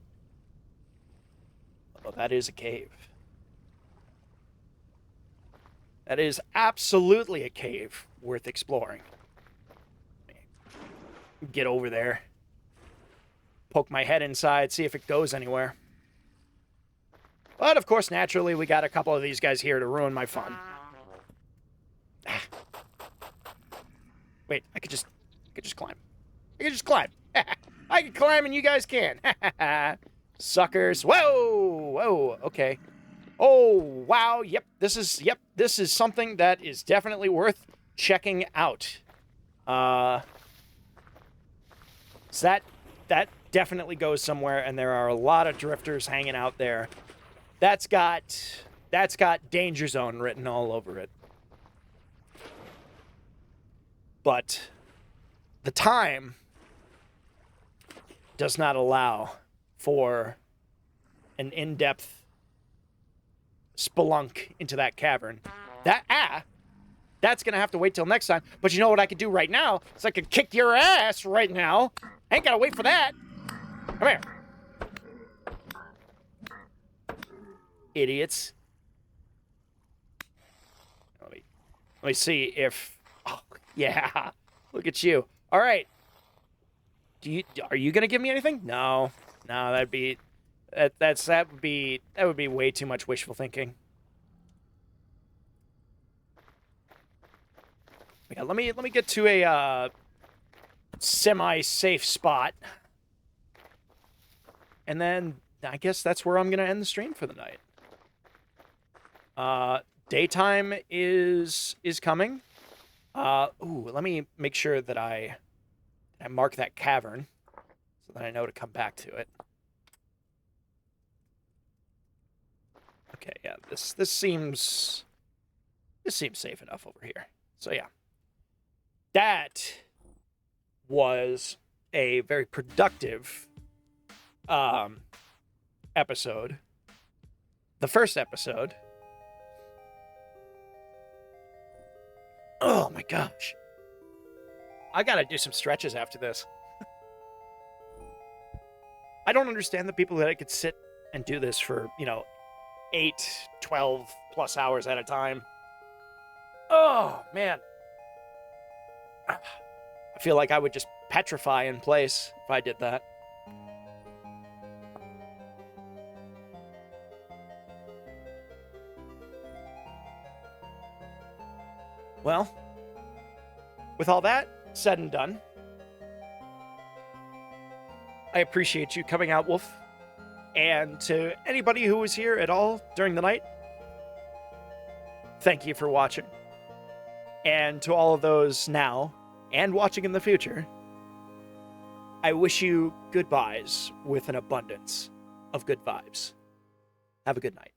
Oh, that is a cave. That is absolutely a cave worth exploring. Get over there. Poke my head inside, see if it goes anywhere. But, of course, naturally, we got a couple of these guys here to ruin my fun. Wait, I could just climb. I could just climb. I can climb and you guys can. Suckers. Whoa! Whoa, okay. Oh, wow. Yep, this is something that is definitely worth checking out. So that definitely goes somewhere, and there are a lot of drifters hanging out there. That's got Danger Zone written all over it. But the time does not allow for an in-depth spelunk into that cavern. That's gonna have to wait till next time. But you know what I could do right now? Is I could kick your ass right now. I ain't gotta wait for that. Come here. Idiots. Let me see if... Oh, yeah. Look at you. All right. Are you gonna give me anything? No. No, that would be way too much wishful thinking. Yeah, let me get to a semi-safe spot. And then I guess that's where I'm gonna end the stream for the night. Daytime is coming. Ooh, let me make sure that I mark that cavern so that I know to come back to it. Okay, yeah, this seems safe enough over here. So yeah. That was a very productive episode. The first episode. Oh my gosh. I gotta do some stretches after this. I don't understand the people that could sit and do this for, 8, 12 plus hours at a time. Oh, man. I feel like I would just petrify in place if I did that. Well, with all that said and done, I appreciate you coming out, Wolf. And to anybody who was here at all during the night, thank you for watching. And to all of those now and watching in the future, I wish you goodbyes with an abundance of good vibes. Have a good night.